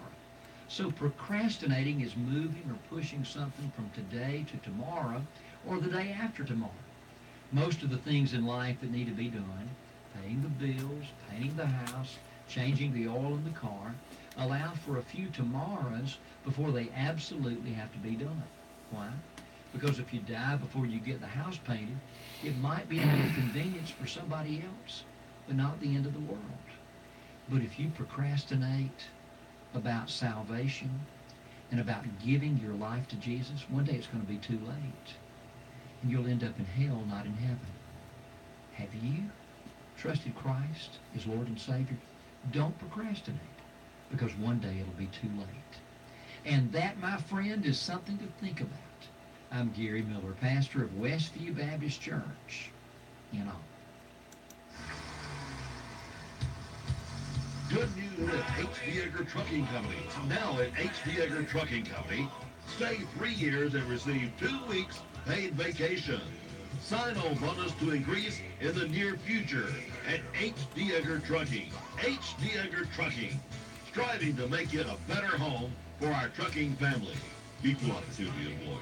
So procrastinating is moving or pushing something from today to tomorrow or the day after tomorrow. Most of the things in life that need to be done, paying the bills, painting the house, changing the oil in the car, allow for a few tomorrows before they absolutely have to be done. Why? Because if you die before you get the house painted, it might be an inconvenience for somebody else, but not the end of the world. But if you procrastinate about salvation and about giving your life to Jesus, one day it's going to be too late. And you'll end up in hell, not in heaven. Have you trusted Christ as Lord and Savior? Don't procrastinate, because one day it'll be too late. And that, my friend, is something to think about. I'm Gary Miller, pastor of Westview Baptist Church. Good news at H.D. Egger Trucking Company. Now at H.D. Egger Trucking Company, stay 3 years and receive 2 weeks paid vacation. Sign-on bonus to increase in the near future at H.D. Egger Trucking. H.D. Egger Trucking, striving to make it a better home for our trucking family. Equal opportunity employer.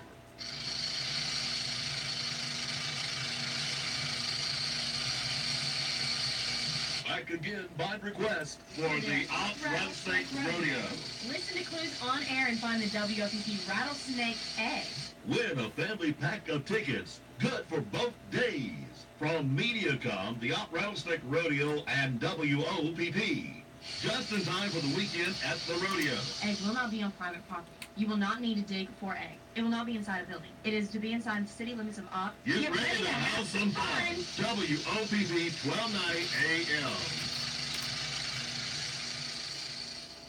Back again by request for the Rattlesnake Rodeo. Listen to Clues on air and find the WOPP Rattlesnake Egg. Win a family pack of tickets, good for both days, from Mediacom, the Rattlesnake Rodeo, and WOPP. Just in time for the weekend at the rodeo. Egg will not be on private property. You will not need to dig for egg. It will not be inside a building. It is to be inside the city limits of Opp. Get ready to have some fun. WOPP 1290 AM.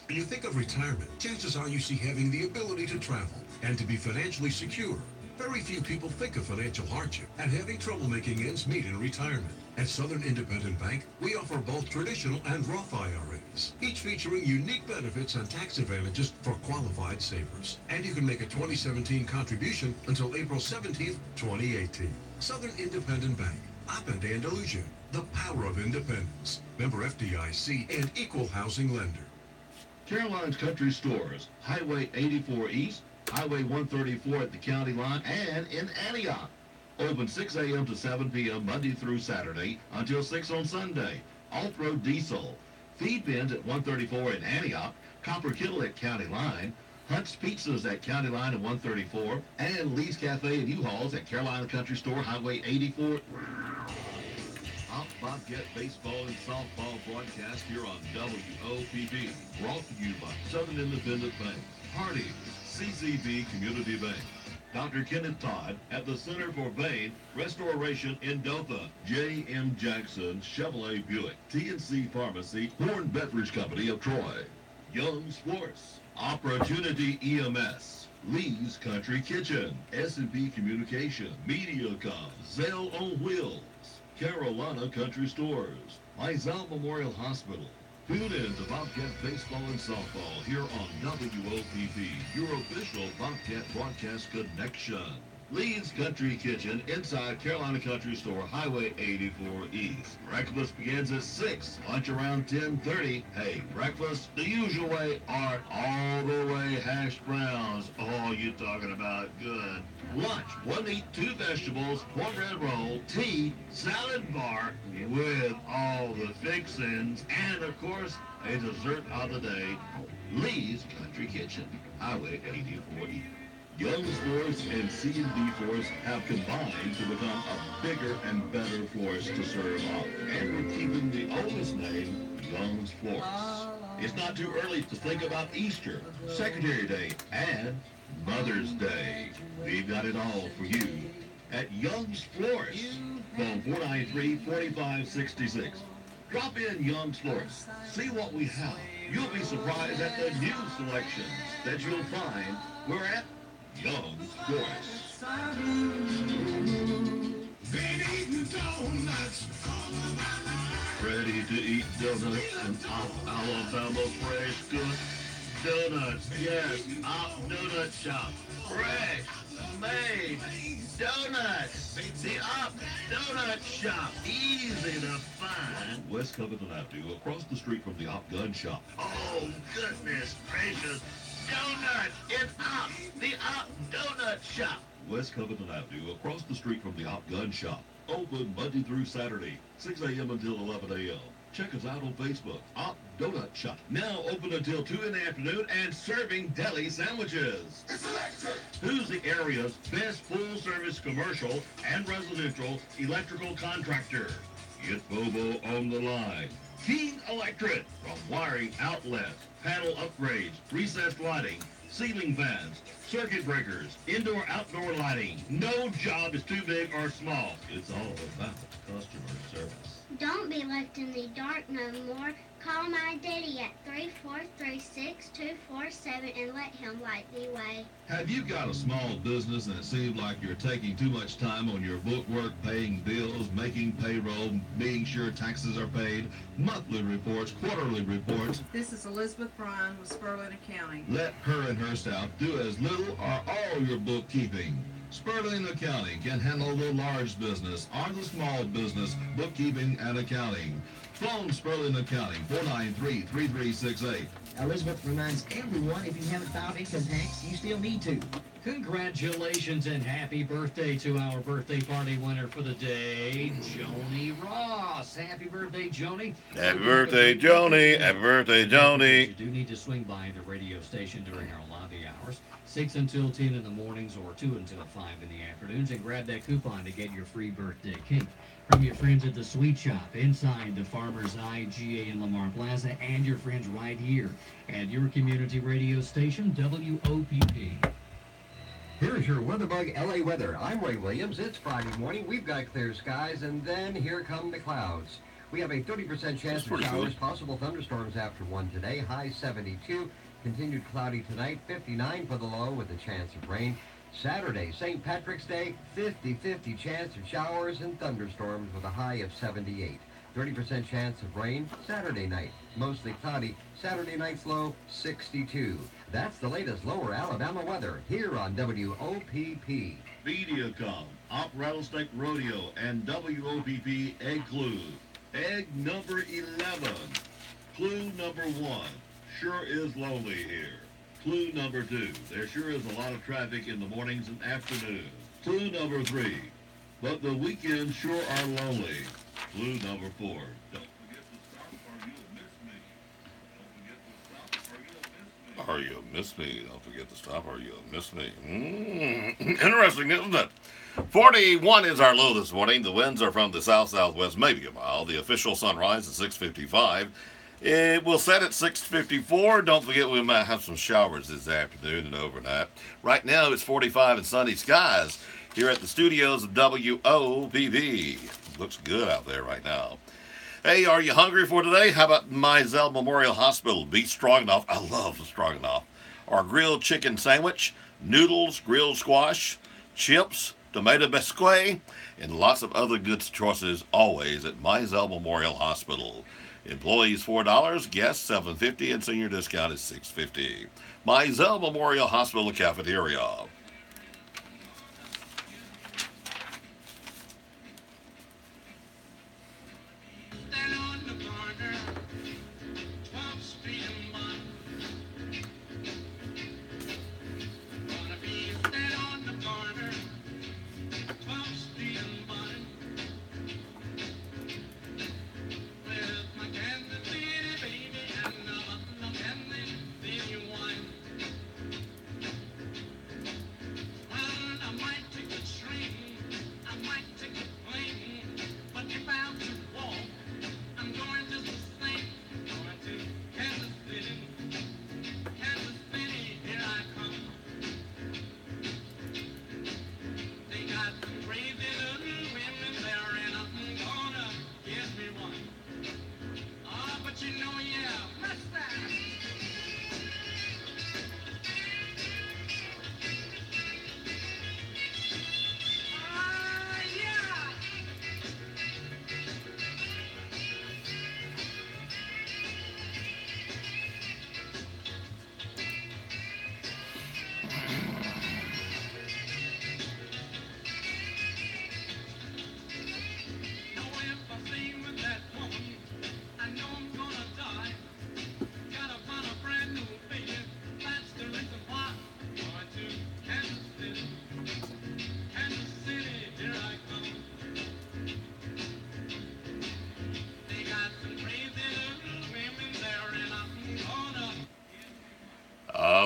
When you think of retirement, chances are you see having the ability to travel and to be financially secure. Very few people think of financial hardship and having trouble making ends meet in retirement. At Southern Independent Bank, we offer both traditional and Roth IRAs, each featuring unique benefits and tax advantages for qualified savers. And you can make a 2017 contribution until April 17th, 2018. Southern Independent Bank, Opp and Andalusia, the power of independence. Member FDIC and equal housing lender. Caroline's Country Stores, Highway 84 East, Highway 134 at the county line, and in Antioch. Open 6 a.m. to 7 p.m. Monday through Saturday until 6 on Sunday. Off-road diesel. Feed bins at 134 in Antioch, Copper Kittle at County Line, Hunt's Pizzas at County Line and 134, and Lee's Cafe and U-Hauls at Carolina Country Store, Highway 84. Opp Bobcat baseball and softball broadcast here on WOPP. Brought to you by Southern Independent Bank, Hardy, CCB Community Bank. Dr. Kenneth Todd at the Center for Vein Restoration in Dothan. J.M. Jackson Chevrolet Buick. TNC Pharmacy, Horn Beverage Company of Troy. Young Sports. Opportunity EMS. Lee's Country Kitchen. S&P Communication. MediaCom. Zell on Wheels. Carolina Country Stores. Mizell Memorial Hospital. Tune in to Bobcat Baseball and Softball here on WOPP, your official Bobcat Broadcast Connection. Lee's Country Kitchen inside Carolina Country Store, Highway 84 East. Breakfast begins at 6, lunch around 10:30. Hey, breakfast the usual way or all the way hashed browns. Oh, you talking about good. Lunch, 1 meat, 2 vegetables, cornbread roll, tea, salad bar with all the fixins, and of course, a dessert of the day. Lee's Country Kitchen, Highway 84 East. Young Sports and C&D Force have combined to become a bigger and better force to serve up. And we're keeping the oldest name, Young's Force. It's not too early to think about Easter, Secretary Day, and Mother's Day. We've got it all for you at Young's Florist. Phone 493-4566. Drop in Young's Florist. See what we have. You'll be surprised at the new selections that you'll find. We're at Young's Florist. Been eating donuts. Ready to eat donuts and Alabama fresh good donuts. Yes, Op Donut Shop. Fresh made donuts. The Op Donut Shop. Easy to find. West Covington Avenue, across the street from the Op Gun Shop. Oh, goodness gracious. Donuts. It's Op. The Op Donut Shop. West Covington Avenue, across the street from the Op Gun Shop. Open Monday through Saturday, 6 a.m. until 11 a.m. Check us out on Facebook, Op Donut Shop. Now open until 2 in the afternoon and serving deli sandwiches. It's electric. Who's the area's best full-service commercial and residential electrical contractor? Get Bobo on the line. King Electric, from wiring outlets, panel upgrades, recessed lighting, ceiling fans, circuit breakers, indoor-outdoor lighting. No job is too big or small. It's all about customer service. Don't be left in the dark no more. Call my daddy at 343-6247 and let him light the way. Have you got a small business and it seems like you're taking too much time on your bookwork, paying bills, making payroll, making sure taxes are paid, monthly reports, quarterly reports? This is Elizabeth Bryan with Spurlin Accounting. Let her and her staff do as little or all your bookkeeping. Spurling Accounting can handle the large business or the small business bookkeeping and accounting. Phone Spurling Accounting, 493-3368. Elizabeth reminds everyone, if you haven't filed income tax, you still need to. Congratulations and happy birthday to our birthday party winner for the day, Joni Ross. Happy birthday, Joni. Happy birthday, Joni. Happy birthday, Joni. You do need to swing by the radio station during our lobby hours, 6 until 10 in the mornings or 2 until 5 in the afternoons, and grab that coupon to get your free birthday cake from your friends at the Sweet Shop inside the Farmer's IGA in Lamar Plaza, and your friends right here at your community radio station, WOPP. Here's your WeatherBug LA weather. I'm Ray Williams. It's Friday morning. We've got clear skies, and then here come the clouds. We have a 30% chance of showers, possible thunderstorms after 1 today. High 72. Continued cloudy tonight. 59 for the low with a chance of rain. Saturday, St. Patrick's Day, 50-50 chance of showers and thunderstorms with a high of 78. 30% chance of rain Saturday night. Mostly cloudy. Saturday night's low, 62. That's the latest lower Alabama weather here on WOPP. Mediacom, Op Rattlesnake Rodeo, and WOPP Egg Clue. Egg number 11. Clue number 1. Sure is lonely here. Clue number 2. There sure is a lot of traffic in the mornings and afternoons. Clue number 3. But the weekends sure are lonely. Clue number 4. Don't forget to stop or you'll miss me. Don't forget to stop or you'll miss me. Or you'll miss me. Don't forget to stop or you'll miss me. Interesting, isn't it? 41 is our low this morning. The winds are from the south-southwest, maybe a mile. The official sunrise at 6:55. It will set at 6:54. Don't forget we might have some showers this afternoon and overnight. Right now it's 45 and sunny skies here at the studios of WOPP. Looks good out there right now. Hey, are you hungry for today? How about Mizell Memorial Hospital beef stroganoff? I love the stroganoff. Or grilled chicken sandwich, noodles, grilled squash, chips, tomato biscuit, and lots of other good choices always at Mizell Memorial Hospital. Employees $4, guests $7.50, and senior discount is $6.50. Mizell Memorial Hospital Cafeteria.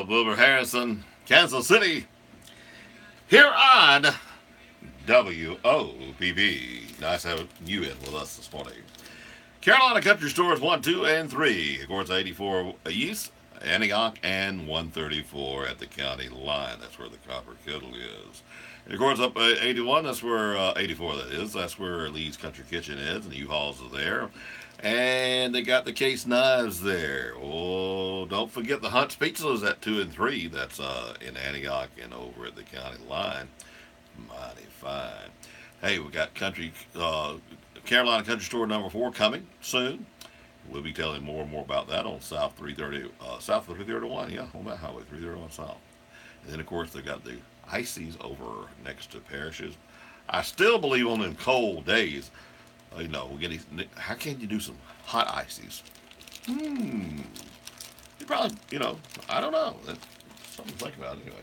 Wilbur Harrison, Kansas City. Here on WOPP. Nice having you in with us this morning. Carolina Country Stores 1, 2, and 3. Of course, 84 East, Antioch, and 134 at the county line. That's where the Copper Kettle is. And of course, up 81, that's where, 84 that is. That's where Lee's Country Kitchen is, and U-Hauls are there. And they got the Case Knives there. Oh, don't forget the Hunt's Pizzas at 2 and 3. That's in Antioch and over at the county line. Mighty fine. Hey, we got Carolina Country Store number 4 coming soon. We'll be telling more and more about that on South 331, yeah, on that highway, 331 South. And then, of course, they got the Ices over next to Parishes. I still believe on them cold days, you know, how can you do some hot ices? You probably, you know, I don't know. That's something to think about anyway.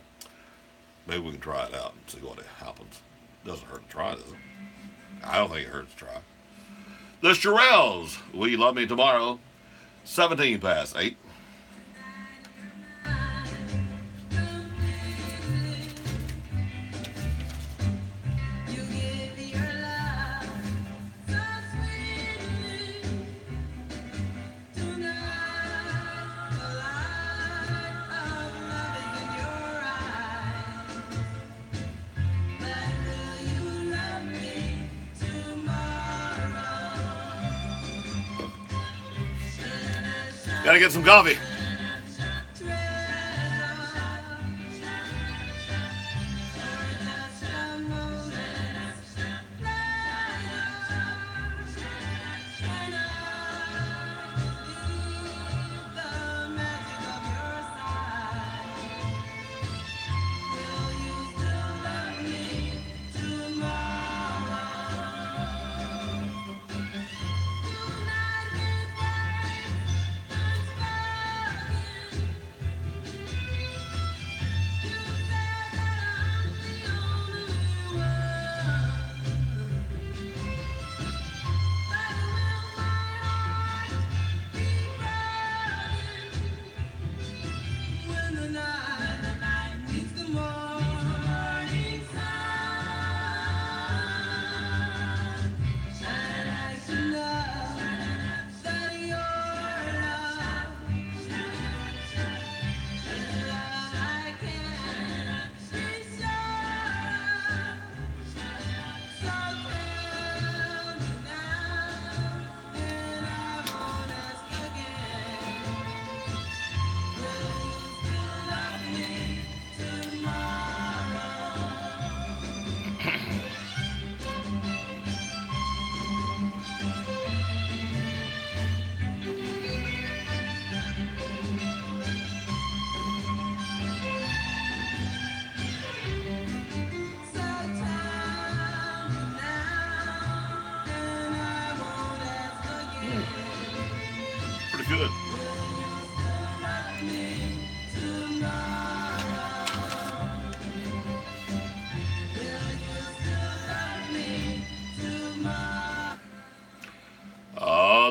Maybe we can try it out and see what happens. Doesn't hurt to try, does it? I don't think it hurts to try. The Shirelles, Will You Love Me Tomorrow, 17 past 8. Gotta get some coffee. Pretty good.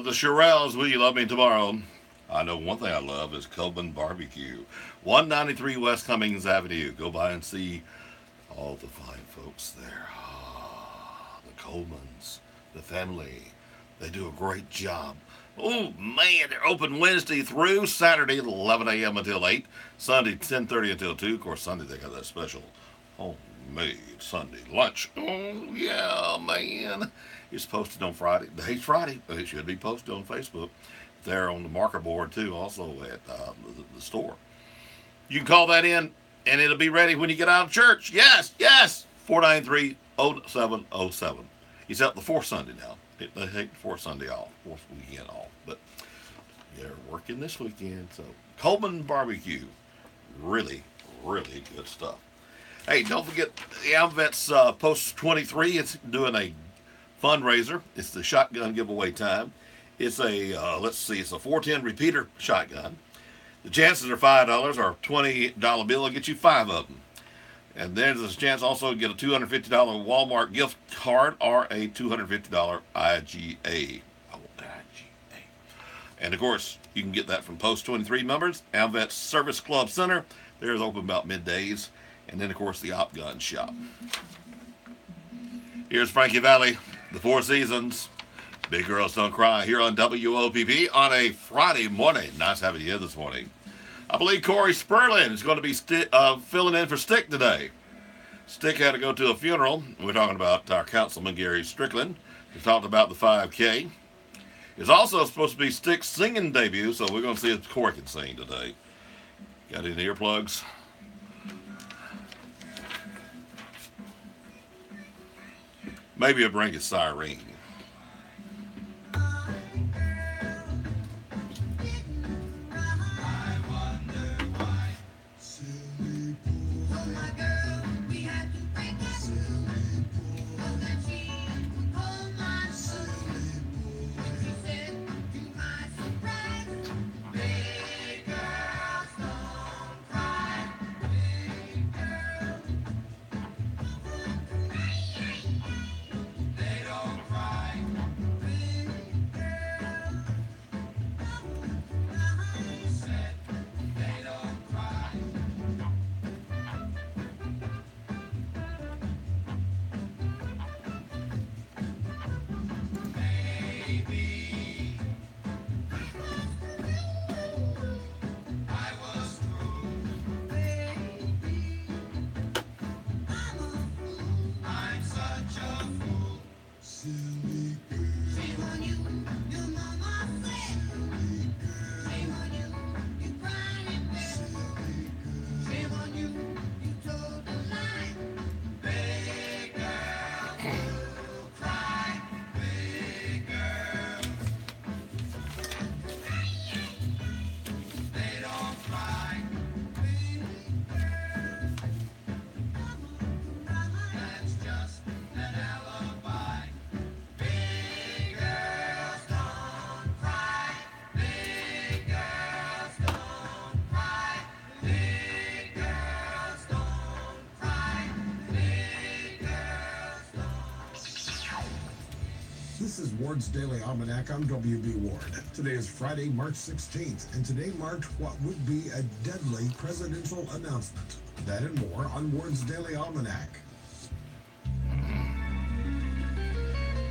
The Shirelles, Will You Love Me Tomorrow? I know one thing I love is Coleman Barbecue. 193 West Cummings Avenue. Go by and see all the fine folks there. The Colemans, the family. They do a great job. Oh, man, they're open Wednesday through Saturday at 11 a.m. until 8. Sunday, 10:30 until 2. Of course, Sunday they got that special homemade Sunday lunch. Oh, yeah, man. It's posted on Friday. Today's Friday. It should be posted on Facebook. There on the marker board, too, also at the store. You can call that in, and it'll be ready when you get out of church. Yes, yes. 493-0707. He's out the fourth Sunday now. They take the fourth Sunday off, fourth weekend off. But they're working this weekend. So Coleman Barbecue. Really, really good stuff. Hey, don't forget the Alvets Post 23. It's doing a fundraiser. It's the shotgun giveaway time. It's a, let's see, it's a 410 repeater shotgun. The chances are $5 or $20 bill will get you 5 of them. And there's a chance also to get a $250 Walmart gift card or a $250 IGA. Oh, IGA. And of course, You can get that from Post 23 members. Avets Service Club Center. They're open about middays. And then, of course, the Op Gun Shop. Here's Frankie Valli, the Four Seasons. Big Girls Don't Cry here on WOPP on a Friday morning. Nice having you here this morning. I believe Corey Sperlin is going to be filling in for Stick today. Stick had to go to a funeral. We're talking about our councilman, Gary Strickland. We talked about the 5K. It's also supposed to be Stick's singing debut, so we're going to see if Corey can sing today. Got any earplugs? Maybe he'll bring his siren. This is Ward's Daily Almanac. I'm W.B. Ward. Today is Friday, March 16th, and today marked what would be a deadly presidential announcement. That and more on Ward's Daily Almanac.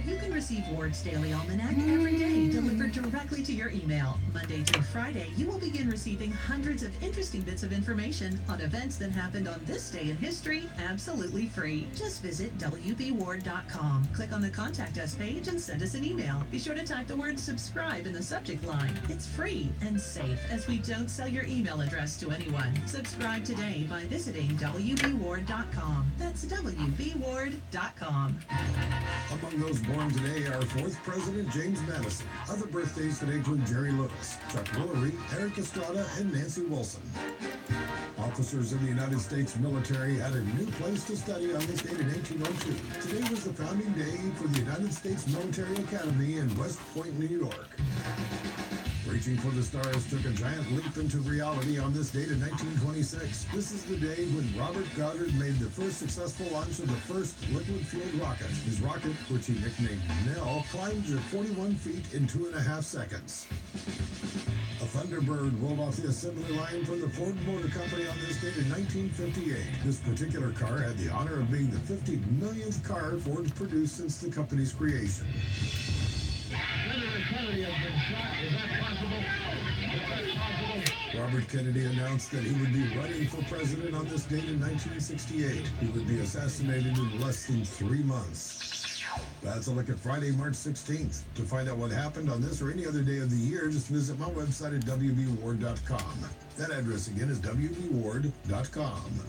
You can receive Ward's Daily Almanac every day, delivered directly to your email. Monday through Friday, you will begin receiving hundreds of interesting bits of information on events that happened on this day in history, absolutely free. Just visit WBWard.com. Click on the Contact Us page and send us an email. Be sure to type the word subscribe in the subject line. It's free and safe, as we don't sell your email address to anyone. Subscribe today by visiting WBWard.com. That's WBWard.com. Among those born today are 4th President James Madison. Other birthdays today include Jerry Lewis, Chuck Woolery, Eric Estrada, and Nancy Wilson. Officers in the United States military had a new place to study on this date in 1802. Today was the founding day for the United States Military Academy in West Point, New York. Reaching for the Stars took a giant leap into reality on this date in 1926. This is the day when Robert Goddard made the first successful launch of the first liquid-fueled rocket. His rocket, which he nicknamed Nell, climbed to 41 feet in 2.5 seconds. A Thunderbird rolled off the assembly line from the Ford Motor Company on this date in 1958. This particular car had the honor of being the 50 millionth car Ford produced since the company's creation. Senator Kennedy has been shot. Is that possible? Is that possible? Robert Kennedy announced that he would be running for president on this date in 1968. He would be assassinated in less than 3 months. That's a look at Friday, March 16th. To find out what happened on this or any other day of the year, just visit my website at WBWard.com. That address again is WBWard.com.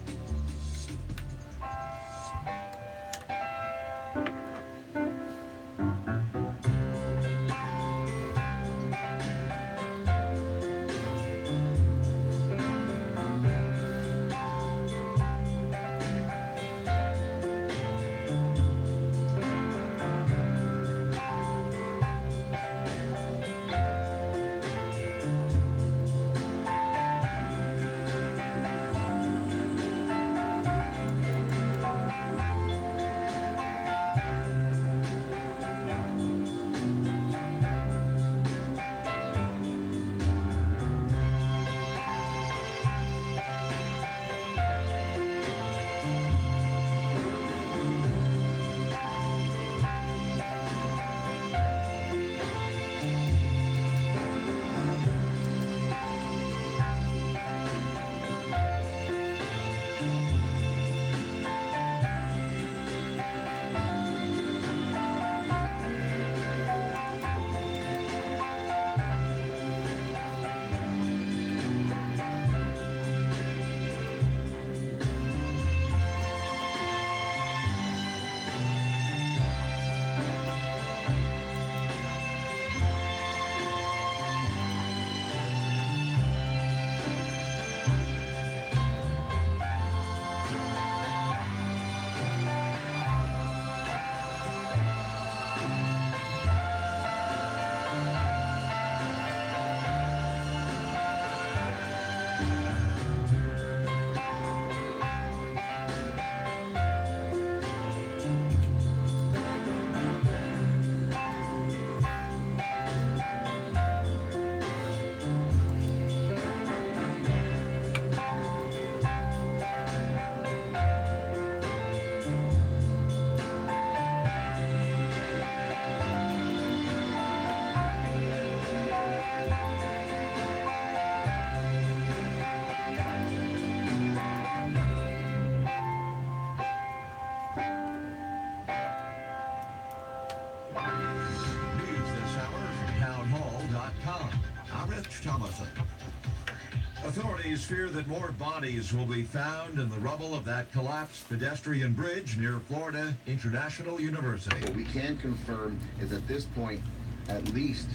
Authorities fear that more bodies will be found in the rubble of that collapsed pedestrian bridge near Florida International University. What we can confirm is at this point, at least,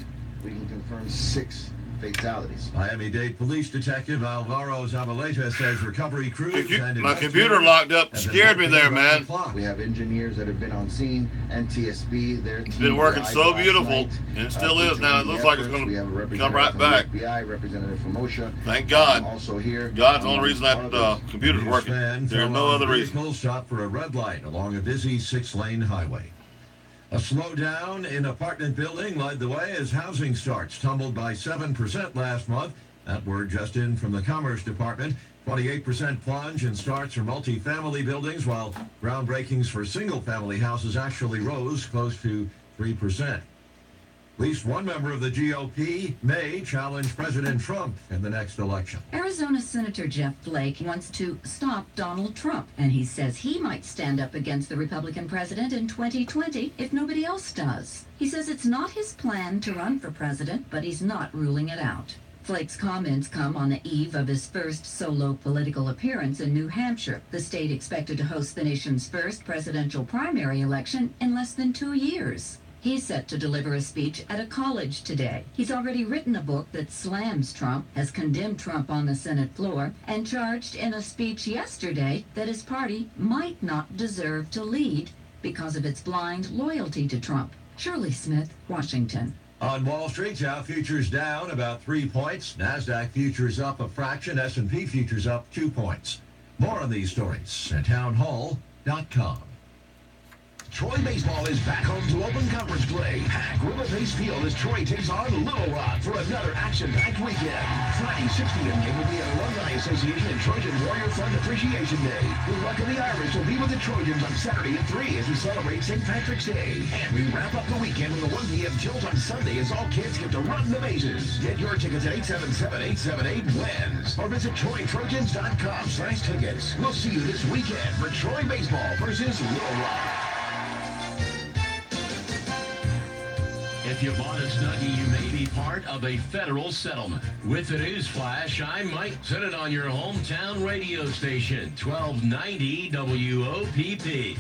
we can confirm 6 fatalities. Miami-Dade Police Detective Alvaro Zabaleta says recovery crews and my computer locked up. Scared me there, man. We have engineers that have been on scene and TSB. It's been working so beautiful, and it still is now. It looks like it's going to come right back. FBI representative from OSHA. Thank God. Also here. God's the only reason that computer's working. There's no other reason. Stopped for a red light along a busy 6-lane highway. A slowdown in apartment building led the way as housing starts tumbled by 7% last month. That word just in from the Commerce Department. 28% plunge in starts for multifamily buildings, while groundbreakings for single-family houses actually rose close to 3%. At least one member of the GOP may challenge President Trump in the next election. Arizona Senator Jeff Flake wants to stop Donald Trump, and he says he might stand up against the Republican president in 2020 if nobody else does. He says it's not his plan to run for president, but he's not ruling it out. Flake's comments come on the eve of his first solo political appearance in New Hampshire, the state expected to host the nation's first presidential primary election in less than 2 years. He's set to deliver a speech at a college today. He's already written a book that slams Trump, has condemned Trump on the Senate floor, and charged in a speech yesterday that his party might not deserve to lead because of its blind loyalty to Trump. Shirley Smith, Washington. On Wall Street, Dow futures down about 3 points. NASDAQ futures up a fraction. S&P futures up 2 points. More on these stories at townhall.com. Troy baseball is back home to open conference play. Pack Wopp-Live Field as Troy takes on Little Rock for another action-packed weekend. Friday, 6 p.m. game will be an Alumni Association and Trojan Warrior Fund Appreciation Day. The Luck of the Irish will be with the Trojans on Saturday at 3 as we celebrate St. Patrick's Day. And we wrap up the weekend with a 1 p.m. tilt on Sunday as all kids get to run the bases. Get your tickets at 877-878-WINS or visit TroyTrojans.com/tickets. We'll see you this weekend for Troy baseball versus Little Rock. If you bought a Snuggie, you may be part of a federal settlement. With the news flash, I'm Mike. Set it on your hometown radio station, 1290 WOPP.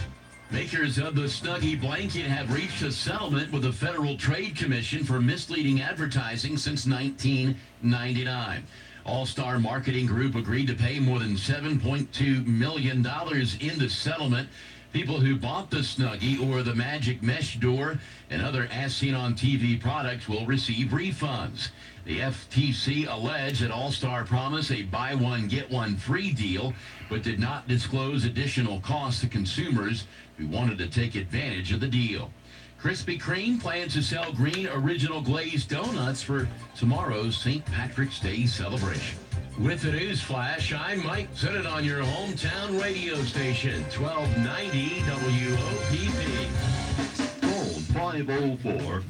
Makers of the Snuggie blanket have reached a settlement with the Federal Trade Commission for misleading advertising since 1999. All-Star Marketing Group agreed to pay more than $7.2 million in the settlement. People who bought the Snuggie or the Magic Mesh Door and other as seen on TV products will receive refunds. The FTC alleged that All-Star promised a buy one, get one free deal, but did not disclose additional costs to consumers who wanted to take advantage of the deal. Krispy Kreme plans to sell green original glazed donuts for tomorrow's St. Patrick's Day celebration. With the news flash, I'm Mike. Set it on your hometown radio station, 1290 WOPP. Phone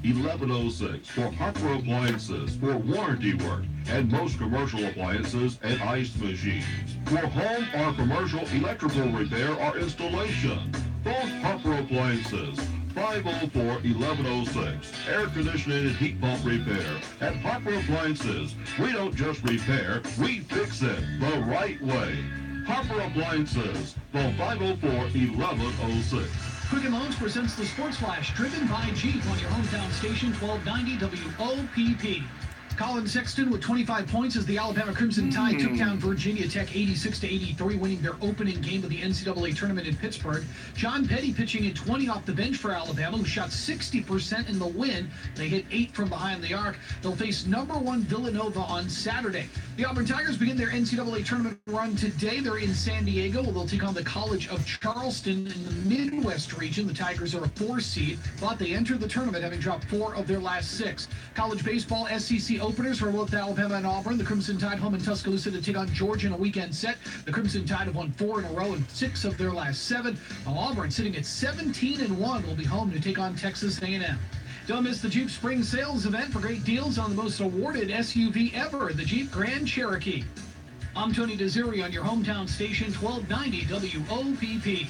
504-1106 for Harper Appliances for warranty work and most commercial appliances and ice machines. For home or commercial electrical repair or installation, phone Harper Appliances 504-1106. Air conditioning and heat pump repair. At Harper Appliances, we don't just repair, we fix it the right way. Harper Appliances, phone 504-1106. Quicken Loans presents the Sports Flash, driven by Jeep on your hometown station, 1290 WOPP. Colin Sexton with 25 points as the Alabama Crimson Tide took down Virginia Tech 86-83, winning their opening game of the NCAA tournament in Pittsburgh. John Petty pitching in 20 off the bench for Alabama, who shot 60% in the win. They hit 8 from behind the arc. They'll face number 1 Villanova on Saturday. The Auburn Tigers begin their NCAA tournament run today. They're in San Diego. They'll take on the College of Charleston in the Midwest region. The Tigers are a 4 seed, but they entered the tournament having dropped 4 of their last 6. College baseball SEC openers for both Alabama and Auburn. The Crimson Tide home in Tuscaloosa to take on Georgia in a weekend set. The Crimson Tide have won 4 in a row and 6 of their last 7. While Auburn, sitting at 17-1, will be home to take on Texas A&M. Don't miss the Jeep Spring Sales event for great deals on the most awarded SUV ever, the Jeep Grand Cherokee. I'm Tony Desiri on your hometown station, 1290 WOPP.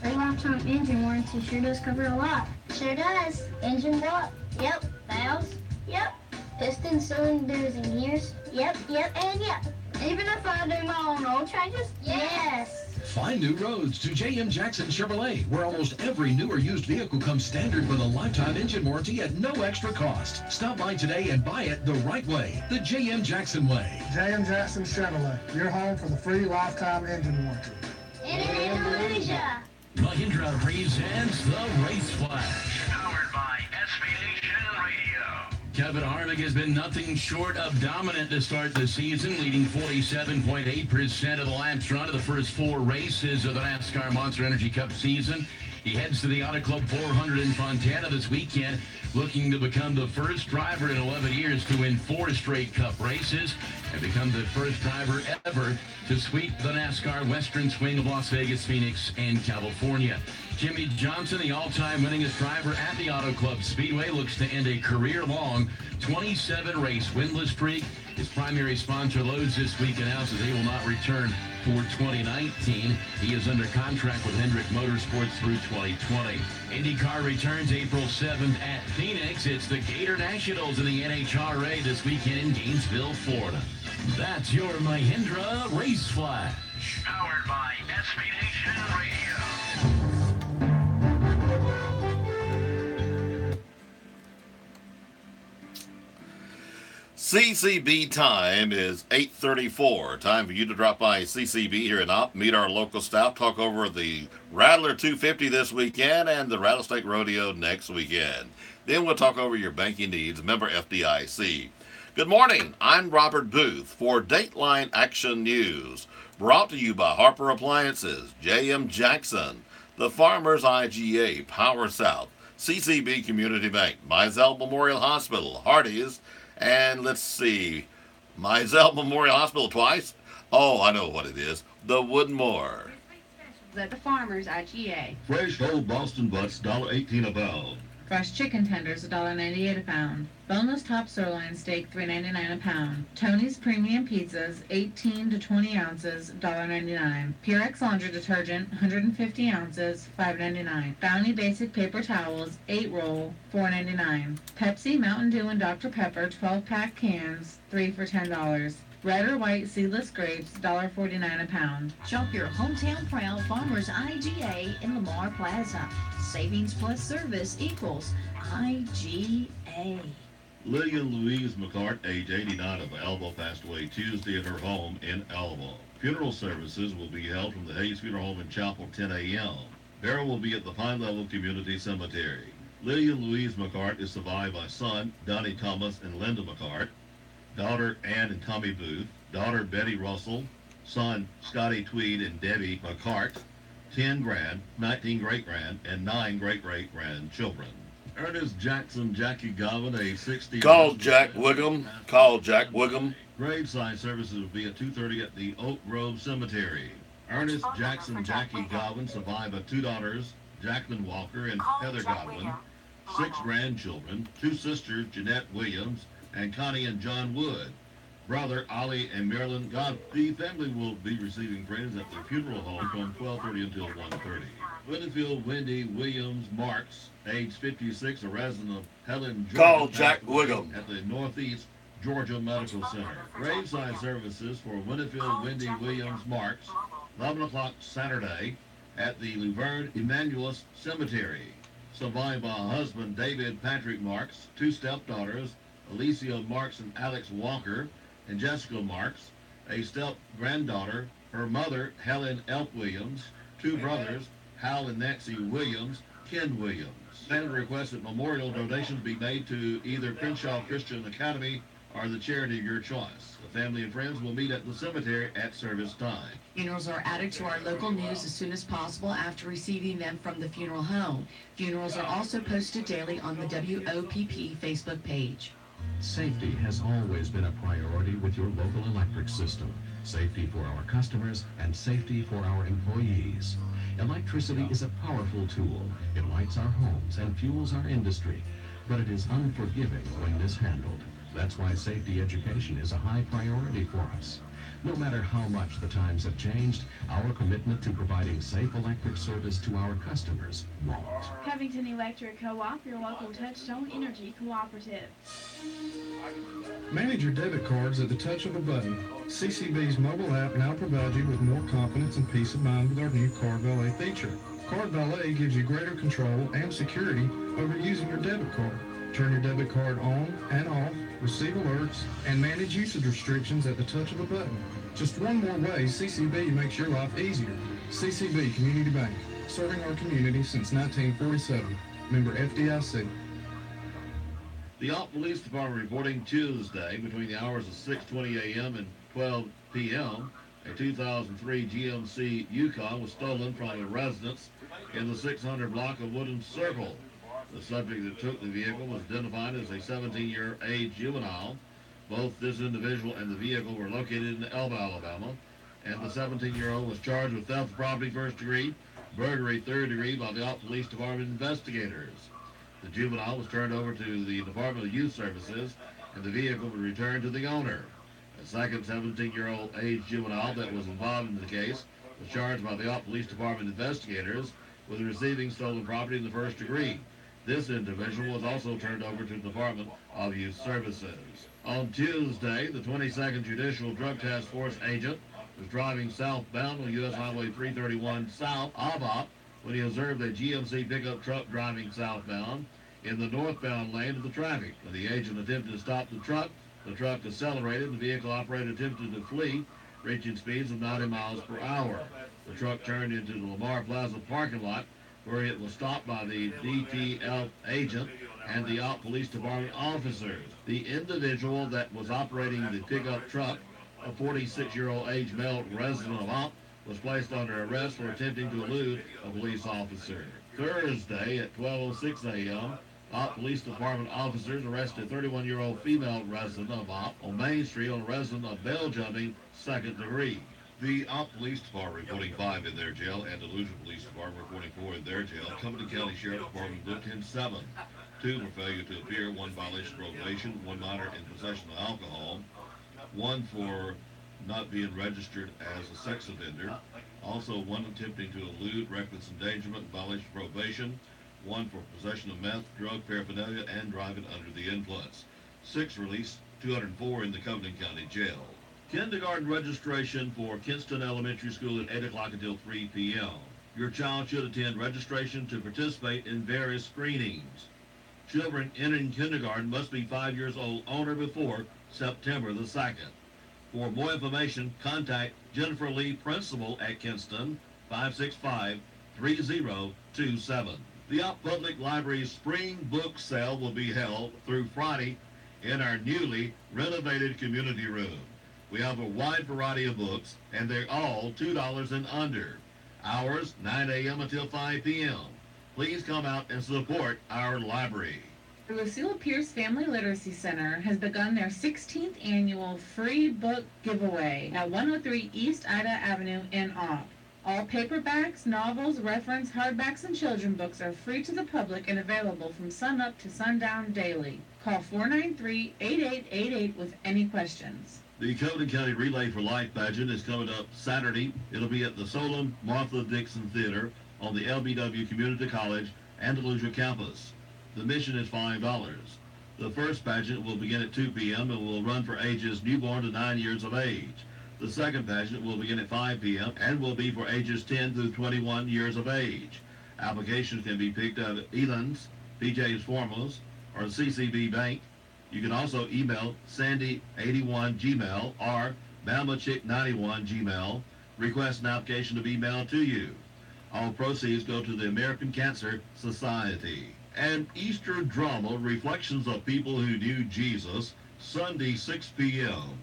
Our lifetime engine warranty sure does cover a lot. Sure does. Engine what? Yep. Valves? Yep. Pistons, cylinders, and gears? Yep, and yep. Even if I do my own oil changes? Yes. Find new roads to J.M. Jackson Chevrolet, where almost every new or used vehicle comes standard with a lifetime engine warranty at no extra cost. Stop by today and buy it the right way, the J.M. Jackson way. J.M. Jackson Chevrolet, your home for the free lifetime engine warranty. In Indonesia. Mahindra presents the Race Flash. Powered by SB Nation Radio. Kevin Harvick has been nothing short of dominant to start the season, leading 47.8% of the laps run of the first 4 races of the NASCAR Monster Energy Cup season. He heads to the Auto Club 400 in Fontana this weekend, looking to become the first driver in 11 years to win 4 straight Cup races and become the first driver ever to sweep the NASCAR Western Swing of Las Vegas, Phoenix, and California. Jimmy Johnson, the all-time winningest driver at the Auto Club Speedway, looks to end a career-long 27-race winless streak. His primary sponsor, Lowe's, this week announces he will not return for 2019. He is under contract with Hendrick Motorsports through 2020. IndyCar returns April 7th at Phoenix. It's the Gator Nationals in the NHRA this weekend in Gainesville, Florida. That's your Mahindra Race Flash. Powered by SB Nation Radio. CCB time is 8:34. Time for you to drop by CCB here in Opp, meet our local staff, talk over the Rattler 250 this weekend and the Rattlesnake Rodeo next weekend. Then we'll talk over your banking needs, member FDIC. Good morning. I'm Robert Booth for Dateline Action News, brought to you by Harper Appliances, J.M. Jackson, the Farmers IGA, Power South, CCB Community Bank, Mizell Memorial Hospital, Hardee's, and let's see, Mizell Memorial Hospital twice? Oh, I know what it is. The Woodmore. At the Farmers IGA. Fresh whole Boston butts, $1.18 a pound. Fresh chicken tenders, $1.98 a pound. Boneless top sirloin steak, $3.99 a pound. Tony's premium pizzas, 18 to 20 ounces, $1.99. Purex laundry detergent, 150 ounces, $5.99. Bounty basic paper towels, 8 roll, $4.99. Pepsi, Mountain Dew, and Dr. Pepper 12-pack cans, 3 for $10. Red or white seedless grapes, $1.49 a pound. Shop your hometown proud Farmers IGA in Lamar Plaza. Savings plus service equals IGA. Lillian Louise McCart, age 89, of Elbow, passed away Tuesday at her home in Elbow. Funeral services will be held from the Hayes Funeral Home in Chapel, 10 a.m. Burial will be at the Pine Level Community Cemetery. Lillian Louise McCart is survived by son Donnie Thomas and Linda McCart, daughter Ann and Tommy Booth, daughter Betty Russell, son Scotty Tweed and Debbie McCart, 10 grand, 19 great-grand, and 9 great-great-grandchildren. Ernest Jackson, Jackie Govan, age 60. Call Jack Wiggum. Call Jack Wiggum. Graveside services will be at 2:30 at the Oak Grove Cemetery. Ernest Jackson, Jackie Govan, survived by 2 daughters, Jacqueline Walker and Heather Godwin, 6 grandchildren, 2 sisters, Jeanette Williams, and Connie and John Wood. Brother Ollie and Marilyn God. The family will be receiving prayers at the funeral home from 12:30 until 1:30. Winfield Wendy Williams Marks, age 56, a resident of Helen, Georgia. Call Jack Wiggum. At the Northeast Georgia Medical Center. Graveside services for Winfield Wendy Williams Marks, 11 o'clock Saturday at the Luverne Emmanuel's Cemetery. Survived by husband David Patrick Marks, 2 stepdaughters, Alicia Marks and Alex Walker, and Jessica Marks, a step-granddaughter, her mother, Helen Elk Williams, 2 brothers, Hal and Nancy Williams, Ken Williams. Santa requests that memorial donations be made to either Crenshaw Christian Academy or the charity of your choice. The family and friends will meet at the cemetery at service time. Funerals are added to our local news as soon as possible after receiving them from the funeral home. Funerals are also posted daily on the WOPP Facebook page. Safety has always been a priority with your local electric system. Safety for our customers and safety for our employees. Electricity is a powerful tool. It lights our homes and fuels our industry, but it is unforgiving when mishandled. That's why safety education is a high priority for us. No matter how much the times have changed, our commitment to providing safe electric service to our customers won't. Covington Electric Co-op, your local Touchstone Energy Cooperative. Manage your debit cards at the touch of a button. CCB's mobile app now provides you with more confidence and peace of mind with our new Card Valet feature. Card Valet gives you greater control and security over using your debit card. Turn your debit card on and off, receive alerts, and manage usage restrictions at the touch of a button. Just one more way CCB makes your life easier. CCB Community Bank, serving our community since 1947. Member FDIC. The Opp Police Department reporting Tuesday between the hours of 6:20 a.m. and 12 p.m. a 2003 GMC Yukon was stolen from a residence in the 600 block of Woodland Circle. The subject that took the vehicle was identified as a 17-year-age juvenile. Both this individual and the vehicle were located in Elba, Alabama, and the 17-year-old was charged with theft of property first degree, burglary third degree by the Opp Police Department investigators. The juvenile was turned over to the Department of Youth Services, and the vehicle was returned to the owner. A second 17-year-old age juvenile that was involved in the case was charged by the Opp Police Department investigators with receiving stolen property in the first degree. This individual was also turned over to the Department of Youth Services. On Tuesday, the 22nd Judicial Drug Task Force agent was driving southbound on U.S. Highway 331 south of Opp when he observed a GMC pickup truck driving southbound in the northbound lane of the traffic. When the agent attempted to stop the truck accelerated and the vehicle operator attempted to flee, reaching speeds of 90 miles per hour. The truck turned into the Lamar Plaza parking lot where it was stopped by the DTF agent and the Opp Police Department officers. The individual that was operating the pickup truck, a 46-year-old age male resident of Opp, was placed under arrest for attempting to elude a police officer. Thursday at 12:06 a.m., Opp Police Department officers arrested a 31-year-old female resident of Opp on Main Street on a resident of bail jumping second degree. The Opp Police Department reporting 5 in their jail, and Delusion Police Department reporting 4 in their jail. Cumberland County Sheriff's Department booked in 7. 2 for failure to appear, 1 violation of probation, 1 minor in possession of alcohol, 1 for not being registered as a sex offender, also 1 attempting to elude reckless endangerment and violation of probation, 1 for possession of meth, drug paraphernalia, and driving under the influence. 6 released, 204 in the Cumberland County Jail. Kindergarten registration for Kinston Elementary School at 8 o'clock until 3 p.m. Your child should attend registration to participate in various screenings. Children entering kindergarten must be 5 years old on or before September the 2nd. For more information, contact Jennifer Lee, Principal at Kinston, 565-3027. The Opp Public Library's spring book sale will be held through Friday in our newly renovated community room. We have a wide variety of books, and they're all $2 and under. Hours, 9 a.m. until 5 p.m. Please come out and support our library. The Lucille Pierce Family Literacy Center has begun their 16th annual free book giveaway at 103 East Ida Avenue in Opp. All paperbacks, novels, reference, hardbacks, and children books are free to the public and available from sunup to sundown daily. Call 493-8888 with any questions. The Cumberland County Relay for Life pageant is coming up Saturday. It'll be at the Solon Martha Dixon Theater on the LBW Community College Andalusia campus. The admission is $5. The first pageant will begin at 2 p.m. and will run for ages newborn to 9 years of age. The second pageant will begin at 5 p.m. and will be for ages 10 through 21 years of age. Applications can be picked up at Elan's, PJ's Formulas, or CCB Bank. You can also email Sandy81Gmail or BamaChick91Gmail. Request an application to be mailed to you. All proceeds go to the American Cancer Society. And Easter drama, Reflections of People Who Knew Jesus, Sunday 6 p.m.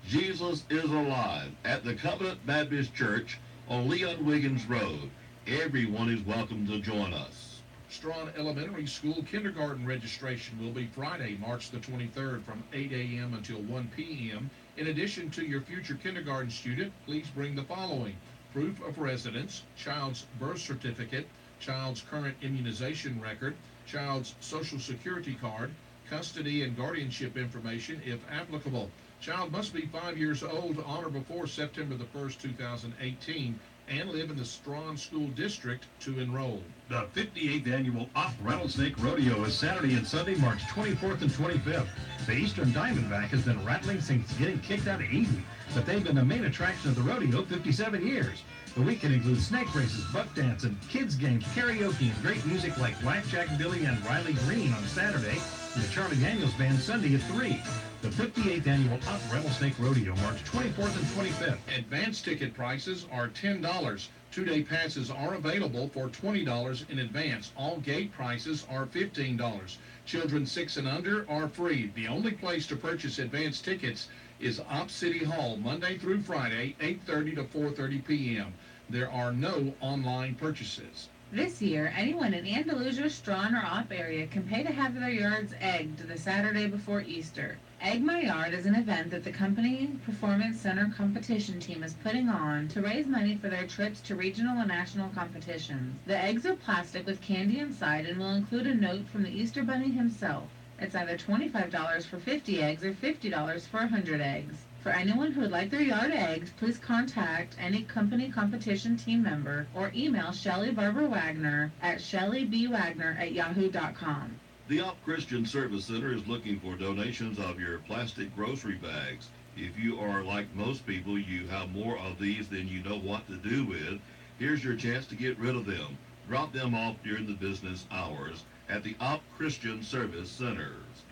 Jesus is alive at the Covenant Baptist Church on Leon Wiggins Road. Everyone is welcome to join us. Strawn Elementary School kindergarten registration will be Friday, March the 23rd from 8 a.m. until 1 p.m. In addition to your future kindergarten student, please bring the following: proof of residence, child's birth certificate, child's current immunization record, child's social security card, custody and guardianship information if applicable. Child must be 5 years old on or before September the 1st, 2018, and live in the Strawn School District to enroll. The 58th annual Rattlesnake Rodeo is Saturday and Sunday, March 24th and 25th. The Eastern Diamondback has been rattling since getting kicked out of Eden, but they've been the main attraction of the rodeo 57 years. The weekend includes snake races, buck dancing, kids games, karaoke, and great music like Blackjack Billy and Riley Green on Saturday, and the Charlie Daniels Band Sunday at 3. The 58th annual Rattlesnake Rodeo, March 24th and 25th. Advance ticket prices are $10. Two-day passes are available for $20 in advance. All gate prices are $15. Children 6 and under are free. The only place to purchase advance tickets is Opp City Hall, Monday through Friday, 8:30 to 4:30 p.m. There are no online purchases. This year, anyone in Andalusia, Strawn, or Opp area can pay to have their yards egged the Saturday before Easter. Egg My Yard is an event that the company Performance Center competition team is putting on to raise money for their trips to regional and national competitions. The eggs are plastic with candy inside and will include a note from the Easter Bunny himself. It's either $25 for 50 eggs or $50 for 100 eggs. For anyone who would like their yard egged, please contact any company competition team member or email Shelley Barber Wagner at shelleybwagner@yahoo.com. The Opp Christian Service Center is looking for donations of your plastic grocery bags. If you are like most people, you have more of these than you know what to do with. Here's your chance to get rid of them. Drop them off during the business hours at the Opp Christian Service Centers.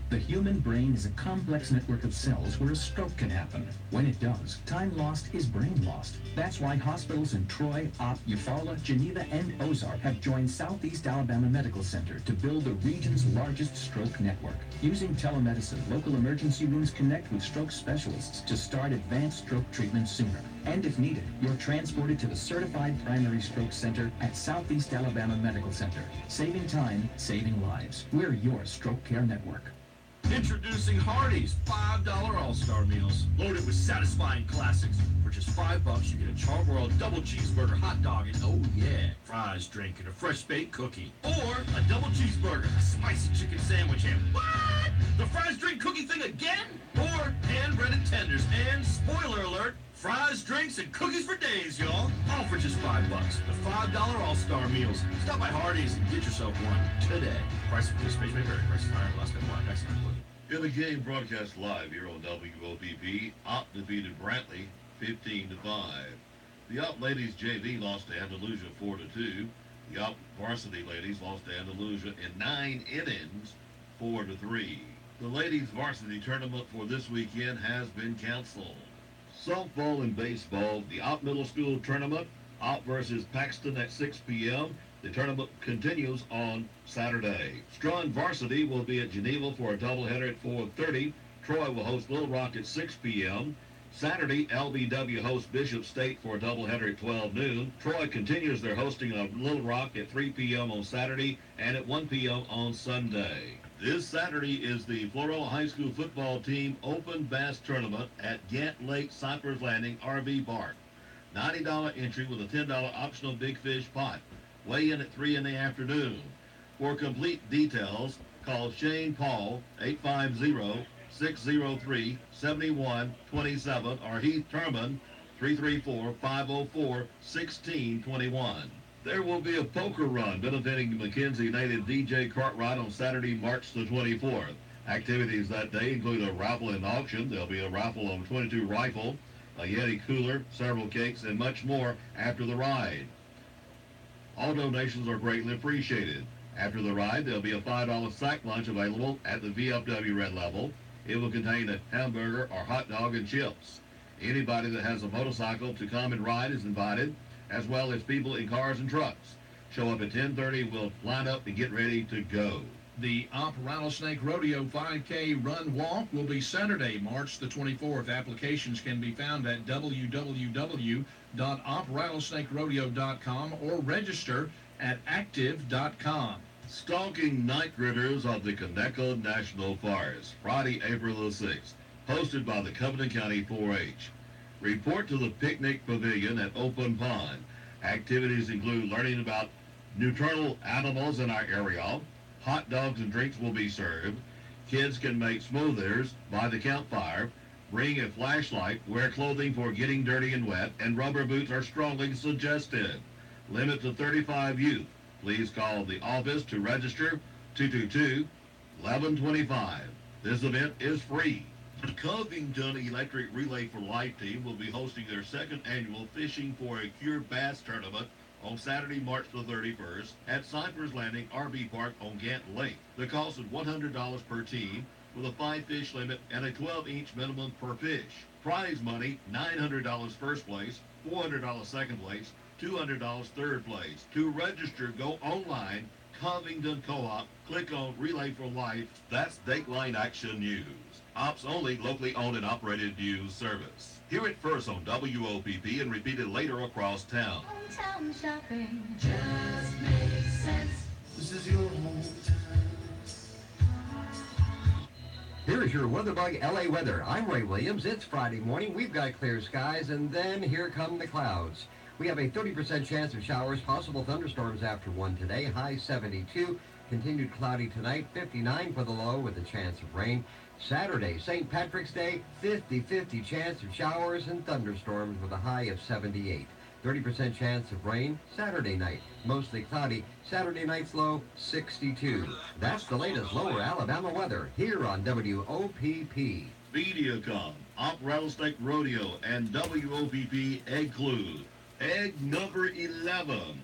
The human brain is a complex network of cells where a stroke can happen. When it does, time lost is brain lost. That's why hospitals in Troy, Opp, Eufaula, Geneva, and Ozark have joined Southeast Alabama Medical Center to build the region's largest stroke network. Using telemedicine, local emergency rooms connect with stroke specialists to start advanced stroke treatment sooner. And if needed, you're transported to the certified primary stroke center at Southeast Alabama Medical Center. Saving time, saving lives. We're your stroke care network. Introducing Hardee's $5 All-Star Meals, loaded with satisfying classics. For just $5, you get a charbroiled double cheeseburger, hot dog, and oh yeah, fries, drink, and a fresh baked cookie. Or a double cheeseburger, a spicy chicken sandwich, and what? The fries, drink, cookie thing again? Or hand-breaded tenders, and spoiler alert, fries, drinks, and cookies for days, y'all. All for just $5. The $5 All-Star Meals. Stop by Hardee's and get yourself one today. Price of participation may vary. Price is higher in Alaska and Hawaii. Excellent. In the game broadcast live here on WOPP, Opp defeated Brantley 15-5. The Opp ladies JV lost to Andalusia 4-2. The Opp varsity ladies lost to Andalusia in 9 innings, 4-3. The ladies varsity tournament for this weekend has been canceled. Softball and baseball, the Opp Middle School tournament, Opp versus Paxton at 6 p.m. The tournament continues on Saturday. Strawn varsity will be at Geneva for a doubleheader at 4:30. Troy will host Little Rock at 6 p.m. Saturday, LBW hosts Bishop State for a doubleheader at 12 noon. Troy continues their hosting of Little Rock at 3 p.m. on Saturday and at 1 p.m. on Sunday. This Saturday is the Florella High School football team Open Bass Tournament at Gant Lake Cypress Landing RV Park. $90 entry with a $10 optional big fish pot. Weigh in at 3 in the afternoon. For complete details, call Shane Paul 850-603-7127 or Heath Turman 334-504-1621. There will be a poker run benefiting McKenzie native DJ Cartwright on Saturday, March the 24th. Activities that day include a raffle and auction. There'll be a raffle of a .22 rifle, a Yeti cooler, several cakes, and much more after the ride. All donations are greatly appreciated. After the ride, there'll be a $5 sack lunch available at the VFW Red Level. It will contain a hamburger or hot dog and chips. Anybody that has a motorcycle to come and ride is invited, as well as people in cars and trucks. Show up at 10:30. We'll line up and get ready to go. The Opp Rattlesnake Rodeo 5K Run Walk will be Saturday, March the 24th. Applications can be found at www.oprattlesnakerodeo.com or register at active.com. Stalking night critters of the Conecuh National Forest, Friday, April the 6th, hosted by the Covenant County 4-H. Report to the picnic pavilion at Open Pond. Activities include learning about nocturnal animals in our area. Hot dogs and drinks will be served. Kids can make s'mores by the campfire. Bring a flashlight, wear clothing for getting dirty and wet, and rubber boots are strongly suggested. Limit to 35 youth. Please call the office to register, 222-1125. This event is free. Covington Electric Relay for Life team will be hosting their second annual Fishing for a Cure Bass Tournament on Saturday, March the 31st at Cypress Landing RV Park on Gant Lake. The cost is $100 per team with a 5-fish limit and a 12-inch minimum per fish. Prize money, $900 first place, $400 second place, $200 third place. To register, go online, Covington Co-op, click on Relay for Life. That's Dateline Action News. Ops only, locally owned and operated news service. Hear it first on WOPP and repeat it later across town. Hometown shopping just makes sense. This is your hometown. Here's your WeatherBug LA weather. I'm Ray Williams. It's Friday morning. We've got clear skies, and then here come the clouds. We have a 30% chance of showers, possible thunderstorms after 1 today, high 72. Continued cloudy tonight, 59 for the low with a chance of rain. Saturday, St. Patrick's Day, 50-50 chance of showers and thunderstorms with a high of 78. 30% chance of rain Saturday night, mostly cloudy. Saturday night's low, 62. That's the latest lower Alabama weather here on WOPP. Mediacom, Op Rattlesnake Rodeo, and WOPP Egg Clue. Egg number 11.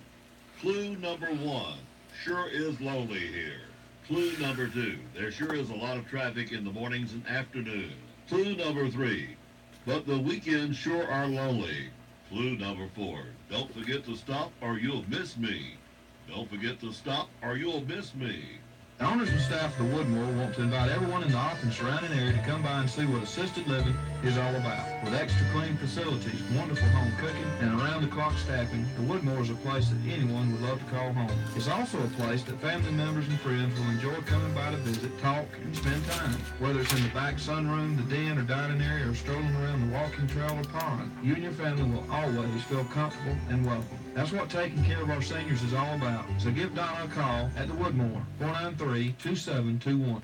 Clue number 1. Sure is lonely here. Clue number 2. There sure is a lot of traffic in the mornings and afternoons. Clue number 3. But the weekends sure are lonely. Clue number 4. Don't forget to stop or you'll miss me. Don't forget to stop or you'll miss me. The owners and staff of the Woodmore want to invite everyone in the Opp and surrounding area to come by and see what assisted living is all about. With extra clean facilities, wonderful home cooking, and around-the-clock staffing, the Woodmore is a place that anyone would love to call home. It's also a place that family members and friends will enjoy coming by to visit, talk, and spend time. Whether it's in the back sunroom, the den or dining area, or strolling around the walking trail or pond, you and your family will always feel comfortable and welcome. That's what taking care of our seniors is all about. So give Donna a call at the Woodmore, 493-2721.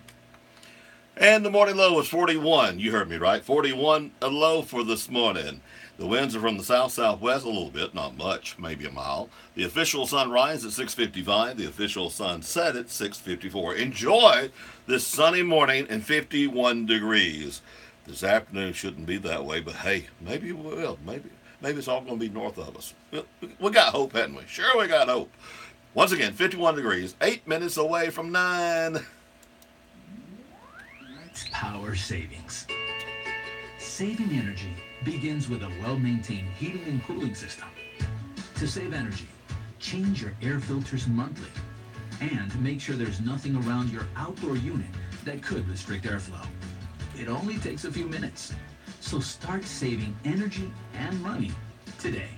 And the morning low is 41. You heard me right. 41 a low for this morning. The winds are from the south-southwest a little bit, not much, maybe a mile. The official sunrise at 6:55. The official sunset at 6:54. Enjoy this sunny morning and 51 degrees. This afternoon shouldn't be that way, but hey, maybe it will. Maybe it's all going to be north of us. We got hope, haven't we? Sure, we got hope. Once again, 51 degrees, 8 minutes away from 9. Power savings. Saving energy begins with a well-maintained heating and cooling system. To save energy, change your air filters monthly and make sure there's nothing around your outdoor unit that could restrict airflow. It only takes a few minutes. So start saving energy and money today.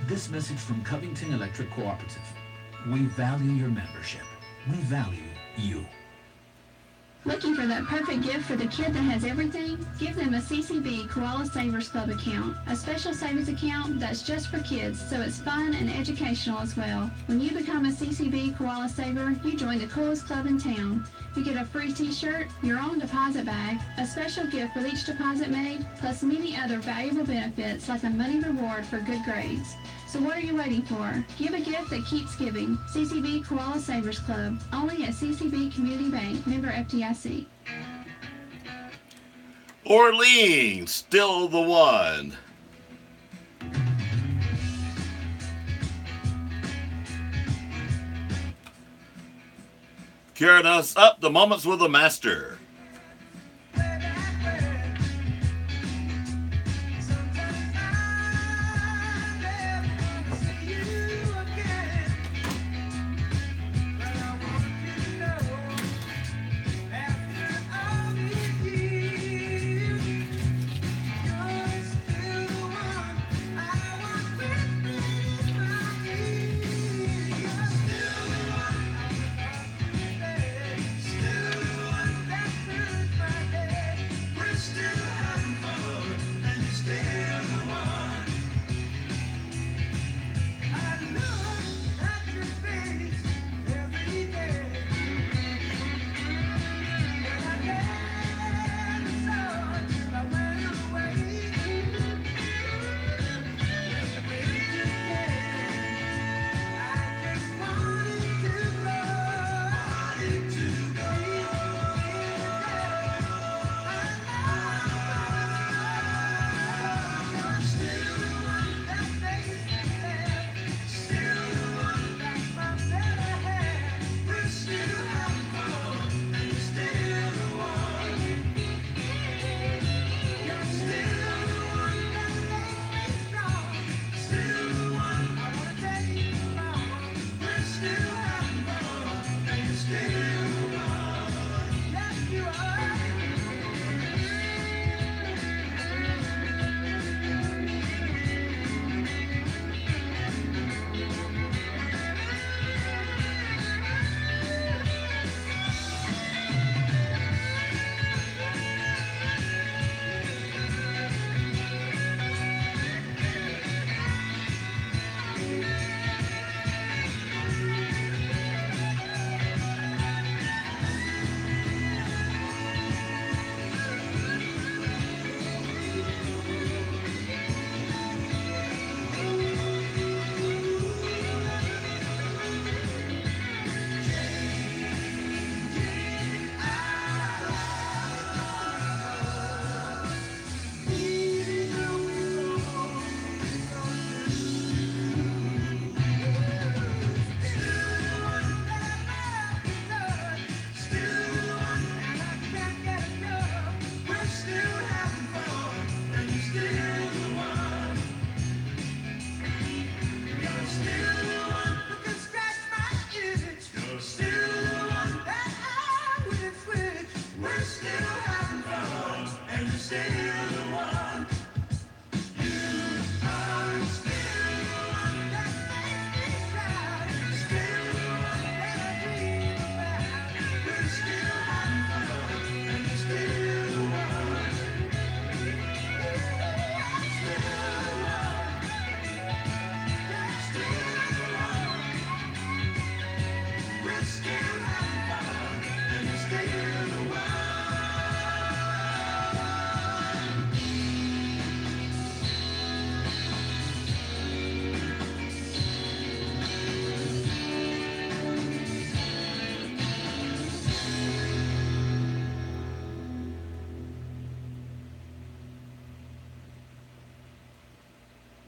This message from Covington Electric Cooperative. We value your membership. We value you. Looking for that perfect gift for the kid that has everything? Give them a CCB Koala Savers Club account, a special savings account that's just for kids, so it's fun and educational as well. When you become a CCB Koala Saver, you join the coolest club in town. You get a free t-shirt, your own deposit bag, a special gift with each deposit made, plus many other valuable benefits like a money reward for good grades. So what are you waiting for? Give a gift that keeps giving. CCB Koala Savers Club, only at CCB Community Bank, member FDIC. Orleans, still the one. Carrying us up, the Moments with the Master.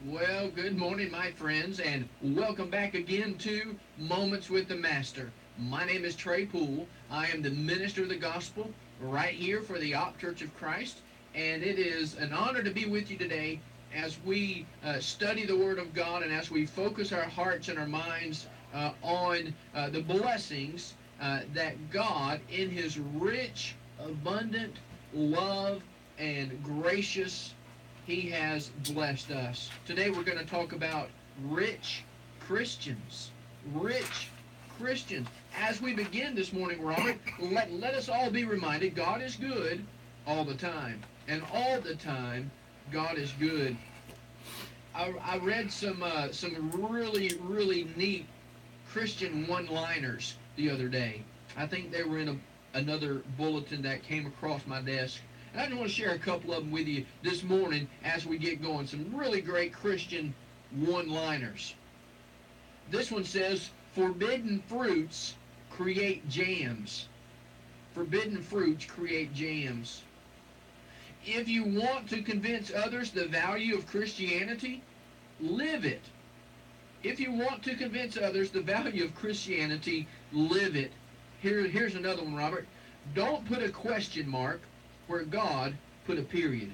Well, good morning, my friends, and welcome back again to Moments with the Master. My name is Trey Poole. I am the minister of the gospel right here for the Opp Church of Christ, and it is an honor to be with you today as we study the Word of God and as we focus our hearts and our minds on the blessings that God, in His rich, abundant love and gracious, He has blessed us. Today we're going to talk about rich Christians. Rich Christians. As we begin this morning, Robert, let us all be reminded God is good all the time. And all the time, God is good. I read some really, really neat Christian one-liners the other day. I think they were in another bulletin that came across my desk. And I just want to share a couple of them with you this morning as we get going. Some really great Christian one-liners. This one says, forbidden fruits create jams. Forbidden fruits create jams. If you want to convince others the value of Christianity, live it. If you want to convince others the value of Christianity, live it. Here's another one, Robert. Don't put a question mark where God put a period.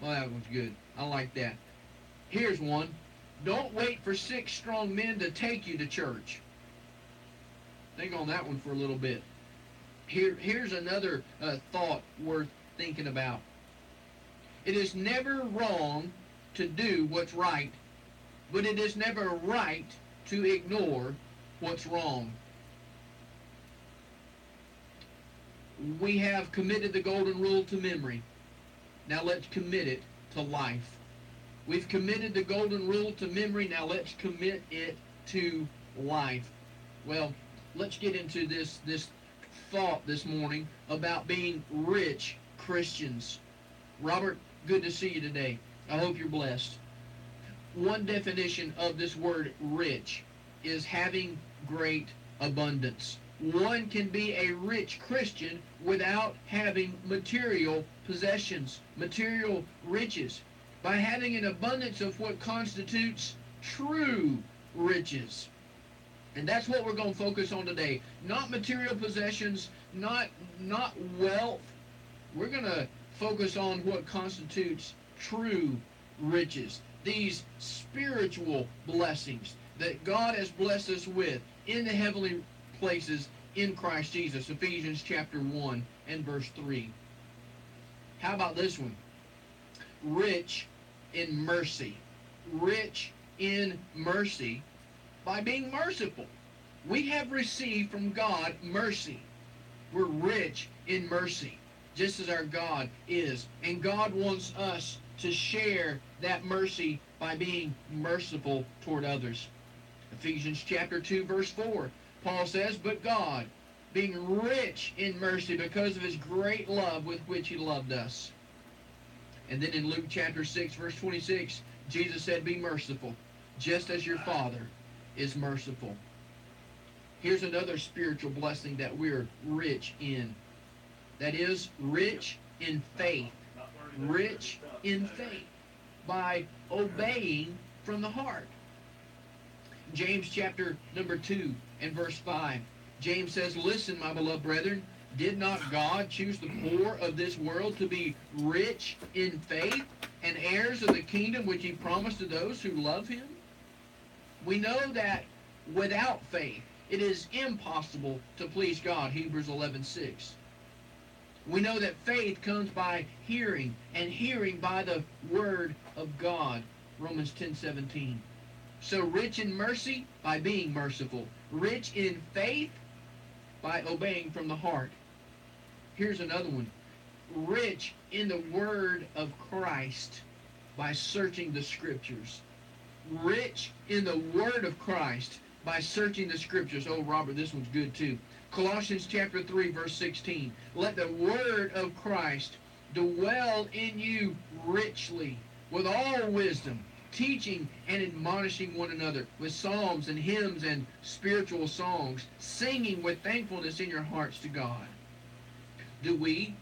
Well, that one's good. I like that. Here's one. Don't wait for 6 strong men to take you to church. Think on that one for a little bit. Here's another thought worth thinking about. It is never wrong to do what's right, but it is never right to ignore what's wrong. We have committed the golden rule to memory. Now let's commit it to life. We've committed the golden rule to memory. Now let's commit it to life. Well, let's get into this thought this morning about being rich Christians. Robert, good to see you today. I hope you're blessed. One definition of this word rich is having great abundance. One can be a rich Christian without having material possessions, material riches, by having an abundance of what constitutes true riches. And that's what we're going to focus on today. Not material possessions, not wealth. We're going to focus on what constitutes true riches. These spiritual blessings that God has blessed us with in the heavenly places in Christ Jesus. Ephesians chapter 1 and verse 3. How about this one? Rich in mercy. Rich in mercy by being merciful. We have received from God mercy. We're rich in mercy, just as our God is. And God wants us to share that mercy by being merciful toward others. Ephesians chapter 2 verse 4. Paul says, but God, being rich in mercy because of His great love with which He loved us. And then in Luke chapter 6 verse 26, Jesus said, be merciful, just as your Father is merciful. Here's another spiritual blessing that we're rich in. That is, rich in faith. Rich in faith by obeying from the heart. James chapter number 2 and verse 5. James says, listen, my beloved brethren, did not God choose the poor of this world to be rich in faith and heirs of the kingdom which He promised to those who love Him? We know that without faith, it is impossible to please God, Hebrews 11:6. We know that faith comes by hearing, and hearing by the Word of God, Romans 10:17. So rich in mercy by being merciful. Rich in faith by obeying from the heart. Here's another one. Rich in the Word of Christ by searching the Scriptures. Rich in the Word of Christ by searching the Scriptures. Oh, Robert, this one's good too. Colossians chapter 3, verse 16. Let the Word of Christ dwell in you richly, with all wisdom, teaching and admonishing one another with psalms and hymns and spiritual songs, singing with thankfulness in your hearts to God. Do we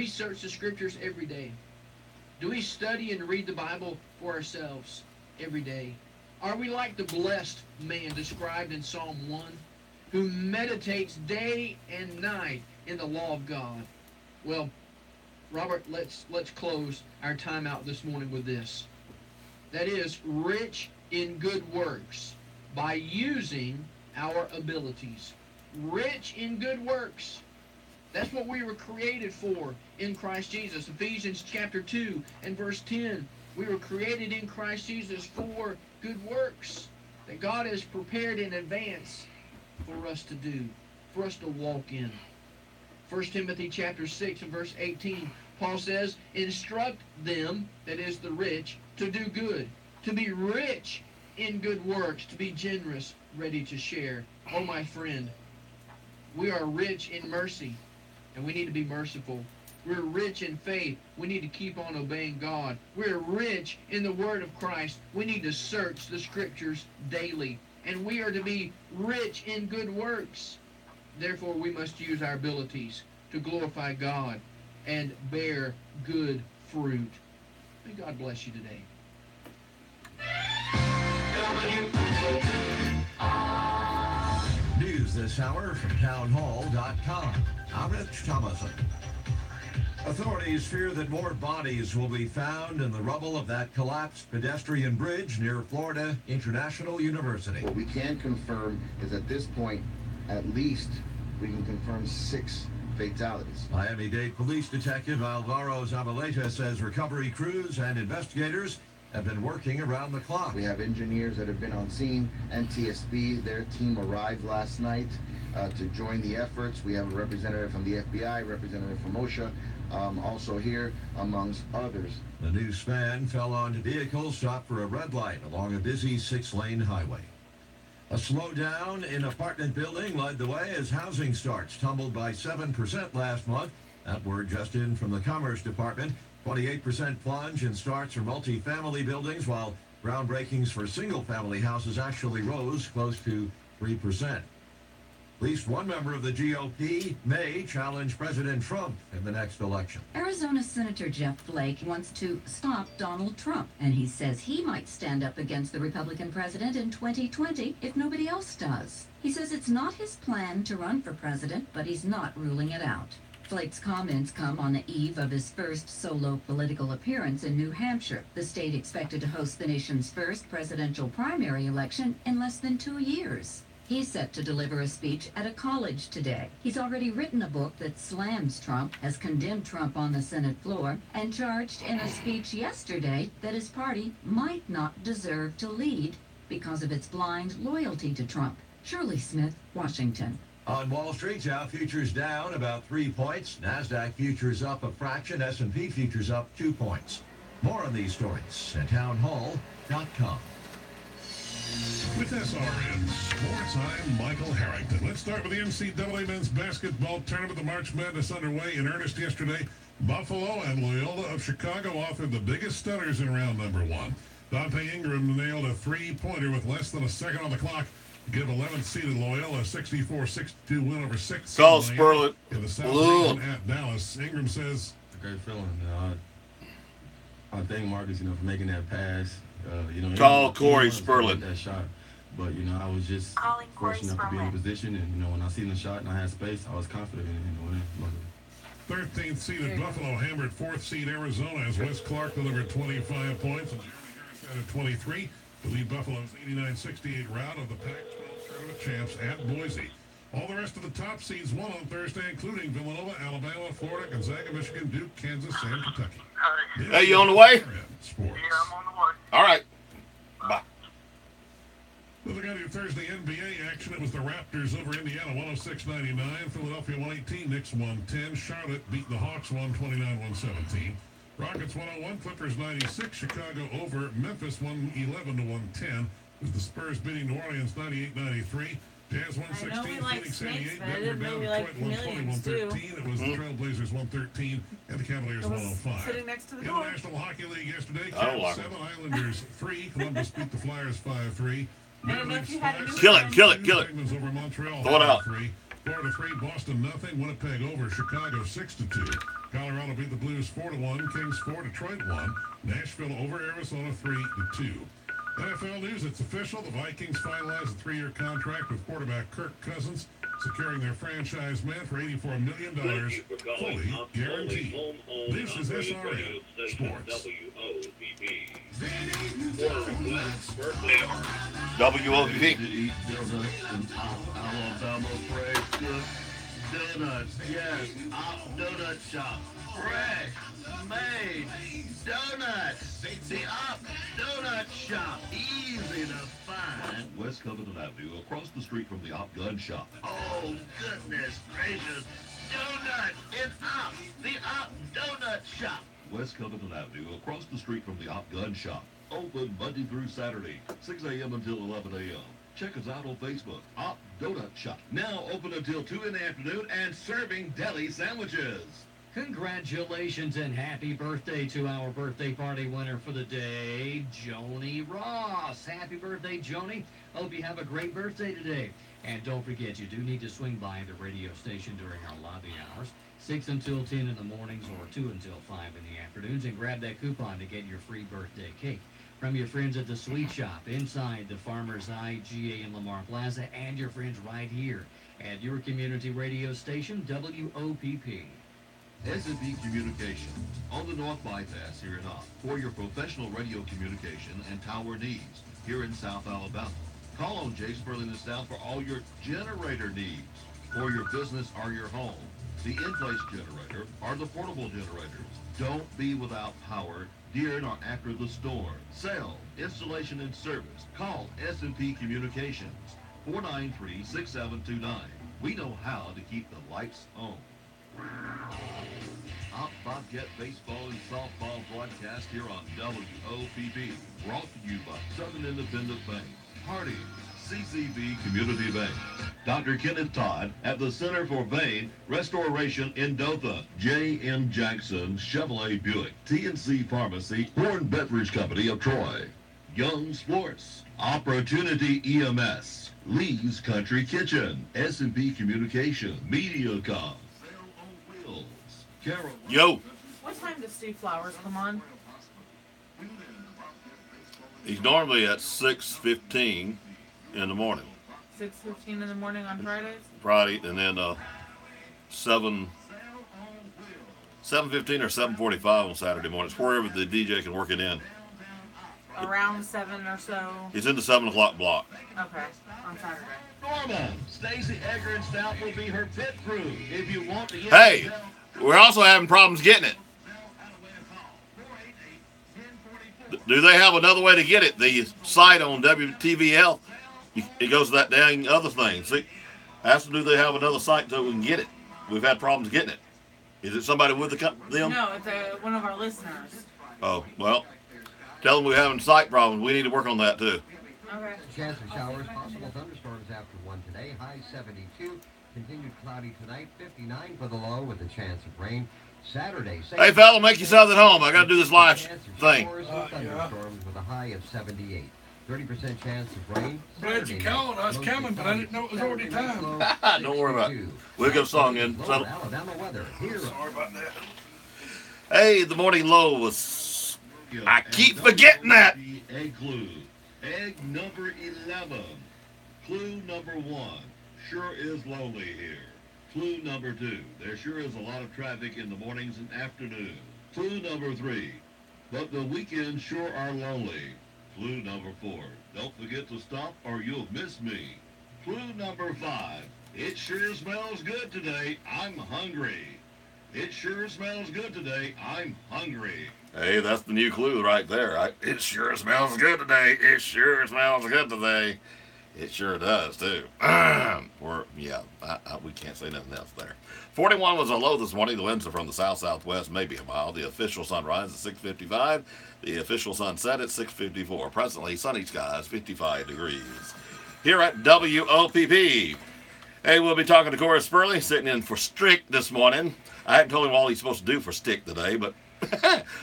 search the Scriptures every day? Do we study and read the Bible for ourselves every day? Are we like the blessed man described in Psalm 1, who meditates day and night in the law of God? Well, Robert, let's close our time out this morning with this. That is, rich in good works by using our abilities. Rich in good works. That's what we were created for in Christ Jesus. Ephesians chapter 2 and verse 10. We were created in Christ Jesus for good works that God has prepared in advance for us to do, for us to walk in. 1 Timothy chapter 6 and verse 18, Paul says, instruct them, that is the rich, to do good, to be rich in good works, to be generous, ready to share. Oh, my friend, we are rich in mercy, and we need to be merciful. We're rich in faith. We need to keep on obeying God. We're rich in the Word of Christ. We need to search the Scriptures daily. And we are to be rich in good works. Therefore, we must use our abilities to glorify God and bear good fruit. May God bless you today. News this hour from townhall.com. I'm Rich Thomason. Authorities fear that more bodies will be found in the rubble of that collapsed pedestrian bridge near Florida International University. What we can confirm is at this point, at least we can confirm 6 fatalities. Miami-Dade Police Detective Alvaro Zabaleta says recovery crews and investigators have been working around the clock. We have engineers that have been on scene. NTSB, their team arrived last night to join the efforts. We have a representative from the FBI, representative from OSHA, also here, amongst others. The new span fell onto vehicles stopped for a red light along a busy 6-lane highway. A slowdown in apartment building led the way as housing starts tumbled by 7% last month. That word just in from the Commerce Department. 28% plunge in starts for multifamily buildings, while groundbreakings for single-family houses actually rose close to 3%. At least one member of the GOP may challenge President Trump in the next election. Arizona Senator Jeff Flake wants to stop Donald Trump, and he says he might stand up against the Republican president in 2020 if nobody else does. He says it's not his plan to run for president, but he's not ruling it out. Flake's comments come on the eve of his first solo political appearance in New Hampshire, the state expected to host the nation's first presidential primary election in less than 2 years. He's set to deliver a speech at a college today. He's already written a book that slams Trump, has condemned Trump on the Senate floor, and charged in a speech yesterday that his party might not deserve to lead because of its blind loyalty to Trump. Shirley Smith, Washington. On Wall Street, Dow futures down about 3 points. NASDAQ futures up a fraction. S&P futures up 2 points. More on these stories at townhall.com. With SRN Sports, I'm Michael Harrington. Let's start with the NCAA men's basketball tournament. The March Madness underway in earnest yesterday. Buffalo and Loyola of Chicago offered the biggest stunners in round number 1. Dante Ingram nailed a three-pointer with less than a second on the clock to give 11th seeded Loyola a 64-62 win over 6th Call Spurlet. in the South Region at Dallas. Ingram says, "A great feeling. I thank Marcus, for making that pass. Call Corey Spurlet. That shot, but I was just fortunate enough to be in position, and when I seen the shot and I had space, I was confident in it. 13th seeded Buffalo hammered 4th seed Arizona as Wes Clark delivered 25 points and Jeremy Harris added 23 to lead Buffalo's 89-68 rout of the Pac-12 tournament champs at Boise. All the rest of the top seeds won on Thursday, including Villanova, Alabama, Florida, Gonzaga, Michigan, Duke, Kansas, and Kentucky. Hey, you on the way? Sports. Yeah, I'm on the way. All right. Bye. Moving on to Thursday NBA action, it was the Raptors over Indiana 106-99, Philadelphia 118, Knicks 110, Charlotte beat the Hawks 129-117, Rockets 101, Clippers 96, Chicago over Memphis 111-110, with the Spurs beating New Orleans 98-93, Jazz 116, Phoenix 88, Denver down Detroit 120-113. It was the Trailblazers 113 and the Cavaliers 105. Sitting next to the door. International Hockey League yesterday, Caps 7, Islanders 3, Columbus beat the Flyers 5-3. Kill it. Penguins over Montreal Throw it out. 5-3. Florida 3, Boston nothing. Winnipeg over Chicago 6-2. Colorado beat the Blues 4-1. Kings 4, Detroit 1. Nashville over Arizona 3-2. NFL news, it's official. The Vikings finalized a 3-year contract with quarterback Kirk Cousins, securing their franchise man for $84 million, fully guaranteed. This is SRN Sports. WOPP. Alabama fresh good donuts. Yes, Op Donut Shop. Fresh made donuts. The Op Donut Shop. Easy to find. West Covington Avenue, across the street from the Op Gun Shop. Oh, goodness gracious. Donuts in Op. The Op Donut Shop. West Covington Avenue, across the street from the Op Gun Shop. Open Monday through Saturday, 6 a.m. until 11 a.m. Check us out on Facebook, Op Donut Shop. Now open until 2 in the afternoon and serving deli sandwiches. Congratulations and happy birthday to our birthday party winner for the day, Joni Ross. Happy birthday, Joni. Hope you have a great birthday today. And don't forget, you do need to swing by the radio station during our lobby hours, 6 until 10 in the mornings or 2 until 5 in the afternoons, and grab that coupon to get your free birthday cake from your friends at the Sweet Shop inside the Farmer's IGA in Lamar Plaza, and your friends right here at your community radio station, WOPP. S&P Communication on the North Bypass here in Op for your professional radio communication and tower needs here in South Alabama. Call on Jay Sperling and staff for all your generator needs for your business or your home. The in-place generator or the portable generators. Don't be without power during or after the storm. Sale, installation, and service. Call S&P Communications, 493-6729. We know how to keep the lights on. Op Bobcat baseball and softball broadcast here on WOPP. Brought to you by Southern Independent Bank, Hardy, CCB Community Bank. Dr. Kenneth Todd at the Center for Vein Restoration in Dothan. J.M. Jackson Chevrolet Buick. TNC Pharmacy, Horn Beverage Company of Troy. Young Sports. Opportunity EMS. Lee's Country Kitchen. S&P Communication. MediaCom. Carol. Yo. What time does Steve Flowers come on? He's normally at 6:15 in the morning. 6:15 in the morning on Fridays? Friday, and then 7:15 or 7:45 on Saturday mornings, wherever the DJ can work it in. Around 7 or so? He's in the 7 o'clock block. Okay, on Saturday. Norma, Stacy Egger and Stout will be her pit crew. If you want to get Hey, we're also having problems getting it. Do they have another way to get it? The site on WTVL, it goes to that dang other thing. See, ask them, do they have another site so we can get it? We've had problems getting it. Is it somebody with them? No, it's one of our listeners. Oh, well, tell them we're having site problems. We need to work on that, too. Okay. Chance of showers, possible thunderstorms after 1 today. High 72. Continued cloudy tonight. 59 for the low with a chance of rain. Saturday. Hey, fella, make yourself at home. I got to do this live thing. Thunderstorms with a high of 78. 30% chance of rain. Glad you called. I was coming, but I didn't know it was already time. Don't worry about it. We'll get a song in. Settle. Alabama weather. Here. Sorry about that. Hey, the morning low was. I keep forgetting that. Egg clue. Egg number 11. Clue number 1. Sure is lonely here. Clue number 2. There sure is a lot of traffic in the mornings and afternoons. Clue number 3. But the weekends sure are lonely. Clue number 4. Don't forget to stop or you'll miss me. Clue number 5. It sure smells good today. I'm hungry. It sure smells good today. I'm hungry. Hey, that's the new clue right there. It sure smells good today. It sure smells good today. It sure does, too. We can't say nothing else there. 41 was a low this morning. The winds are from the south-southwest, maybe a mile. The official sunrise at 6:55. The official sunset at 6:54. Presently, sunny skies, 55 degrees. Here at WOPP. Hey, we'll be talking to Corey Spurley, sitting in for Stick this morning. I hadn't told him all he's supposed to do for Stick today, but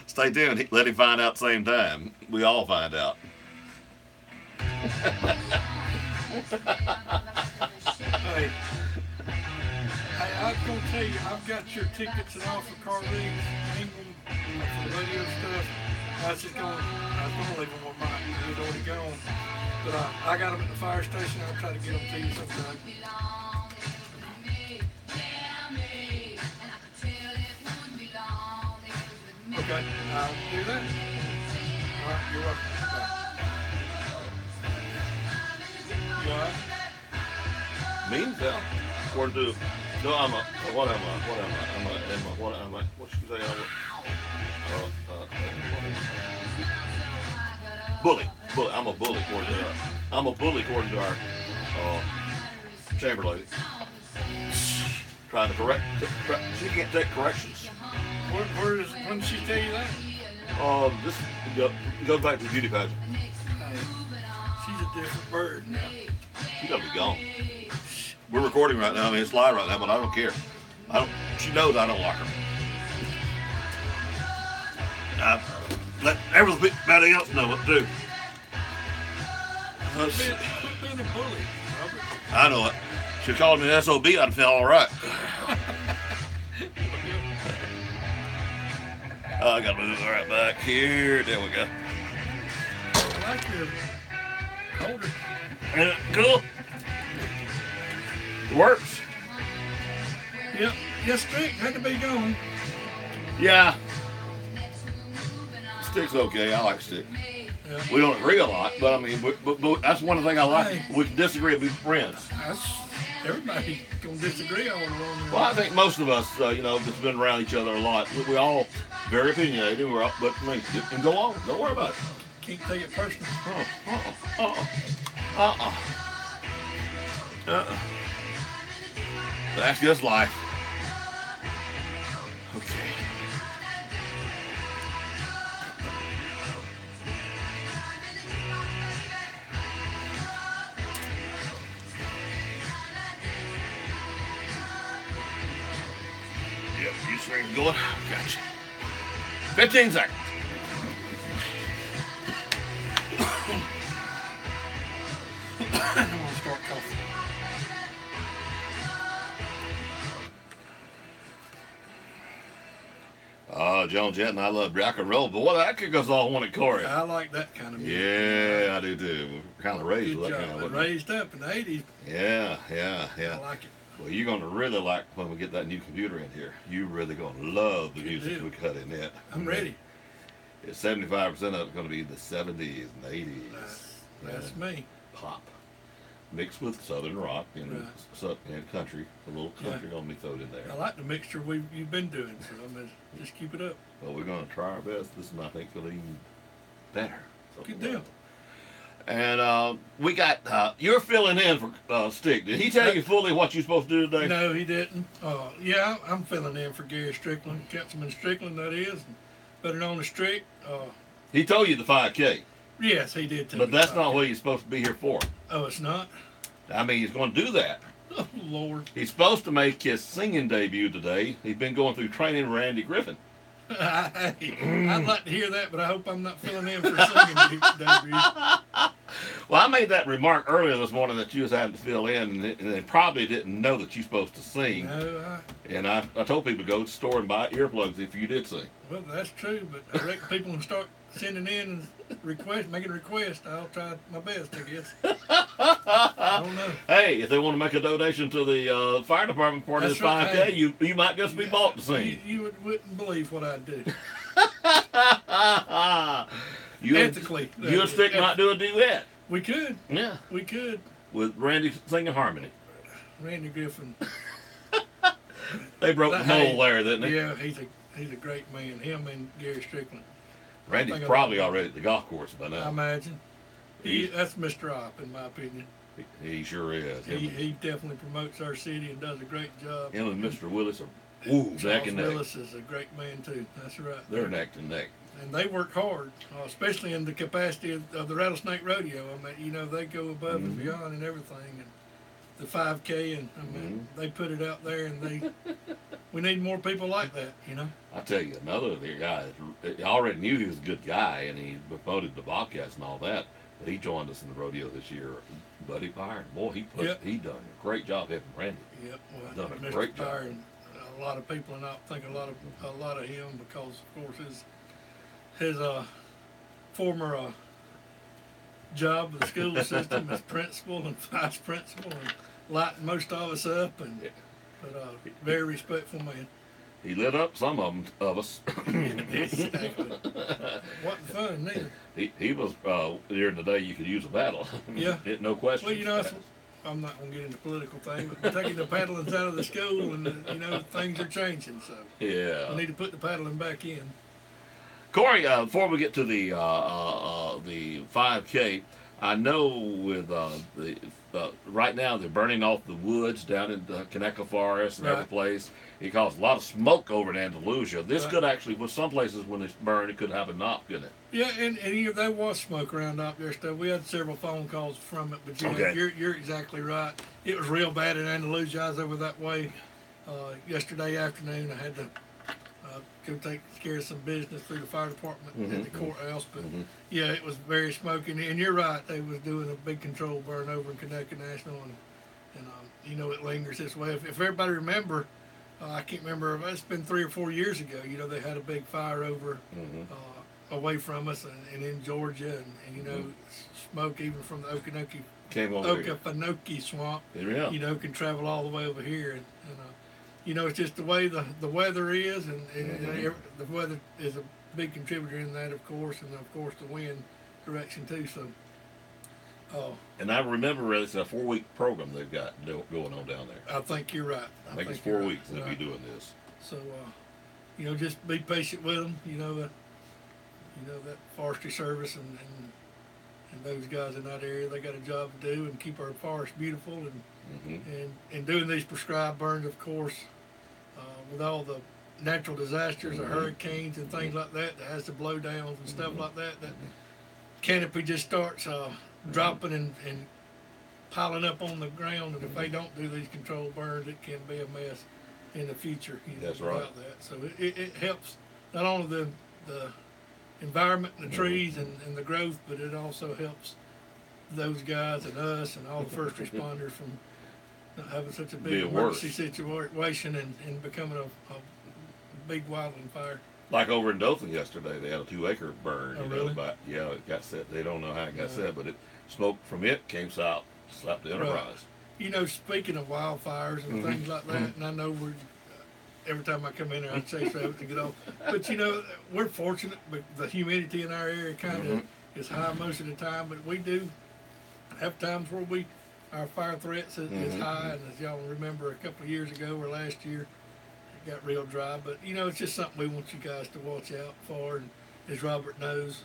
stay tuned. Let him find out at the same time. We all find out. was gonna tell you, I've got your tickets and all for Carl Reeves, England, for the radio stuff. I was gonna leave them on mine. He's already gone. But I got them at the fire station. I'll try to get them to you sometime. Okay, I'll do that. All right, you're welcome. Bye. You all right? Means that, according to, no, what should you say? Bully. I'm a bully according to our chamber lady. Trying to correct. She can't take corrections. When did she tell you that? This goes back to the beauty pageant. She's a different bird now. She gotta be gone. We're recording right now. I mean, it's live right now, but I don't care. She knows I don't like her. Let everybody else know what to do. Being a bully. I know it. She called me an SOB, I'd feel all right. I gotta move right back here. There we go. I like your holder. Cool. It works. Yep. Yes, stick had to be going. Yeah. Stick's okay. I like stick. Yeah. We don't agree a lot, but I mean, but that's one of the things I like. Hey. We can disagree and be friends. Everybody gonna disagree on it. Well, I think most of us, that's been around each other a lot. We all very opinionated. But I mean, and go on. Don't worry about it. Can't take it personal. That's just life. Okay. Yep, you string going. Gotcha. 15 seconds. I'm gonna start coughing. Joan Jett and I love rock and roll. Boy, that kick us all one at Corey. I like that kind of music. Yeah, I do too. We're kind of raised with that kind of. Raised up in the 80s. Yeah. I like it. Well, you're going to really like when we get that new computer in here. You're really going to love the music we cut in it. I'm ready. It's 75% of it's going to be the 70s and 80s. That's me. Pop. Mixed with southern rock and country. A little country on me thrown in there. I like the mixture you've been doing, so I'm going to just keep it up. Well, we're going to try our best. This one, I think, will even better. Good deal. And we got, you're filling in for Stick. Did he tell you fully what you're supposed to do today? No, he didn't. Yeah, I'm filling in for Gary Strickland, Councilman Strickland, that is. Better known as Strick. He told you the 5K. Yes, he did tell me. But that's not what he's supposed to be here for. Oh, it's not? I mean, he's going to do that. Oh, Lord. He's supposed to make his singing debut today. He's been going through training with Randy Griffin. I'd like to hear that, but I hope I'm not filling in for singing debut. Well, I made that remark earlier this morning that you was having to fill in, and they probably didn't know that you're supposed to sing. No, and I told people to go to the store and buy earplugs if you did sing. Well, that's true, but I reckon people can start sending in making requests. I'll try my best, I guess. I don't know. Hey, if they want to make a donation to the fire department part of this 5K, hey, you might just be bought to sing. You wouldn't believe what I'd do. Ethically. You and Stick might do a duet. We could. Yeah. We could. With Randy singing harmony. Randy Griffin. They broke the mold there, didn't they? Yeah, he's a great man. Him and Gary Strickland. Randy's probably already at the golf course by now. I imagine. That's Mr. Opp, in my opinion. He sure is. He definitely promotes our city and does a great job. Him and Mr. Willis are neck and neck. Willis is a great man, too. That's right. They're neck to neck. And they work hard, especially in the capacity of the Rattlesnake Rodeo. I mean, they go above and beyond and everything. And the 5K, and I mean, they put it out there, and we need more people like that, I tell you, another guy, I already knew he was a good guy, and he promoted the Bobcats and all that, but he joined us in the rodeo this year, Buddy Byron. Boy, he done a great job helping Randy. Yep. Well, Done a Mr. great job. Byron, a lot of people and I think a lot of him because of course his former job with the school system as principal and vice principal and lighting most of us up and but very respectful man. He lit up some of us. Exactly. Wasn't fun neither. He was during the day you could use a paddle. Yeah. No question. Well, you know, I'm not going to get into political thing, but taking the paddlings out of the school and you know things are changing, so yeah, we need to put the paddling back in. Corey, before we get to the 5K, I know with right now they're burning off the woods down in the Conecuh Forest and every place. It caused a lot of smoke over in Andalusia. This could actually, with some places when it's burned, it could have a knock, couldn't it? Yeah, and you know, there was smoke around up there stuff. We had several phone calls from it, but you're exactly right. It was real bad in Andalusia. I was over that way yesterday afternoon. I had to go take care of some business through the fire department at the courthouse. But yeah, it was very smoky. And you're right, they was doing a big control burn over in Conecuh National, and you know it lingers this way. If everybody remember, I can't remember. It's been 3 or 4 years ago. You know they had a big fire over away from us and in Georgia, and you know smoke even from the Okefenokee swamp. Yeah. You know can travel all the way over here, and you know, it's just the way the weather is, and the weather is a big contributor in that, of course, and of course the wind direction too. So, and I remember it's a 4-week program they've got going on down there. I think you're right. I think it's 4 weeks they'll be doing this. So, you know, just be patient with them. You know, that forestry service and those guys in that area, they got a job to do and keep our forest beautiful and doing these prescribed burns, of course, with all the natural disasters, the hurricanes and things like that has the blowdowns and stuff like that, that canopy just starts dropping and piling up on the ground, and if they don't do these controlled burns, it can be a mess in the future. You know, that's right. About that. So it helps not only the environment and the trees and the growth, but it also helps those guys and us and all the first responders from not having such a big emergency situation and becoming a big wildland fire. Like over in Dothan yesterday, they had a 2-acre burn. Oh, you know, really? but it got set. They don't know how it got set, but smoke from it came south, slapped the Enterprise. Right. You know, speaking of wildfires and things like that, and I know we're every time I come in here, I chase rabbits to get off. But you know, we're fortunate, but the humidity in our area kind of is high most of the time. But we do have times where our fire threats is high, and as y'all remember, a couple of years ago or last year, it got real dry. But you know, it's just something we want you guys to watch out for. And as Robert knows,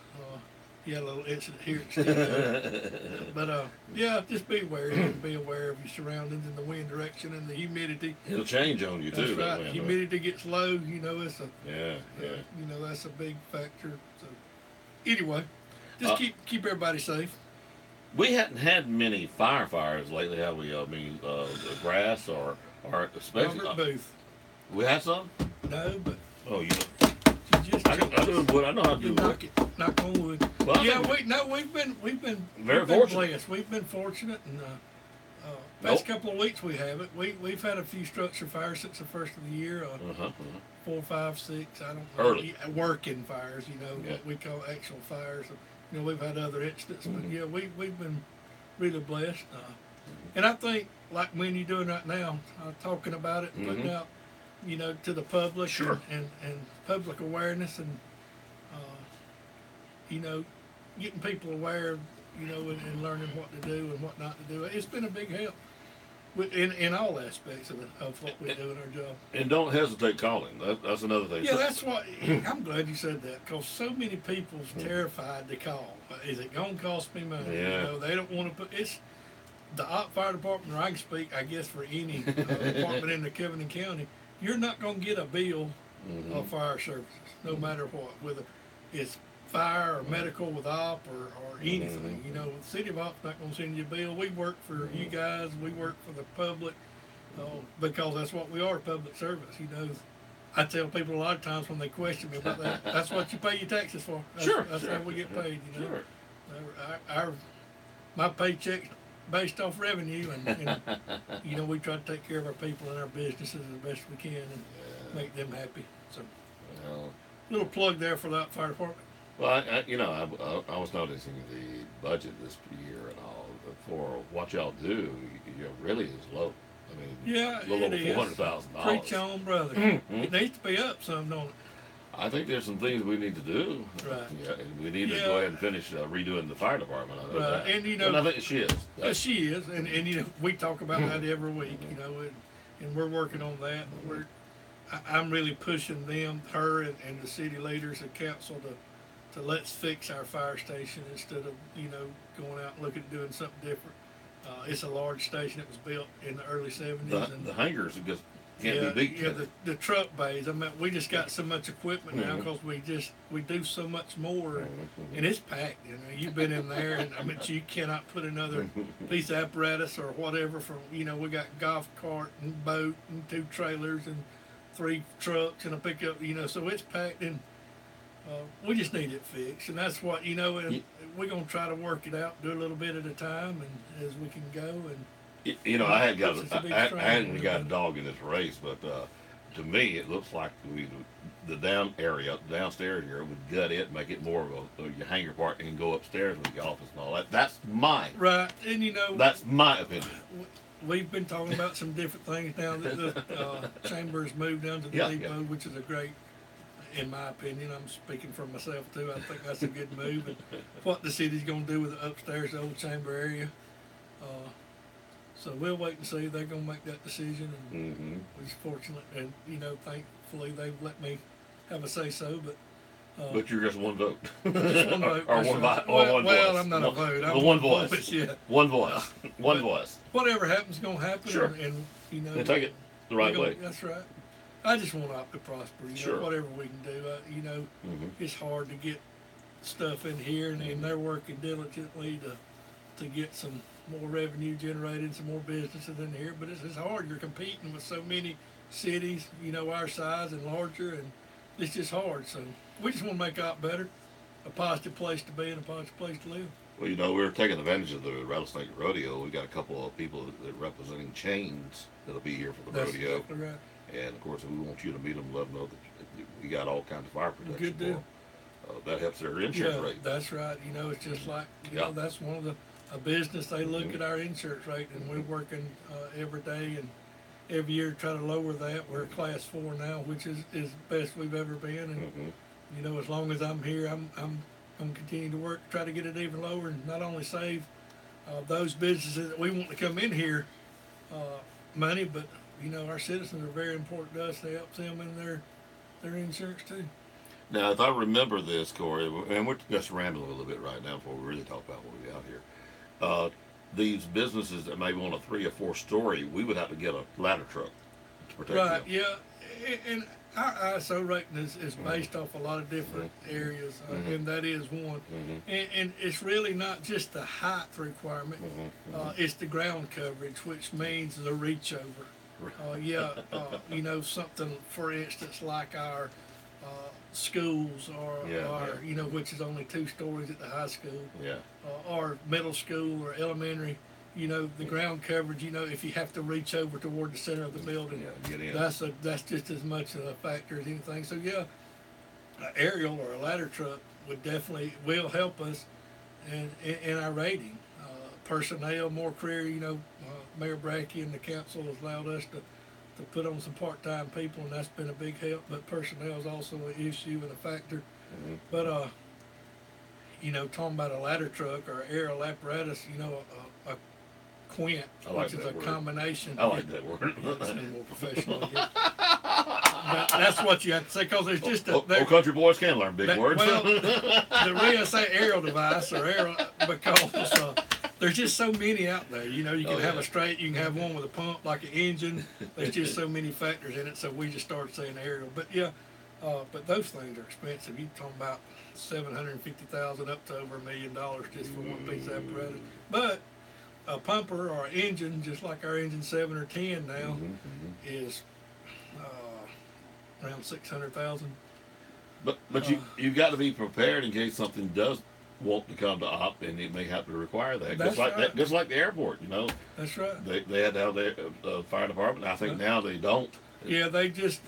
he had a little incident here at Steve. But yeah, just be aware and be aware of your surroundings and the wind direction and the humidity. It'll change on you too. That's right. Humidity gets low. You know, it's a you know, that's a big factor. So anyway, just keep everybody safe. We hadn't had many fires lately, have we? I mean, grass or especially. Robert Booth. We had some. No, but you know. I know wood. I know how to do wood. Knock on wood. Well, yeah, we've been very fortunate. Blessed. We've been fortunate, and past couple of weeks we haven't. We've had a few structure fires since the first of the year. 4, 5, 6. I don't know. Early Working fires, you know, what we call actual fires. You know, we've had other incidents, but yeah, we've been really blessed. And I think like when you're doing right now, talking about it and putting out, you know, to the public and public awareness and, you know, getting people aware, you know, and learning what to do and what not to do. It's been a big help in all aspects of what we do in our job. And don't hesitate calling. That's another thing. Yeah, that's what, I'm glad you said that, because so many people's terrified to call. Is it going to cost me money? Yeah. You know, they don't want to put, it's the fire department, or I can speak, I guess, for any department in the Covington County. You're not going to get a bill of fire services, no matter what, whether it's fire or medical with OP or anything. You know, the city of Op's not going to send you a bill. We work for you guys. We work for the public because that's what we are, public service. You know, I tell people a lot of times when they question me about that, that's what you pay your taxes for. That's how we get paid. You know, my paycheck based off revenue, and you know, we try to take care of our people and our businesses as best we can and make them happy. So, Well, little plug there for that fire department. well, I was noticing the budget this year and all for what y'all do. You really is low. I mean, Yeah, a little over it is. $400,000. Preach on, brother. It needs to be up some, don't it? I think there's some things we need to do. Right. Yeah, we need to go ahead and finish redoing the fire department. I know Right, that. and you know, and I think she is. Yeah, she is, and you know, we talk about that every week, you know, and we're working on that. I'm really pushing them, her, and the city leaders and council to let's fix our fire station instead of, you know, going out and looking at doing something different. It's a large station. It was built in the early 70s. The hangars just can't be beat. Yeah, the truck bays. I mean, we just got so much equipment now Mhm. because we do so much more, and it's packed. You know, you've been in there, and I mean, you cannot put another piece of apparatus or whatever from. You know, we got golf cart and boat and 2 trailers and 3 trucks and a pickup. You know, so it's packed, and we just need it fixed, and that's what, you know. And we're gonna try to work it out, do a little bit at a time, and as we can go. And You know, I hadn't strain. got a dog in this race, but to me, it looks like the downstairs here, would gut it, make it more of your hangar part, and go upstairs with your office and all that. That's mine. Right, and you know, that's my opinion. We've been talking about some different things now that the chamber has moved down to the depot, which is a great, in my opinion. I'm speaking for myself too. I think that's a good move. And what the city's going to do with the upstairs, the old chamber area. So we'll wait and see. They're going to make that decision, and we're fortunate, and you know, thankfully they've let me have a say so. But you're just one vote. Just one vote. or one voice. Well, I'm not a vote. I'm one voice. Yeah. One voice. One voice. Whatever happens, going to happen. Sure. And you know, and take it the right way. That's right. I just want Op to prosper. You Sure. know, whatever we can do. You know, it's hard to get stuff in here, and they're working diligently to get some more revenue generated, some more businesses in here. But it's hard. You're competing with so many cities, you know, our size and larger, and it's just hard. So we just want to make Op better, a positive place to be and a positive place to live. Well, you know, we're taking advantage of the Rattlesnake Rodeo. We got a couple of people that are representing chains that'll be here for the That's rodeo. exactly right. And of course, we want you to meet them, let them know that we got all kinds of fire protection. Good deal. That helps their insurance rate. That's right. You know, it's just like, you know, that's one of a business, they look at our insurance rate, and we're working every day and every year to try to lower that. We're class 4 now, which is best we've ever been. And you know, as long as I'm here, I'm continuing to work to try to get it even lower, and not only save those businesses that we want to come in here money, but you know, our citizens are very important to us. They help them in their insurance too. Now, if I remember this, Corey, and we're just rambling a little bit right now before we really talk about what we got here. These businesses that may want a 3 or 4 story, we would have to get a ladder truck to protect them. Right, yeah. And our ISO rating is based off a lot of different areas, and that is one. And it's really not just the height requirement, it's the ground coverage, which means the reach over. You know, something, for instance, like our schools or you know, which is only 2 stories at the high school, or middle school or elementary. You know, the ground coverage, you know, if you have to reach over toward the center of the building, get in. that's just as much of a factor as anything. So an aerial or a ladder truck will help us in our rating. Personnel, more career, you know, Mayor Brackey and the council has allowed us to put on some part-time people, and that's been a big help. But personnel is also an issue and a factor. But you know, talking about a ladder truck or aerial apparatus, you know, a quint, which is a combination. I like that word. That's a little more professional. That's what you have to say, because there's just old country boys can learn big words. Well, the reason I say aerial device or aerial, because there's just so many out there. You know, you can have a straight, you can have one with a pump, like an engine. There's just so many factors in it, so we just started saying aerial. But but those things are expensive. You're talking about $750,000 up to over $1 million just for one piece of apparatus. But a pumper or an engine, just like our engine 7 or 10 now, is around $600,000. But you've got to be prepared in case something does want to come to op, and it may have to require that. That's Just like right. that, just like the airport, you know. That's right. They had to have their fire department. I think now they don't. Yeah, they just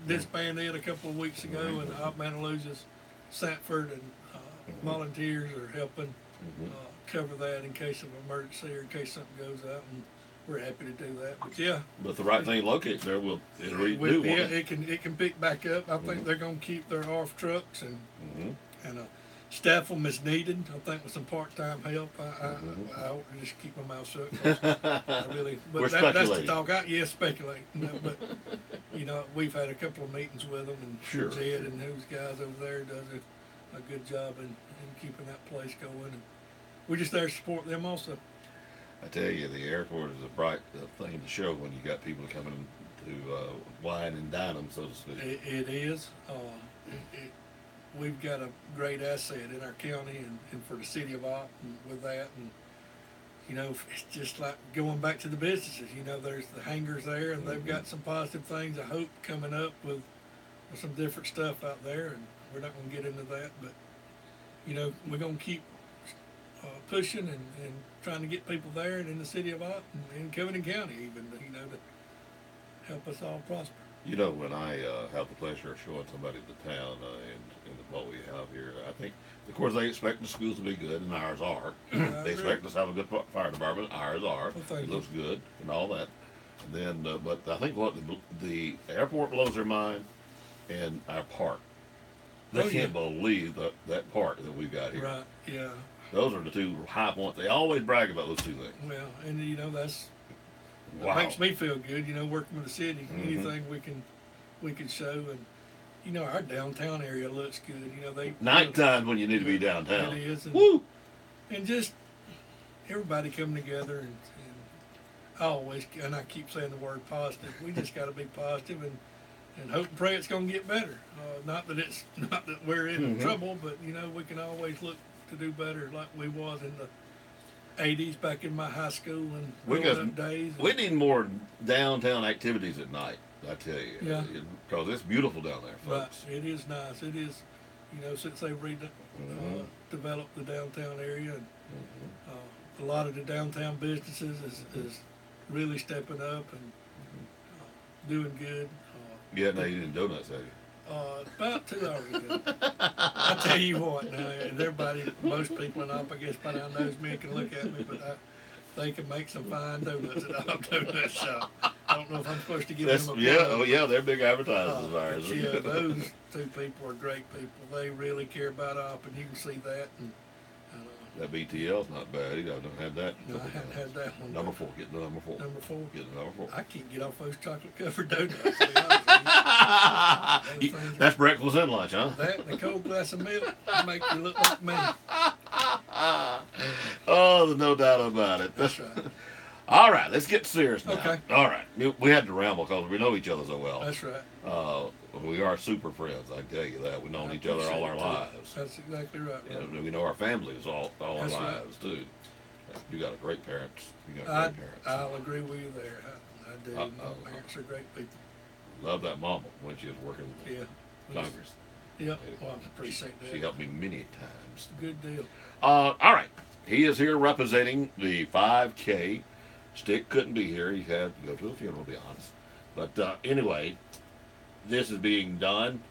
disbanded a couple of weeks ago, and Op Manaloosa's Sanford and volunteers are helping cover that in case of emergency or in case something goes out, and we're happy to do that. But yeah, But the right thing locates there will it'll yeah, do it can pick back up. I think they're going to keep their ARF trucks and staff them as needed. I think with some part-time help, I ought to just keep my mouth shut. 'Cause I really, but We're that's the speculating. talk. Speculate. But we've had a couple of meetings with them, and Sure. Jed and those guys over there does a good job in keeping that place going. And we're just there to support them also. I tell you, the airport is a bright thing to show when you got people coming to wine and dine them, so to speak. It is. We've got a great asset in our county and for the city of Ott and with that. And, it's just like going back to the businesses. There's the hangars there, and they've got some positive things, I hope, coming up with some different stuff out there. And we're not going to get into that, but, we're going to keep pushing and trying to get people there and in the city of Ott and in Covington County even, to help us all prosper. When I have the pleasure of showing somebody the town and what we have here, I think, of course, they expect the schools to be good, and ours are. They expect us to have a good fire department. Ours are. It looks good and all that. And then, but I think what the airport blows their mind, and our park. They can't believe that park that we've got here. Right. Yeah. Those are the two high points. They always brag about those two things. Well, and that Wow. makes me feel good. Working with the city, anything we can show, and our downtown area looks good. Nighttime when you need to be downtown. It is. And, Woo! And just everybody coming together, and I keep saying the word positive. We just got to be positive and hope and pray it's going to get better. Not that we're in trouble, but we can always look to do better, like we was in the 80s back in my high school and growing up days. We need more downtown activities at night, I tell you. Yeah. Because it's beautiful down there, folks. Right. It is nice. It is, since they've developed the downtown area, and a lot of the downtown businesses is really stepping up and doing good. You hadn't eaten any donuts, have you? About 2 hours ago. I tell you what, now, and most people in Op, I guess, by now knows me and can look at me, but they can make some fine donuts at Op Donut Shop. I don't know if I'm supposed to give them a plug. They're big advertisers of ours. Yeah, those two people are great people. They really care about Op, and you can see that. And that BTL's not bad. You don't have that. No, I haven't had that one. Number 4. Get the number 4. Number 4. Get the number 4. I can't get off those chocolate covered donuts. That's breakfast and lunch, huh? That and a cold glass of milk make you look like me. Oh, there's no doubt about it. That's right. All right, let's get serious now. Okay. All right. We had to ramble because we know each other so well. That's right. We are super friends, I can tell you that. We've known each other all our lives. That's exactly right. And we know our families all our lives, too. You got a great parents. You got great parents. I'll agree with you there. I do. My parents are great people. Love that mama when she was working Congress. Yeah, well, I appreciate that. She helped me many times. Good deal. All right. He is here representing the 5K. Stick couldn't be here. He had to go to a funeral, to be honest. But anyway, this is being done.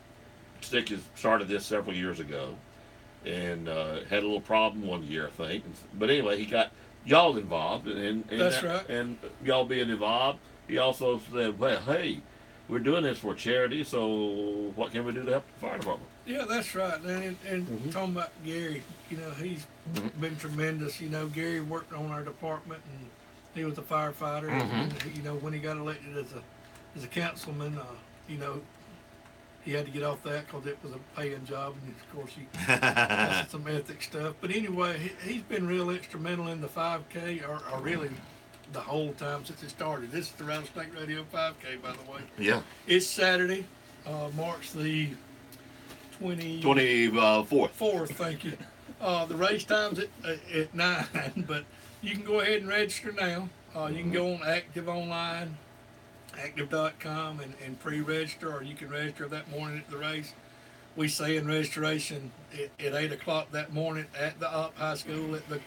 Stick has started this several years ago and had a little problem one year, I think. But anyway, he got y'all involved. And That's right. And y'all being involved, he also said, well, hey, we're doing this for charity, so what can we do to help the fire department? Yeah, that's right. And talking about Gary, he's been tremendous. Gary worked on our department, and he was a firefighter. And, when he got elected as a councilman, he had to get off that because it was a paying job, and of course he had some ethics stuff. But anyway, he's been real instrumental in the 5K, or really the whole time since it started. This is the Rattlesnake Radio 5K, by the way. Yeah. It's Saturday, March the 24th. Thank you. The race time's at 9, but you can go ahead and register now. You can go on Active Online, active.com, and pre-register, or you can register that morning at the race. we say in registration at 8 o'clock that morning at the Op High School at the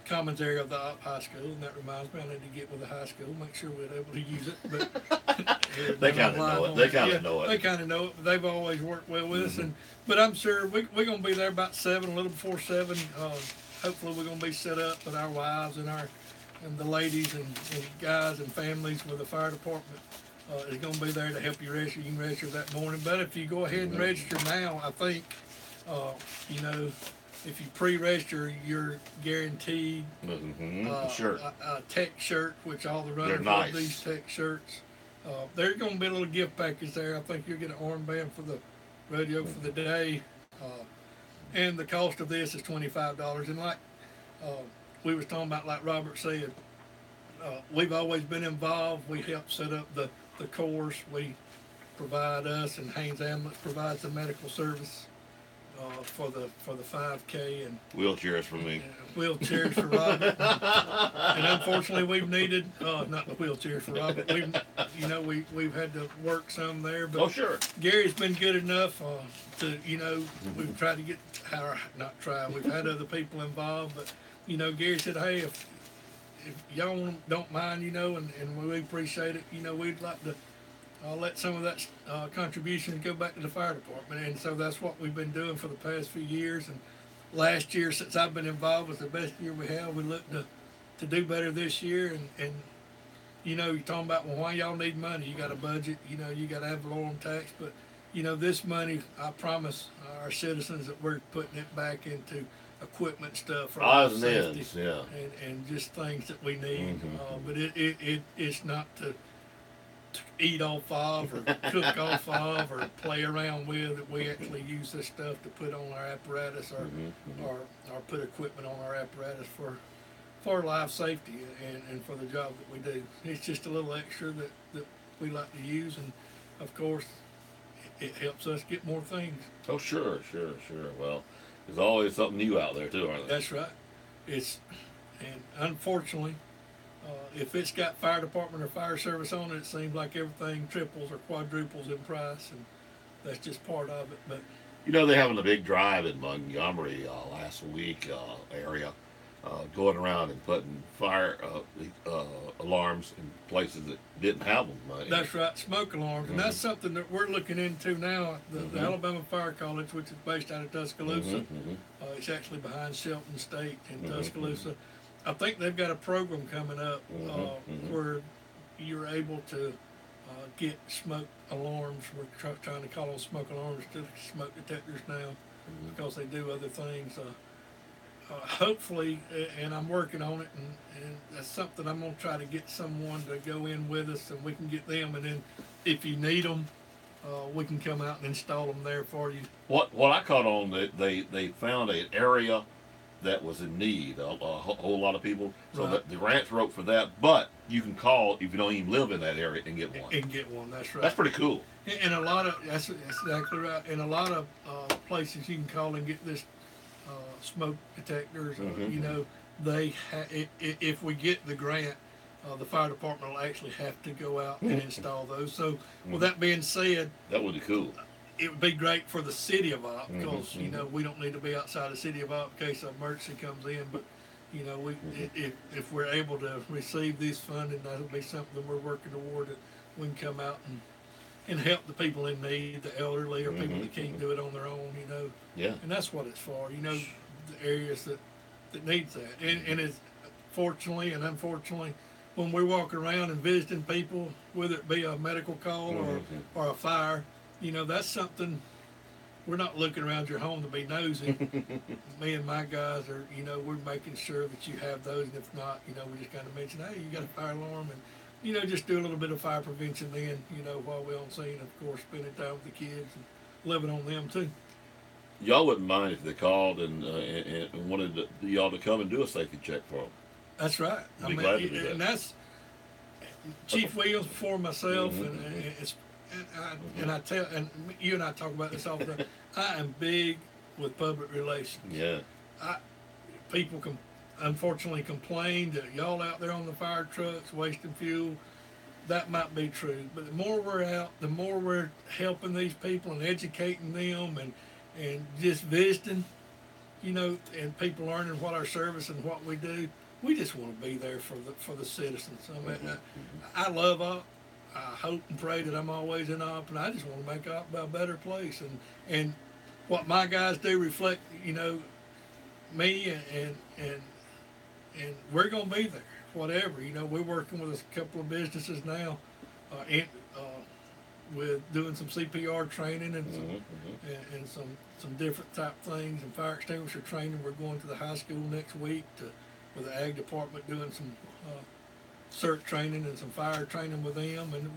commons area of the Op High School, and that reminds me I need to get with the high school, make sure we're able to use it. But they kind of know it. They kind of know it. They kind of know it. But they've always worked well with us, but I'm sure we're going to be there about 7, a little before 7. Hopefully we're going to be set up with our wives and the ladies and guys and families with the fire department. Is going to be there to help you register. You can register that morning. But if you go ahead and register now, I think, you know, if you pre-register, you're guaranteed a tech shirt, which all the runners love these tech shirts. There's going to be a little gift package there. I think you'll get an armband for the rodeo for the day. And the cost of this is $25. And like we was talking about, like Robert said, we've always been involved. We help set up the course. We provide us, and Haynes Ambulance provides the medical service for the 5K and wheelchairs for me. Wheelchairs for Robert. And unfortunately, we've needed not the wheelchairs for Robert. We've had to work some there. But sure. Gary's been good enough to we've tried to get we've had other people involved, but Gary said, hey, if y'all don't mind, and we appreciate it, we'd like to let some of that contributions go back to the fire department. And so that's what we've been doing for the past few years. And last year, since I've been involved, was the best year we have. We look to do better this year. And you're talking about, well, why y'all need money? You got a budget, you got to have loan tax. But, this money, I promise our citizens that we're putting it back into equipment stuff for our safety, and just things that we need. But it's not to eat off of or cook off of or play around with. We actually use this stuff to put on our apparatus or put equipment on our apparatus for life safety and for the job that we do. It's just a little extra that we like to use, and of course it helps us get more things. Oh, sure. Well, there's always something new out there too, aren't there? That's right. And unfortunately, if it's got fire department or fire service on it, it seems like everything triples or quadruples in price, and that's just part of it. But they're having a big drive in Montgomery last week area, going around and putting fire alarms in places that didn't have them. That's right, smoke alarms, and that's something that we're looking into now. The Alabama Fire College, which is based out of Tuscaloosa, it's actually behind Shelton State in Tuscaloosa. I think they've got a program coming up where you're able to get smoke alarms. We're trying to call them smoke alarms instead of smoke detectors now, because they do other things. Hopefully, and I'm working on it, and that's something I'm going to try to get someone to go in with us, and we can get them, and then if you need them, we can come out and install them there for you. What I caught on, that they found an area that was in need, a whole lot of people, so that the grants wrote for that, but you can call if you don't even live in that area and get one. That's right. That's pretty cool. And that's exactly right. In a lot of places you can call and get this smoke detectors. If we get the grant, the fire department will actually have to go out and install those. So with that being said, that would be cool. It would be great for the city of Opp, because we don't need to be outside the city of Opp in case an emergency comes in. But if we're able to receive this funding, that'll be something we're working toward, that we can come out and help the people in need, the elderly or people that can't do it on their own. Yeah. And that's what it's for. The areas that needs that. And it's fortunately and unfortunately, when we're walking around and visiting people, whether it be a medical call or a fire, that's something. We're not looking around your home to be nosy. Me and my guys are, we're making sure that you have those, and if not, we just kind of mention, hey, you got a fire alarm, and just do a little bit of fire prevention then, while we're on scene. Of course, spending time with the kids and living on them too. Y'all wouldn't mind if they called and wanted y'all to come and do a safety check for them. That's right. I'd be glad to do that. And that's Chief Williams before myself, and I tell, and you and I talk about this all the time. I am big with public relations. Yeah. People unfortunately complain that y'all out there on the fire trucks wasting fuel. that might be true. But the more we're out, the more we're helping these people and educating them and just visiting, and people learning what our service and what we do. We just want to be there for the citizens. I mean, I love Opp. I hope and pray that I'm always in Opp, and I just want to make Opp a better place. And what my guys do reflect, me and we're gonna be there. Whatever, we're working with a couple of businesses now, with doing some CPR training and some different type things and fire extinguisher training. We're going to the high school next week with the ag department doing some CERT training and some fire training with them, and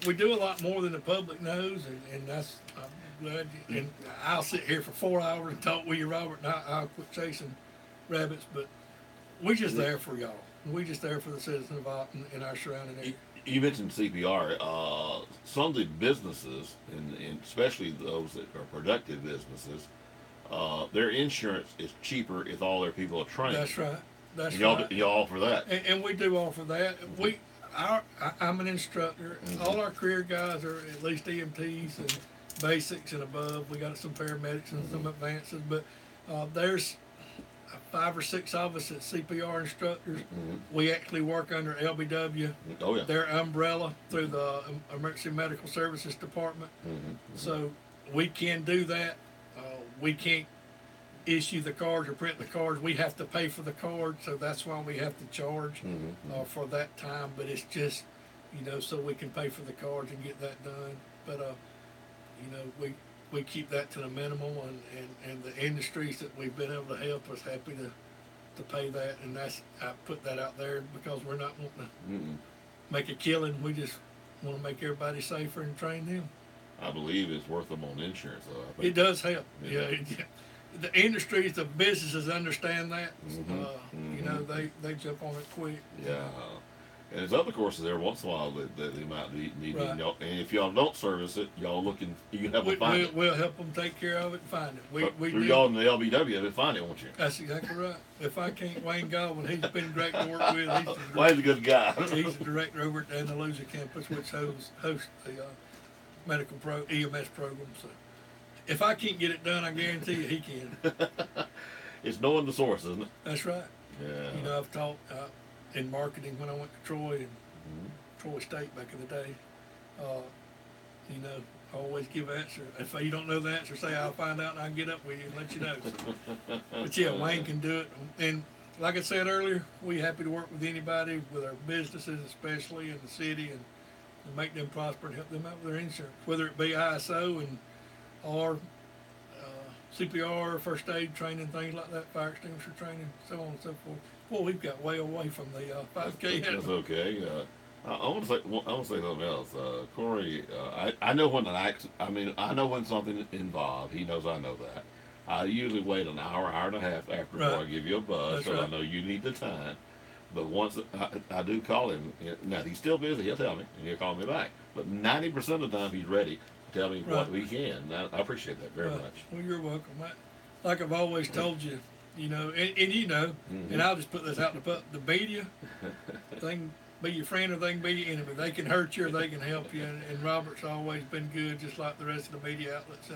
we do a lot more than the public knows, and that's I'm glad. And I'll sit here for 4 hours and talk with you, Robert, and I'll quit chasing rabbits, but we're just there for y'all. We're just there for the citizens of Opp in our surrounding area. You mentioned CPR. Some of the businesses, and especially those that are productive businesses, their insurance is cheaper if all their people are trained. That's right. That's y'all, right. Y'all offer that. And we do offer that. I'm an instructor. All our career guys are at least EMTs and basics and above. We got some paramedics and some advances, but there's 5 or 6 of us at CPR instructors. We actually work under LBW, their umbrella through the Emergency Medical Services Department. So we can do that. We can't issue the cards or print the cards. We have to pay for the card, so that's why we have to charge for that time. But it's just, so we can pay for the cards and get that done. But we keep that to the minimum, and the industries that we've been able to help is happy to pay that, and I put that out there because we're not wanting to make a killing. We just want to make everybody safer and train them. I believe it's worth them on insurance, though. It does help. Yeah. The industries, the businesses understand that. They jump on it quick. Yeah. And there's other courses there once in a while that they might need. Right. And if y'all don't service it, you can help them find it. We'll help them take care of it and find it. We through y'all in the LBW, they'll find it, won't you? That's exactly right. If I can't, Wayne Godwin, he's been great to work with. Wayne's a good guy. He's the director over at the Andalusia campus, which hosts the medical EMS program. So if I can't get it done, I guarantee you he can. It's knowing the source, isn't it? That's right. Yeah. I've taught in marketing when I went to Troy and Troy State back in the day. Always give an answer. If you don't know the answer, say I'll find out and I'll get up with you and let you know. So, but yeah, Wayne can do it. And like I said earlier, we're happy to work with anybody, with our businesses especially in the city, and make them prosper and help them out with their insurance, whether it be ISO or CPR, first aid training, things like that, fire extinguisher training, so on and so forth. Boy, we've got way away from the 5K. That's okay. I want to say something else. Corey, I know when I know when something's involved. He knows I know that. I usually wait an hour and a half after before I give you a buzz, so I know you need the time. But once I do call him, now he's still busy, he'll tell me, and he'll call me back. But 90% of the time he's ready to tell me what we can. I appreciate that very much. Well, you're welcome. Like I've always told you, and I'll just put this out in the media. They can be your friend or they can be your enemy. They can hurt you or they can help you. And Robert's always been good, just like the rest of the media outlets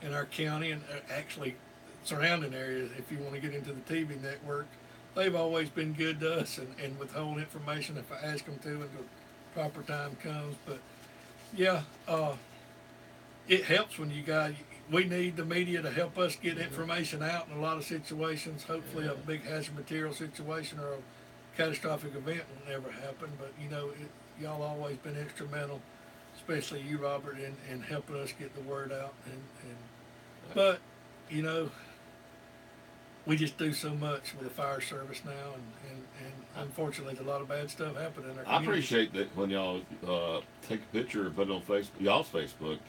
in our county and actually surrounding areas. If you want to get into the TV network, they've always been good to us and withhold information if I ask them to until proper time comes. But yeah, it helps when we need the media to help us get information out in a lot of situations. Hopefully a big hazard material situation or a catastrophic event will never happen. But y'all always been instrumental, especially you, Robert, in helping us get the word out. But we just do so much with the fire service now, and unfortunately, there's a lot of bad stuff happening in our community. I appreciate that when y'all take a picture and put it on y'all's Facebook.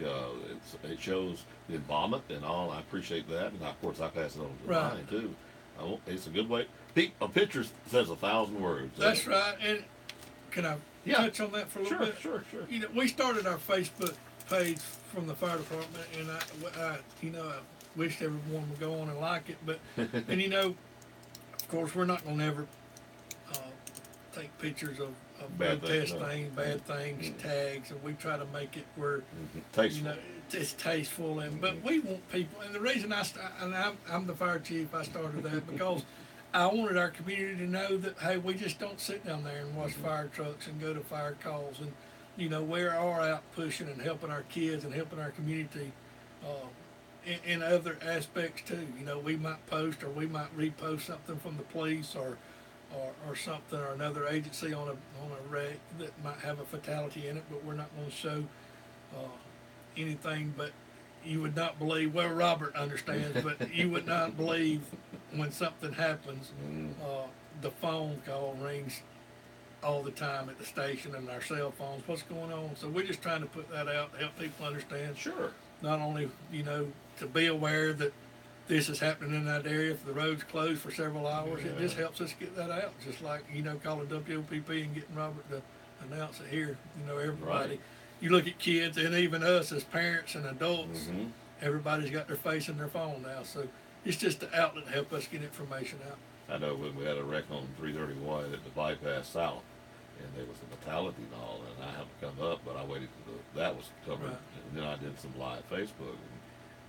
It shows the involvement and all. I appreciate that, and of course, I pass it on to mine too. It's a good way. A picture says 1,000 words. That's right. And can I touch on that for a little bit? Sure. We started our Facebook page from the fire department, and I wished everyone would go on and like it, but of course we're not going to ever take pictures of Bad things, test no. things, bad things, tags, and we try to make it where Tasteful. you know it's tasteful. And but we want people, and the reason I'm the fire chief, I started that because I wanted our community to know that hey, we just don't sit down there and watch fire trucks and go to fire calls, and you know we are out pushing and helping our kids and helping our community. In other aspects too, you know, we might post or we might repost something from the police or something or another agency on a wreck that might have a fatality in it, but we're not going to show anything. But you would not believe. Well, Robert understands, but you would not believe when something happens. The phone call rings all the time at the station and our cell phones. What's going on? So we're just trying to put that out to help people understand. Sure. Not only to be aware that this is happening in that area. If the road's closed for several hours, it just helps us get that out. Just like, calling WOPP and getting Robert to announce it here. Everybody. Right. You look at kids and even us as parents and adults, everybody's got their face in their phone now. So it's just the outlet to help us get information out. I know when we had a wreck on 331 at the bypass south, and there was a fatality and all, and I happened to come up, but I waited till that was covered, and then I did some live Facebook,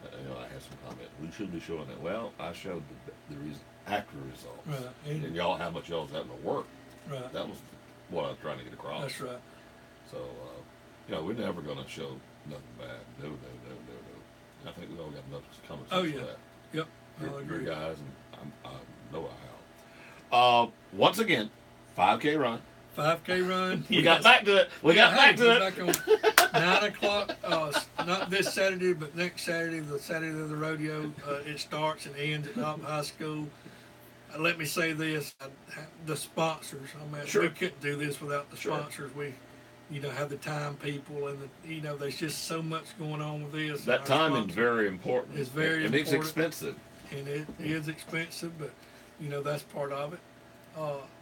and I had some comment. We should be showing that. Well, I showed the accurate results, Right. and y'all how much y'all's having to work. Right. That was what I was trying to get across. That's right. So, we're never going to show nothing bad. No. I think we all got enough common sense Oh yeah. for that. Yep. I'll Your agree. guys, and I know I have. Once again, 5K run. 5K run. You got back to it. We got back to it. Back on 9 o'clock. Not this Saturday, but next Saturday, the Saturday of the rodeo. It starts and ends at Dobb High School. Let me say this: the sponsors. Sure. We couldn't do this without the Sure. sponsors. We, have the time people, and there's just so much going on with this. That timing's very important. It's very and important. it's expensive. And it is expensive, but that's part of it.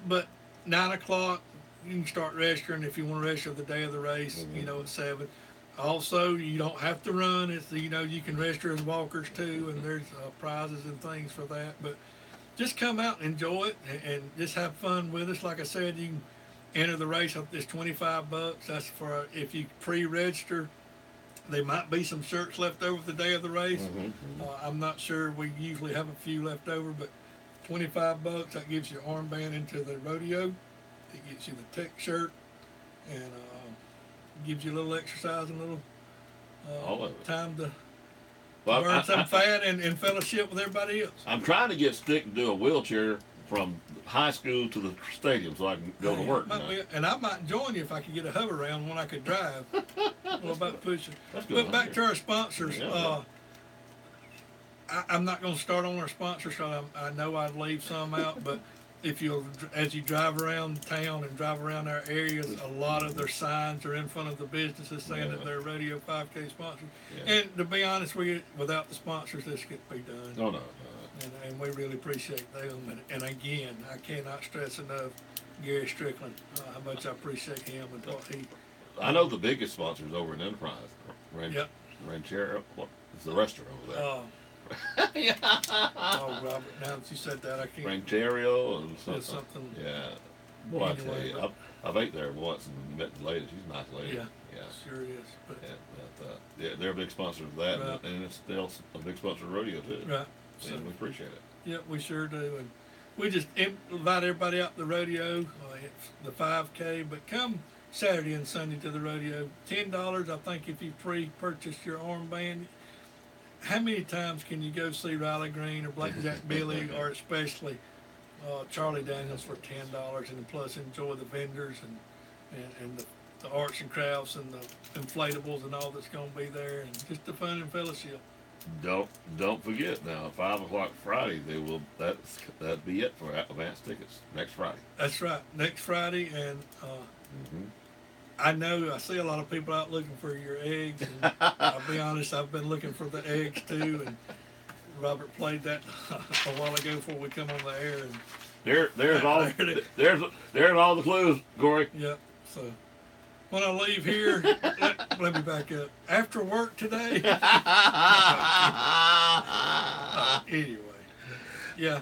But 9 o'clock, you can start registering if you want to register the day of the race. At 7. Also, you don't have to run. It's you can register as walkers too, and there's prizes and things for that. But just come out and enjoy it, and just have fun with us. Like I said, you can enter the race. It's $25. That's for if you pre-register. There might be some shirts left over the day of the race. I'm not sure. We usually have a few left over, but $25. That gives you an armband into the rodeo. It gets you the tech shirt, and gives you a little exercise and a little All of it. time to Well, burn some fat and fellowship with everybody else. I'm trying to get Stick to do a wheelchair from high school to the stadium so I can go to work. And I might join you if I could get a hover around when I could drive. What about pushing? That's good. But back to our sponsors. Yeah. I'm not going to start on our sponsors, so I know I'd leave some out, but as you drive around town and drive around our areas, a lot of their signs are in front of the businesses saying that they're Radio 5K sponsors. Yeah. And to be honest with you, without the sponsors, this couldn't be done. Oh, no. And we really appreciate them. And again, I cannot stress enough Gary Strickland, how much I appreciate him and what he. I know the biggest sponsors over in Enterprise. Yep. Ranchero. What? It's the restaurant over there. Oh, Robert, now that you said that, I can't. Rancherio and something. It's something. Yeah. Well, I tell Anyway, you, I've ate there once and met the lady. She's a nice lady. Yeah. Yeah. Sure is. But, Yeah, they're a big sponsor of that, Right. and it's still a big sponsor of rodeo too. Right. And we appreciate it. Yeah, we sure do. And we just invite everybody out to the rodeo. It's the 5K, but come Saturday and Sunday to the rodeo. $10, I think, if you pre-purchase your armband. How many times can you go see Riley Green or Blackjack Billy or especially Charlie Daniels for $10 and plus enjoy the vendors and the arts and crafts and the inflatables and all that's going to be there and just the fun and fellowship. Don't forget now, 5 o'clock Friday that'd be it for advance tickets next Friday. That's right, next Friday, and I know I see a lot of people out looking for your eggs. And I'll be honest, I've been looking for the eggs too, and Robert played that a while ago before we come on the air. And there's all the clues, Corey. Yep. So when I leave here, let me back up. After work today. Anyway, yeah.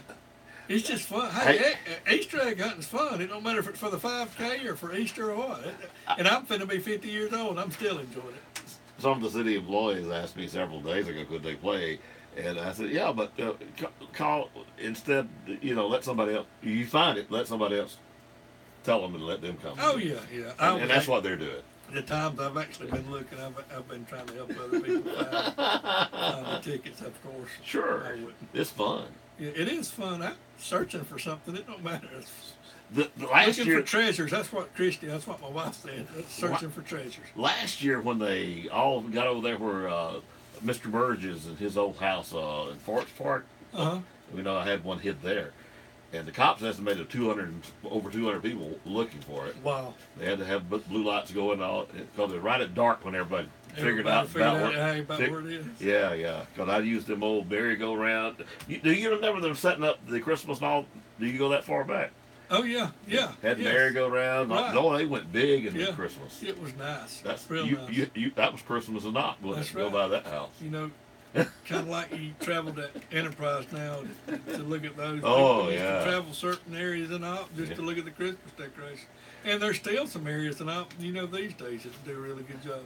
It's just fun. Hey, Easter egg hunting's fun. It don't matter if it's for the 5K or for Easter or what. And I'm finna be 50 years old, and I'm still enjoying it. Some of the city employees asked me several days ago, could they play? And I said, yeah, but call instead, let somebody else, you find it, let somebody else tell them and let them come. Oh, yeah. And that's what they're doing. The times I've actually been looking, I've been trying to help other people find the tickets, of course. Sure. It's fun. Yeah, it is fun. I'm searching for something. It don't matter. The last looking year, for treasures. That's what my wife said. Searching for treasures. Last year when they all got over there where Mr. Burgess and his old house in Forest Park, I had one hid there. And the cops estimated over 200 people looking for it. Wow. They had to have blue lights going on because they're right at dark when everybody figured out about where it is. Yeah. Because I used them old merry-go-round. Do you remember them setting up the Christmas and all? Do you go that far back? Oh, yeah. Had merry-go-round. Right. No, they went big in Christmas. It was nice. That's real nice. That was Christmas and not. Let's go by that house. Kind of like you traveled at Enterprise now to look at those. Oh, people yeah. used to travel certain areas and all just to look at the Christmas decorations. And there's still some areas and all, these days that do a really good job.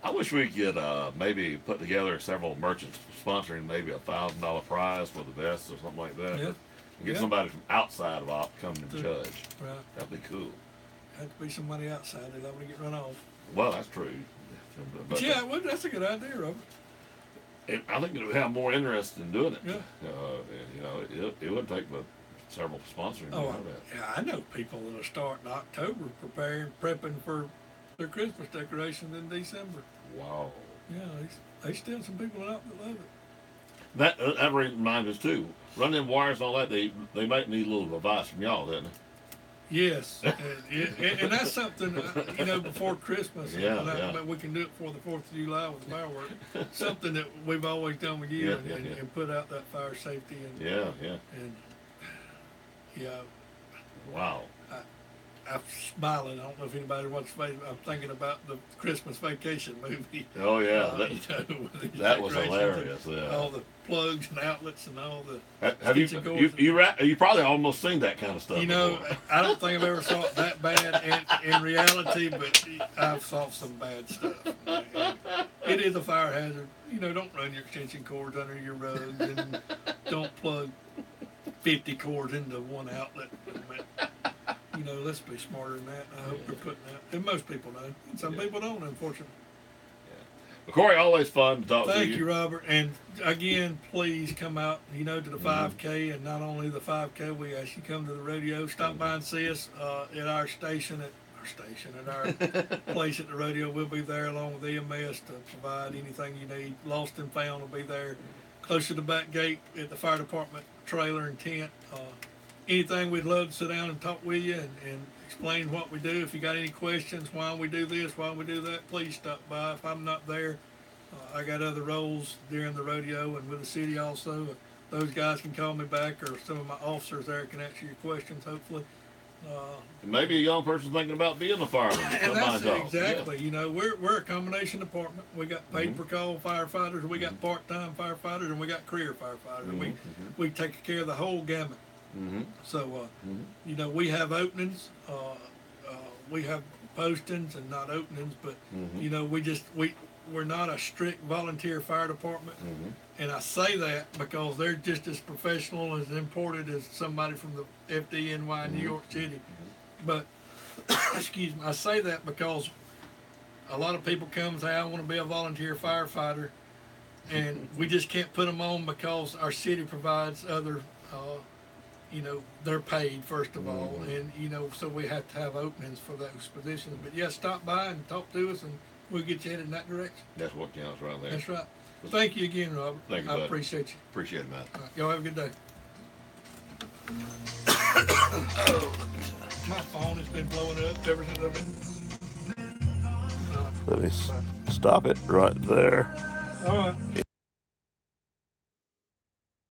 I wish we could maybe put together several merchants sponsoring maybe a $1,000 prize for the best or something like that. Yeah. And get somebody from outside of OP coming to judge. Right. That'd be cool. Have to be somebody outside. They don't want to get run off. Well, that's true. But that's a good idea, Robert. I think it would have more interest in doing it. Yeah. It would take several sponsoring. I know people that'll start in October prepping for their Christmas decorations in December. Wow. Yeah, there's still some people out that love it. That reminds us too. Running them wires and all that, they might need a little advice from y'all, doesn't they? Yes, and that's something, before Christmas, but we can do it for the 4th of July with the fireworks. Something that we've always done with you and put out that fire safety. Wow. I'm smiling. I don't know if anybody watched. I'm thinking about the Christmas Vacation movie. Oh yeah, that was hilarious. All the plugs and outlets and all the. Have you probably almost seen that kind of stuff? I don't think I've ever saw it that bad in reality, but I've saw some bad stuff. It is a fire hazard. Don't run your extension cords under your roads and don't plug 50 cords into one outlet. Let's be smarter than that. I hope we're putting that. And most people know. Some people don't, unfortunately. But Corey, always fun to talk to you. Thank you, Robert. And again, please come out, to the 5K. And not only the 5K, we ask you to come to the rodeo. Stop by and see us at our station, at our place at the rodeo. We'll be there along with EMS to provide anything you need. Lost and found will be there. Close to the back gate at the fire department trailer and tent. Anything, we'd love to sit down and talk with you and explain what we do. If you got any questions, why we do this, why we do that, please stop by. If I'm not there, I got other roles during the rodeo and with the city also. Those guys can call me back, or some of my officers there can answer your questions, hopefully. Maybe a young person thinking about being a fireman. And that's it, exactly. Yeah. We're a combination department. We got paid per call firefighters, we got part-time firefighters, and we got career firefighters. We take care of the whole gamut. So, we have openings, we have postings and not openings, but, we're not a strict volunteer fire department. And I say that because they're just as professional, as imported as somebody from the FDNY in New York City. But, excuse me, I say that because a lot of people come and say, I want to be a volunteer firefighter. And we just can't put them on because our city provides other they're paid, first of all, and, so we have to have openings for those positions. But, stop by and talk to us, and we'll get you headed in that direction. That's what counts right there. That's right. Well, thank you again, Robert. Thank you, I bud. appreciate you. Appreciate it, man. All right, y'all have a good day. My phone has been blowing up ever since I've been... Let me stop it right there. All right. Yeah.